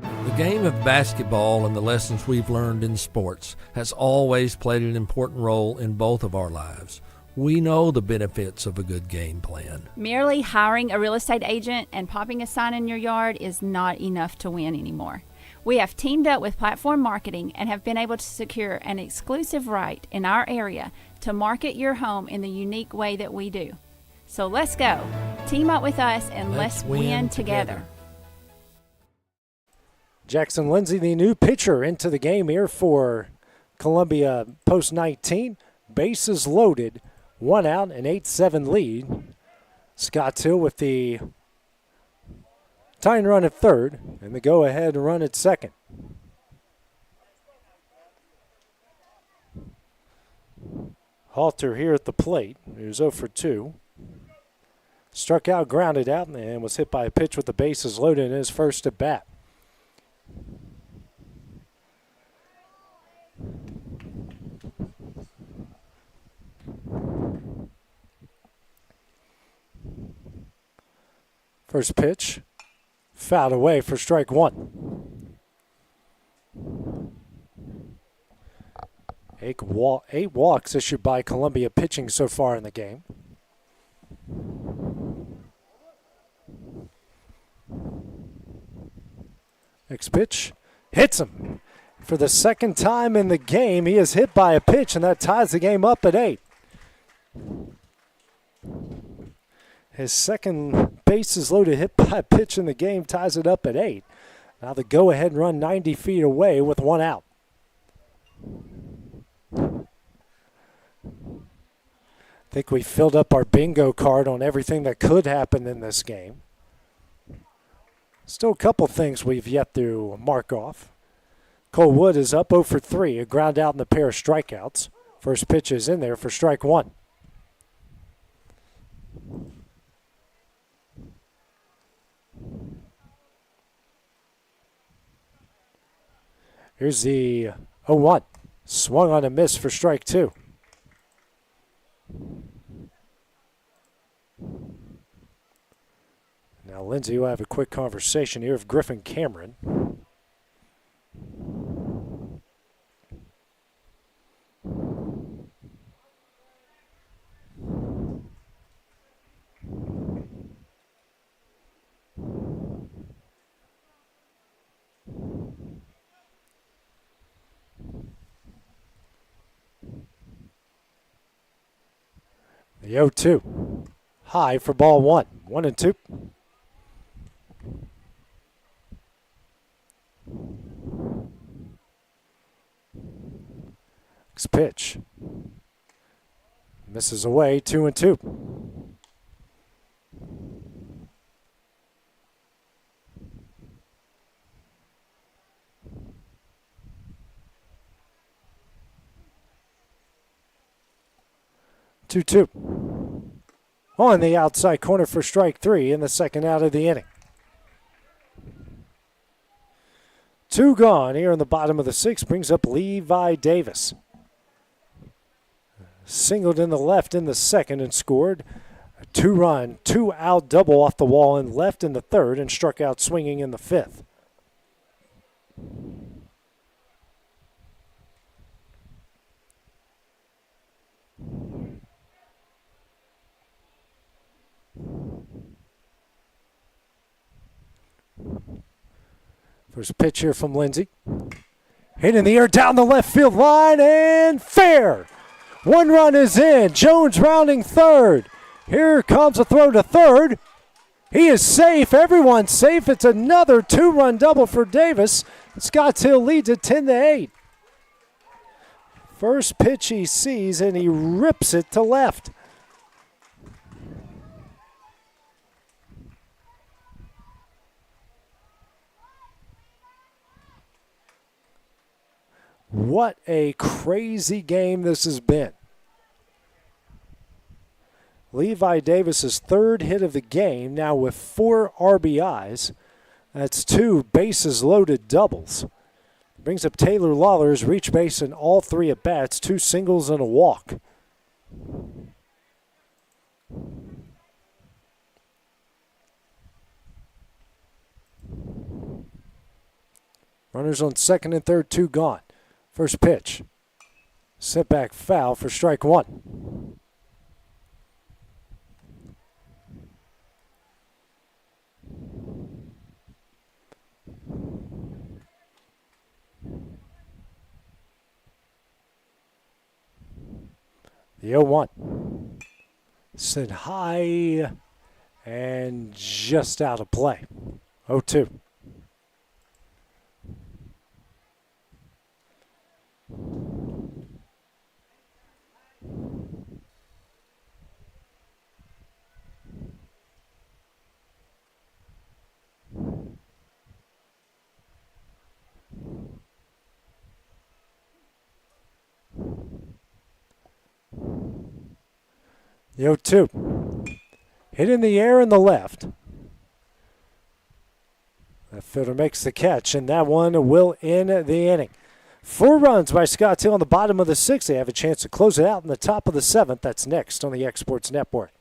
The game of basketball and the lessons we've learned in sports has always played an important role in both of our lives. We know the benefits of a good game plan. Merely hiring a real estate agent and popping a sign in your yard is not enough to win anymore. We have teamed up with Platform Marketing and have been able to secure an exclusive right in our area to market your home in the unique way that we do. So let's go. Team up with us and let's win together. Jackson Lindsay, the new pitcher, into the game here for Columbia Post 19. Bases loaded, 1 out, an 8-7 lead. Scott Hill with the tying run at third and the go-ahead run at second. Halter here at the plate. He was 0 for 2. Struck out, grounded out, and was hit by a pitch with the bases loaded in his first at bat. First pitch, fouled away for strike one. 8 walks issued by Columbia pitching so far in the game. Next pitch, hits him. For the second time in the game, he is hit by a pitch, and that ties the game up at 8. His second bases loaded hit by a pitch in the game ties it up at 8. Now the go-ahead run 90 feet away with 1 out. I think we filled up our bingo card on everything that could happen in this game. Still a couple things we've yet to mark off. Cole Wood is up 0 for 3, a ground out in the pair of strikeouts. First pitch is in there for strike one. Here's the 0-1. Swung on a miss for strike two. Now Lindsay will have a quick conversation here with Griffin Cameron. The 0-2. High for ball one. 1-2. Next pitch. Misses away, 2-2. On the outside corner for strike 3 in the second out of the inning. 2 gone here in the bottom of the 6th, brings up Levi Davis. Singled in the left in the second and scored a 2-run, 2-out double off the wall in left in the third and struck out swinging in the 5th. First pitch here from Lindsay. Hit in the air down the left field line and fair. 1 run is in. Jones rounding third. Here comes a throw to third. He is safe. Everyone's safe. It's another 2-run double for Davis. Scottsdale leads it 10-8. First pitch he sees and he rips it to left. What a crazy game this has been. Levi Davis's 3rd hit of the game, now with 4 RBIs. That's 2 bases loaded doubles. Brings up Taylor Lawler's reach base in all 3 at-bats, 2 singles and a walk. Runners on second and third, 2 gone. First pitch. Set back foul for strike 1. The 0-1. Sent high and just out of play. 0-2. The 0-2. Hit in the air in the left. That fielder makes the catch, and that one will end the inning. 4 runs by Scottsdale on the bottom of the 6th. They have a chance to close it out in the top of the 7th. That's next on the Exports Network.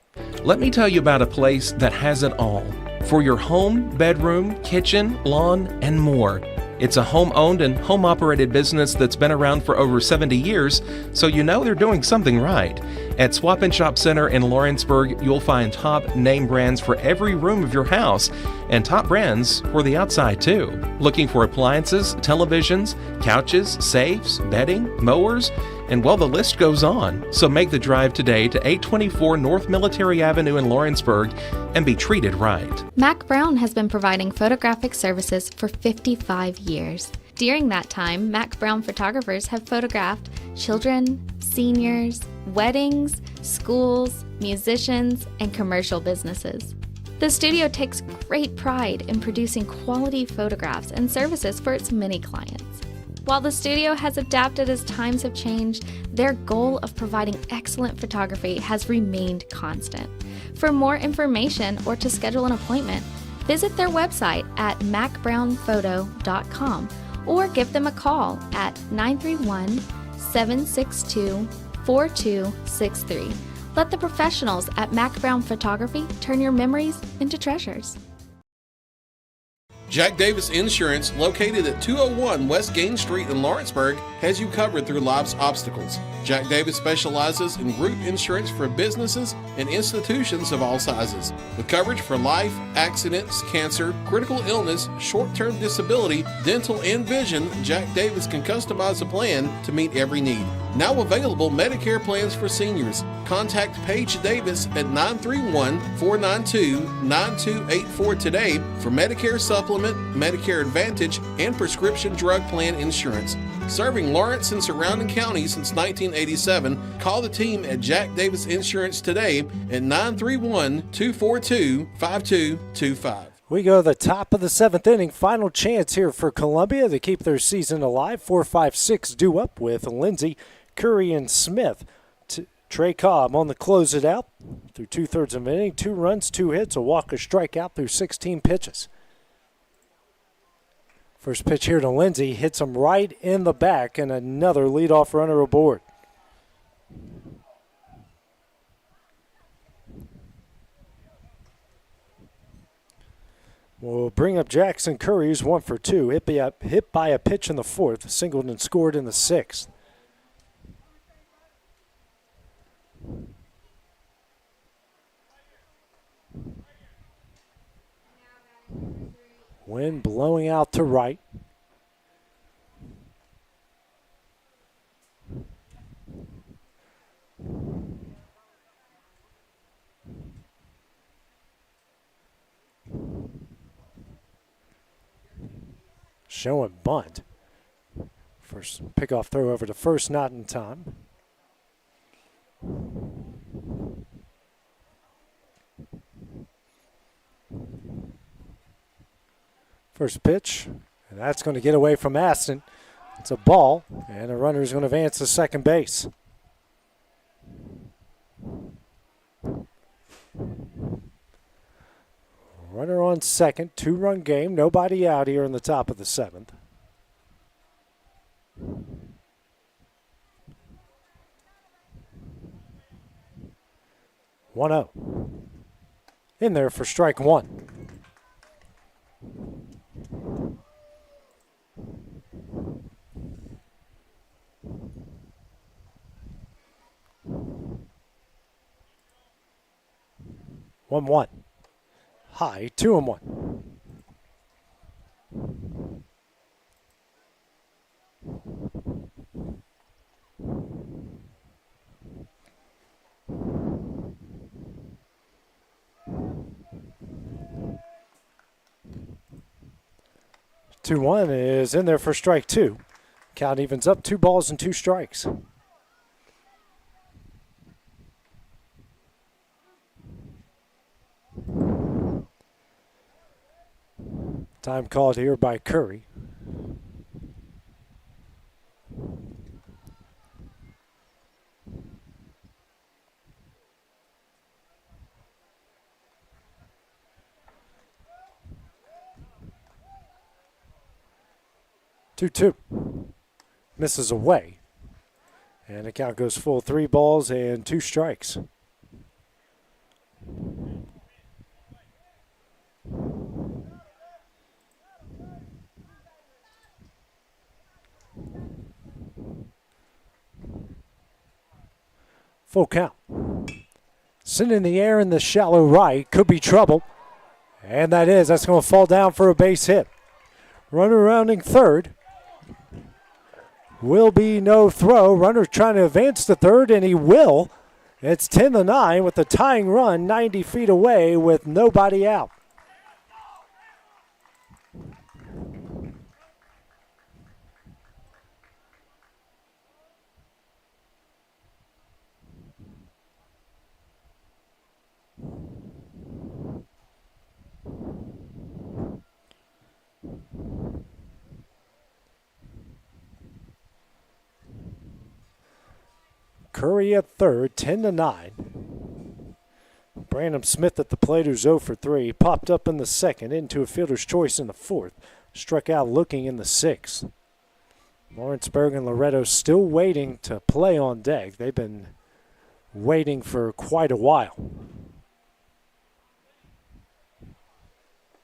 Let me tell you about a place that has it all for your home, bedroom, kitchen, lawn, and more. It's a home-owned and home-operated business that's been around for over 70 years, so you know they're doing something right. At Swap and Shop Center in Lawrenceburg, you'll find top name brands for every room of your house, and top brands for the outside too. Looking for appliances, televisions, couches, safes, bedding, mowers, and well, the list goes on. So make the drive today to 824 North Military Avenue in Lawrenceburg and be treated right. Mac Brown has been providing photographic services for 55 years. During that time, Mac Brown photographers have photographed children, seniors, weddings, schools, musicians, and commercial businesses. The studio takes great pride in producing quality photographs and services for its many clients. While the studio has adapted as times have changed, their goal of providing excellent photography has remained constant. For more information or to schedule an appointment, visit their website at macbrownphoto.com or give them a call at 931-762-4263. Let the professionals at Mac Brown Photography turn your memories into treasures. Jack Davis Insurance, located at 201 West Gain Street in Lawrenceburg, has you covered through life's obstacles. Jack Davis specializes in group insurance for businesses and institutions of all sizes. With coverage for life, accidents, cancer, critical illness, short-term disability, dental, and vision, Jack Davis can customize a plan to meet every need. Now available Medicare plans for seniors. Contact Paige Davis at 931-492-9284 today for Medicare Supplement, Medicare Advantage, and prescription drug plan insurance. Serving Lawrence and surrounding counties since 1987, call the team at Jack Davis Insurance today at 931-242-5225. We go to the top of the 7th inning. Final chance here for Columbia to keep their season alive. 4-5-6 due up with Lindsay, Curry, and Smith. Trey Cobb on the close it out through 2/3 of an inning. 2 runs, 2 hits, a walk, a strikeout through 16 pitches. First pitch here to Lindsay hits him right in the back, and another leadoff runner aboard. We'll bring up Jackson Curry, who's 1 for 2. Hit by a pitch in the 4th. Singled and scored in the 6th. Wind blowing out to right. Showing bunt. First pickoff throw over to first, not in time. First pitch, and that's going to get away from Aston. It's a ball, and a runner is going to advance to second base. Runner on second, 2-run game, nobody out here in the top of the 7th. One out. In there for strike 1. One. High, 2-1. Two one is in there for strike 2. Count evens up, 2 balls and 2 strikes. Time called here by Curry. Two. Misses away. And the count goes full, 3 balls and 2 strikes. Full count. Sitting in the air in the shallow right. Could be trouble. And that's going to fall down for a base hit. Runner rounding third. Will be no throw. Runner trying to advance to third, and he will. It's 10-9 with the tying run 90 feet away with nobody out. Curry at third, 10-9. Brandon Smith at the plate, who's 0 for 3. Popped up in the second, into a fielder's choice in the 4th. Struck out looking in the 6th. Lawrenceburg and Loretto still waiting to play on deck. They've been waiting for quite a while.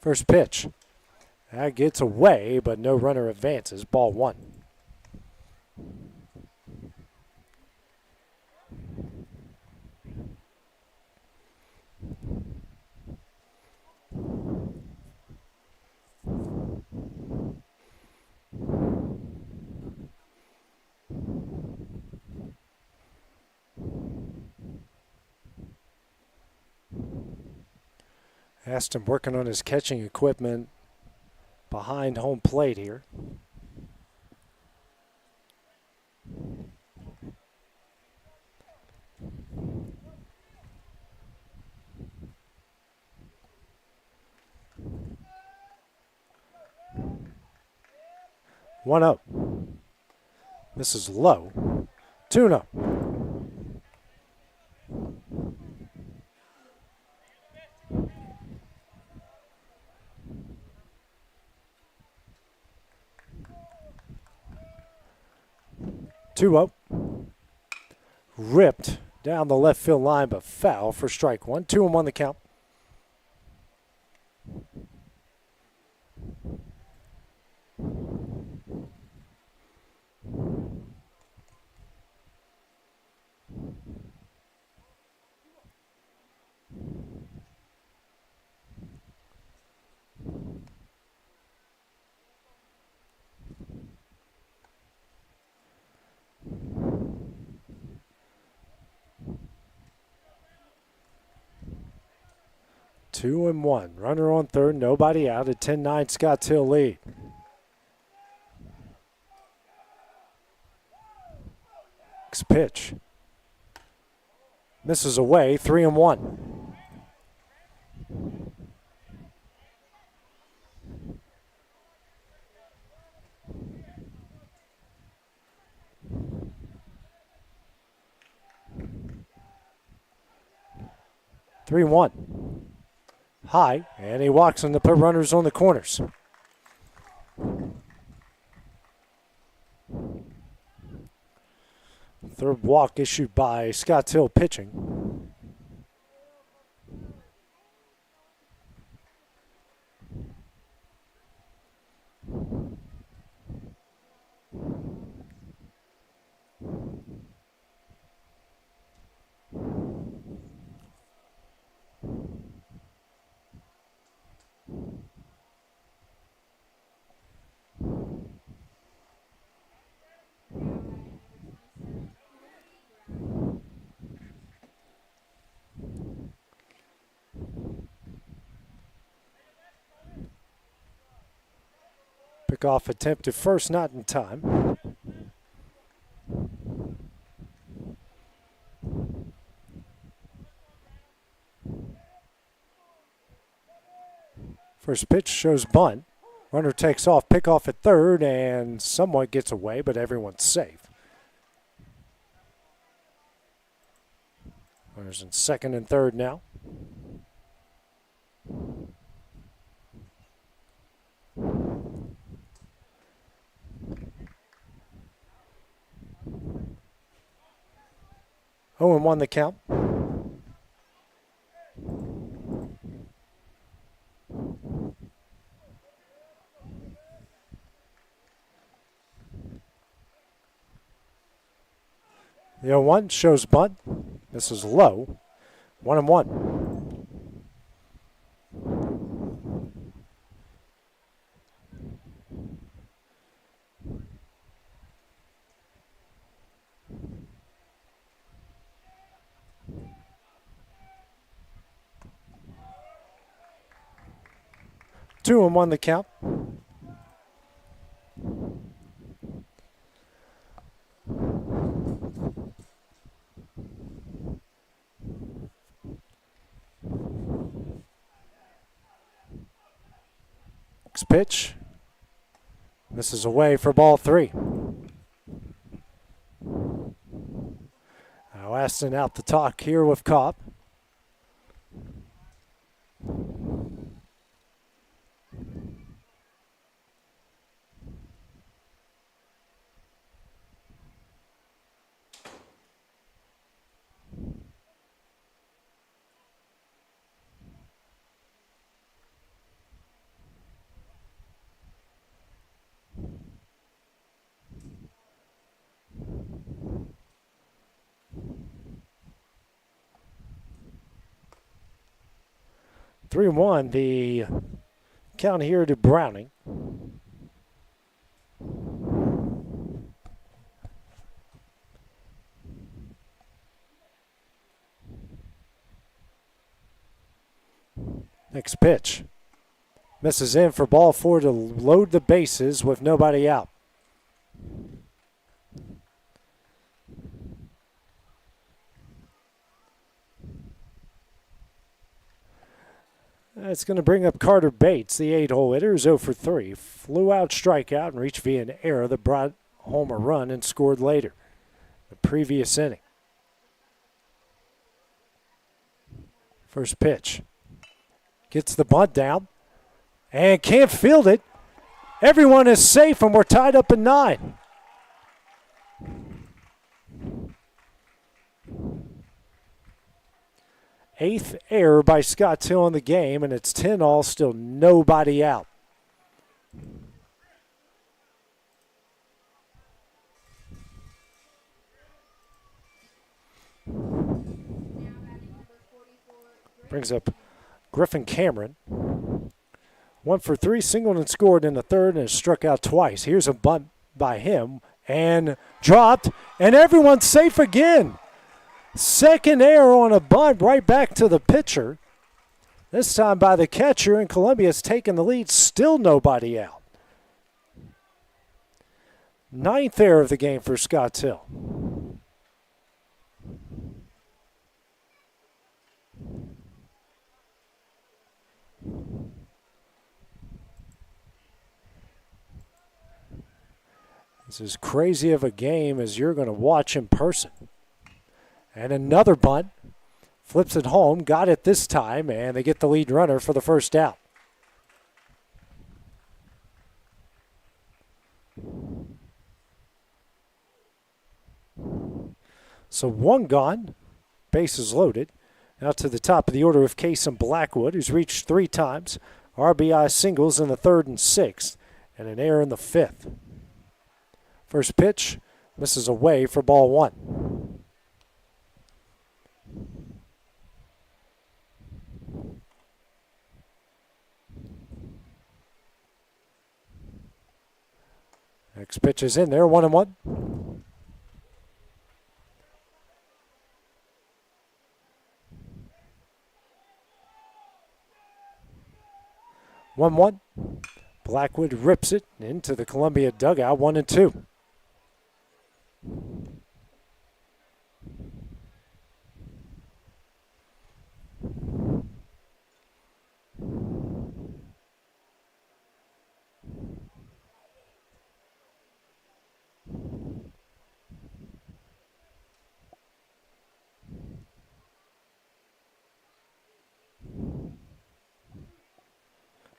First pitch. That gets away, but no runner advances. Ball 1. Aston working on his catching equipment behind home plate here. One up. This is low. 2-0. Two up. Ripped down the left field line, but foul for strike one. 2-1 the count. Two and one. Runner on third, nobody out. A 10-9 Scotts Hill lead. Next pitch. Misses away, 3-1. Three and one. High, and he walks in to put runners on the corners. Third walk issued by Scotts Hill pitching. Pickoff attempted first, not in time. First pitch shows bunt. Runner takes off, pickoff at third, and somewhat gets away, but everyone's safe. Runners in second and third now. Oh, and 1 the count. The 0-1 shows bunt. This is low. 1-1. Two and one the count. Next pitch. This is away for ball 3. Now Aston out the talk here with Cobb. Three and one, the count here to Browning. Next pitch. Misses in for ball 4 to load the bases with nobody out. That's going to bring up Carter Bates, the 8-hole hitter, who's 0 for 3. Flew out, strikeout, and reached via an error that brought home a run and scored later. The previous inning. First pitch. Gets the bunt down and can't field it. Everyone is safe, and we're tied up at 9. Eighth error by Scott Till in the game, and it's 10-all, still nobody out. Brings up Griffin Cameron. 1 for 3, singled and scored in the third and has struck out twice. Here's a bunt by him and dropped, and everyone's safe again. Second error on a bunt right back to the pitcher. This time by the catcher, and Columbia's taken the lead. Still nobody out. Ninth error of the game for Scott Till. This is crazy of a game as you're going to watch in person. And another bunt. Flips it home. Got it this time. And they get the lead runner for the first out. So one gone. Bases loaded. Now to the top of the order of Kason Blackwood, who's reached 3 times. RBI singles in the third and sixth. And an error in the fifth. First pitch. Misses away for ball 1. Next pitch is in there, 1-1. Blackwood rips it into the Columbia dugout, 1-2.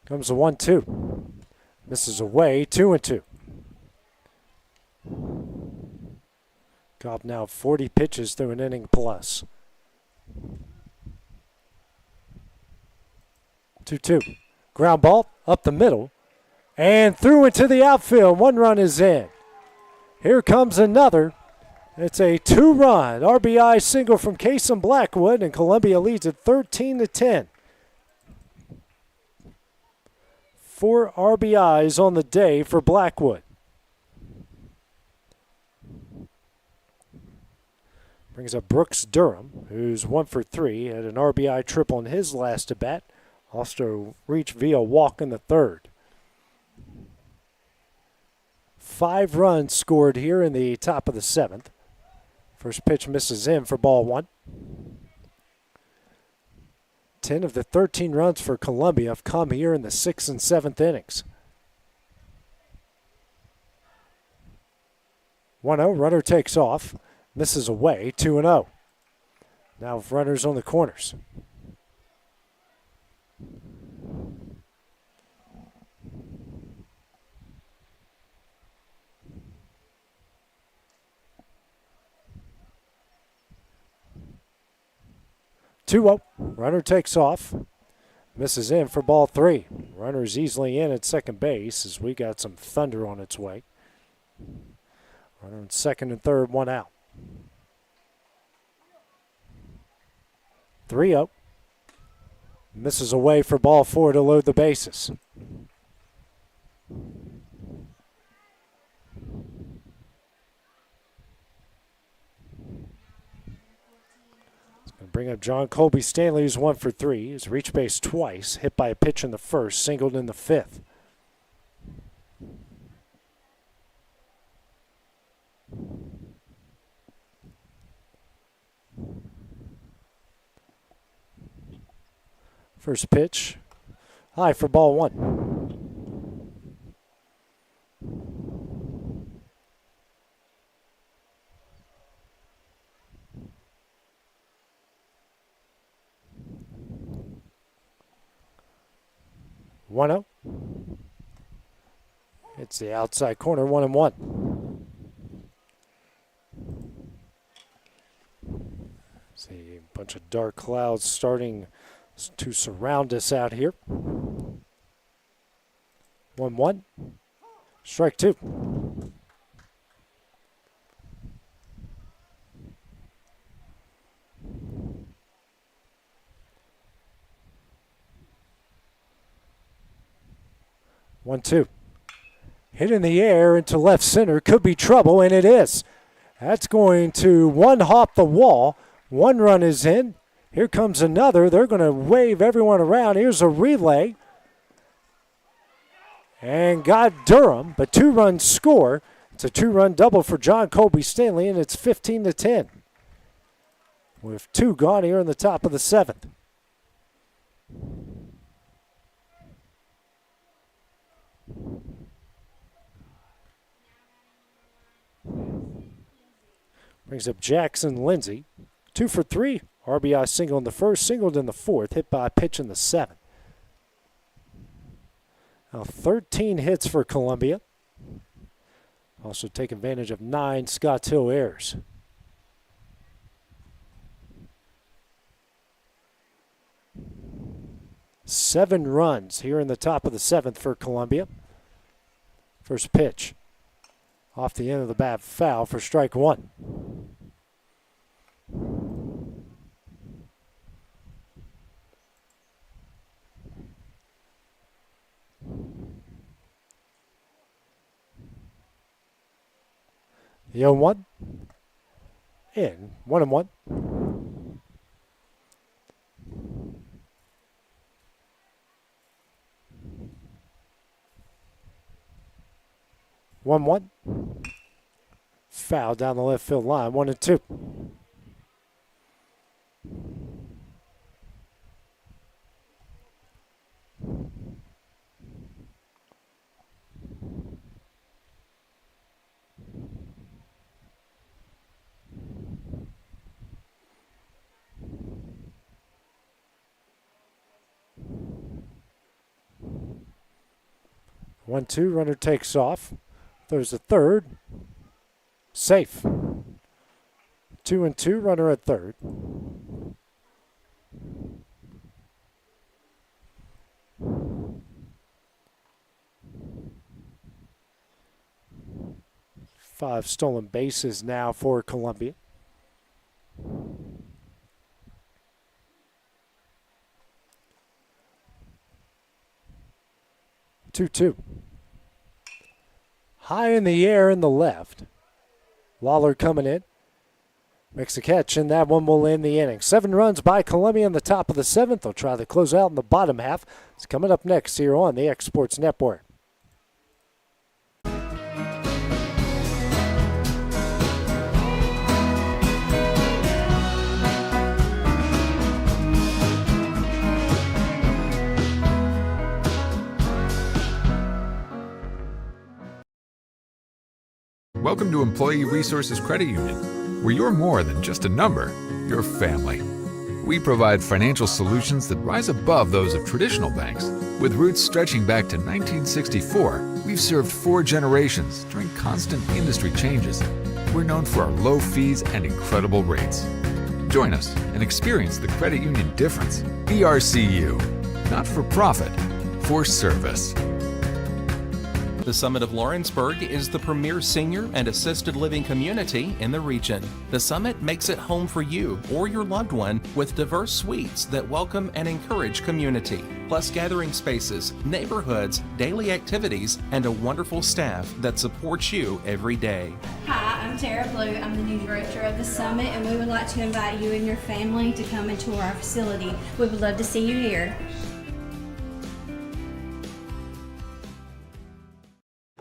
Comes the 1-2. Misses away, 2-2. Cobb now 40 pitches through an inning plus. 2-2. Ground ball up the middle and through into the outfield. 1 run is in. Here comes another. It's a 2-run RBI single from Kason Blackwood, and Columbia leads at 13-10. 4 RBIs on the day for Blackwood. Brings up Brooks Durham, who's 1 for 3, had an RBI triple in his last at bat. Also reached via walk in the third. 5 runs scored here in the top of the 7th. First pitch misses in for ball 1. 10 of the 13 runs for Columbia have come here in the 6th and 7th innings. 1-0, runner takes off, misses away, 2-0. Now runners on the corners. Runner takes off. Misses in for ball 3. Runner's easily in at second base as we got some thunder on its way. Runner in second and third, 1 out. 3-0. Misses away for ball 4 to load the bases. bring up John Colby Stanley, who's 1 for 3. He's reached base twice, hit by a pitch in the first, singled in the fifth. First pitch, high for ball 1. One-oh. It's the outside corner, 1-1. See a bunch of dark clouds starting to surround us out here. 1-1. Strike 2. One, two. Hit in the air into left center. Could be trouble, and it is. That's going to one-hop the wall. 1 run is in. Here comes another. They're going to wave everyone around. Here's a relay. And got Durham, but 2 runs score. It's a 2-run double for John Colby Stanley, and it's 15-10. With 2 gone here in the top of the 7th. Brings up Jackson Lindsay. 2 for 3. RBI single in the first, singled in the fourth, hit by a pitch in the 7th. Now 13 hits for Columbia. Also take advantage of 9 Scotts Hill errors. Seven runs here in the top of the 7th for Columbia. First pitch. Off the end of the bat, foul for strike 1. The 0-1. In. 1-1. One. Foul down the left field line. 1-2. One, two, runner takes off. There's a third. Safe. 2-2, runner at third. Five stolen bases now for Columbia. Two. High in the air in the left. Lawler coming in. Makes a catch, and that one will end the inning. 7 runs by Columbia in the top of the 7th. They'll try to close out in the bottom half. It's coming up next here on the X Sports Network. Welcome to Employee Resources Credit Union, where you're more than just a number, you're family. We provide financial solutions that rise above those of traditional banks. With roots stretching back to 1964, we've served 4 generations during constant industry changes. We're known for our low fees and incredible rates. Join us and experience the credit union difference. BRCU, not for profit, for service. The Summit of Lawrenceburg is the premier senior and assisted living community in the region. The Summit makes it home for you or your loved one with diverse suites that welcome and encourage community, plus gathering spaces, neighborhoods, daily activities, and a wonderful staff that supports you every day. Hi, I'm Tara Blue. I'm the new director of the Summit, and we would like to invite you and your family to come and tour our facility. We would love to see you here.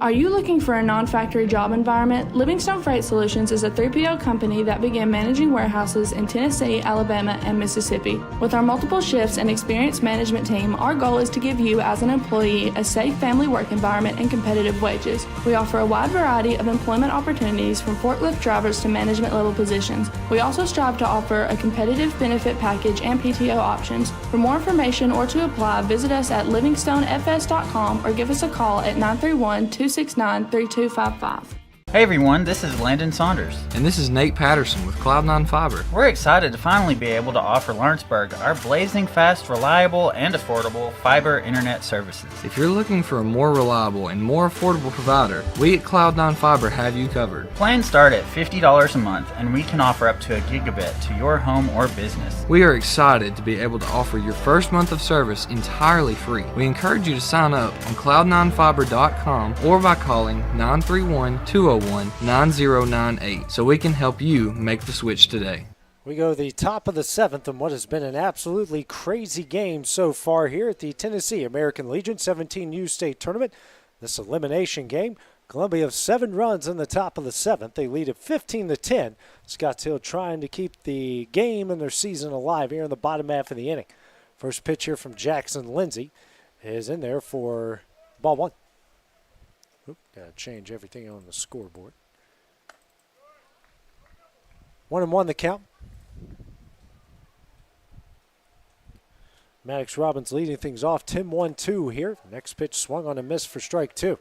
Are you looking for a non-factory job environment? Livingstone Freight Solutions is a 3PL company that began managing warehouses in Tennessee, Alabama, and Mississippi. With our multiple shifts and experienced management team, our goal is to give you as an employee a safe family work environment and competitive wages. We offer a wide variety of employment opportunities from forklift drivers to management level positions. We also strive to offer a competitive benefit package and PTO options. For more information or to apply, visit us at livingstonefs.com or give us a call at 931-269-3255. Hey everyone, this is Landon Saunders. And this is Nate Patterson with Cloud9 Fiber. We're excited to finally be able to offer Lawrenceburg our blazing fast, reliable, and affordable fiber internet services. If you're looking for a more reliable and more affordable provider, we at Cloud9 Fiber have you covered. Plans start at $50 a month, and we can offer up to a gigabit to your home or business. We are excited to be able to offer your first month of service entirely free. We encourage you to sign up on cloud9fiber.com or by calling 931-201-9098 so we can help you make the switch today. We go the top of the seventh in what has been an absolutely crazy game so far here at the Tennessee American Legion 17U State Tournament. This elimination game, Columbia have 7 runs in the top of the seventh. They lead at 15-10. Scotts Hill trying to keep the game and their season alive here in the bottom half of the inning. First pitch here from Jackson Lindsay is in there for ball 1. Got to change everything on the scoreboard. 1-1 the count. Maddox Robbins leading things off. 10-1-2 here. Next pitch swung on a miss for strike 2.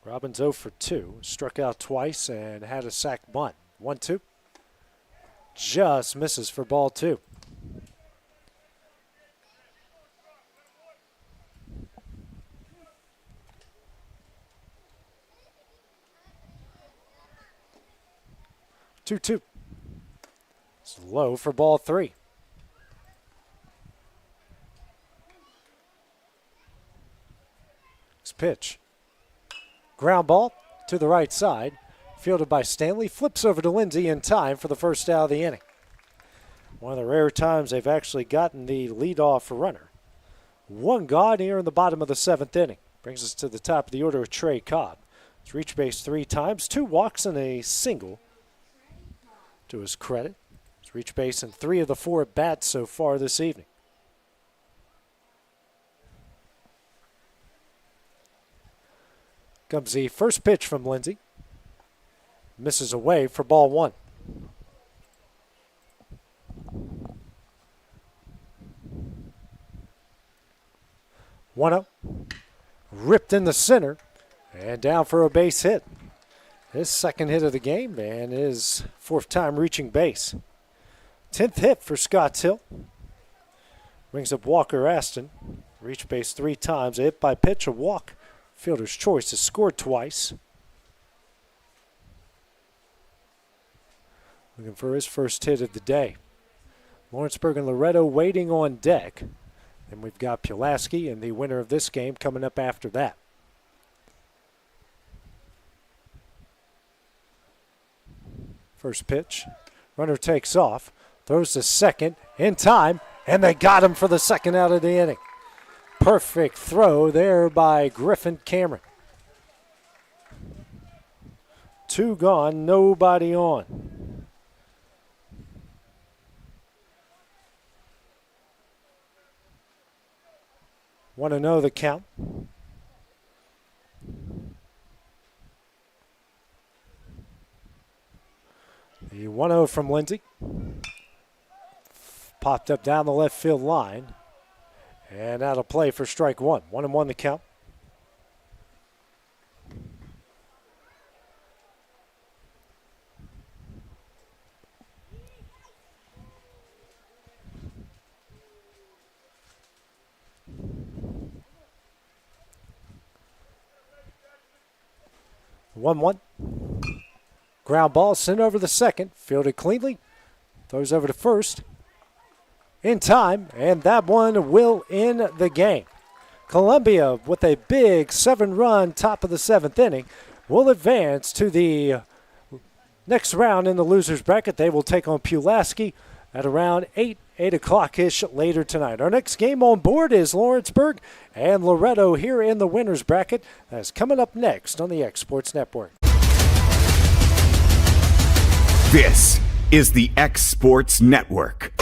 Robbins 0 for 2. Struck out twice and had a sac bunt. 1-2. Just misses for ball 2. Two. It's low for ball 3. Next pitch. Ground ball to the right side. Fielded by Stanley. Flips over to Lindsay in time for the first out of the inning. One of the rare times they've actually gotten the leadoff runner. One gone here in the bottom of the 7th inning. Brings us to the top of the order with Trey Cobb. He's reached base 3 times. 2 walks and a single. To his credit, he's reached base in 3 of the 4 at-bats so far this evening. Comes the first pitch from Lindsay. Misses away for ball 1. One-up. Ripped in the center and down for a base hit. His second hit of the game and his 4th time reaching base. 10th hit for Scotts Hill. Brings up Walker Aston. Reached base 3 times. A hit by pitch, a walk. Fielder's choice has scored twice. Looking for his first hit of the day. Lawrenceburg and Loretto waiting on deck. Then we've got Pulaski and the winner of this game coming up after that. First pitch. Runner takes off. Throws to second in time. And they got him for the second out of the inning. Perfect throw there by Griffin Cameron. 2 gone, nobody on. Want to know the count? The 1-0 from Lindsay. Popped up down the left field line. And out of play for strike 1. 1-1 the count. 1-1. Ground ball sent over the second. Fielded cleanly. Throws over to first. In time, and that one will end the game. Columbia, with a big 7-run top of the 7th inning, will advance to the next round in the losers bracket. They will take on Pulaski at around 8 o'clock-ish later tonight. Our next game on board is Lawrenceburg and Loretto here in the winners bracket. That's coming up next on the X Sports Network. This is the X Sports Network.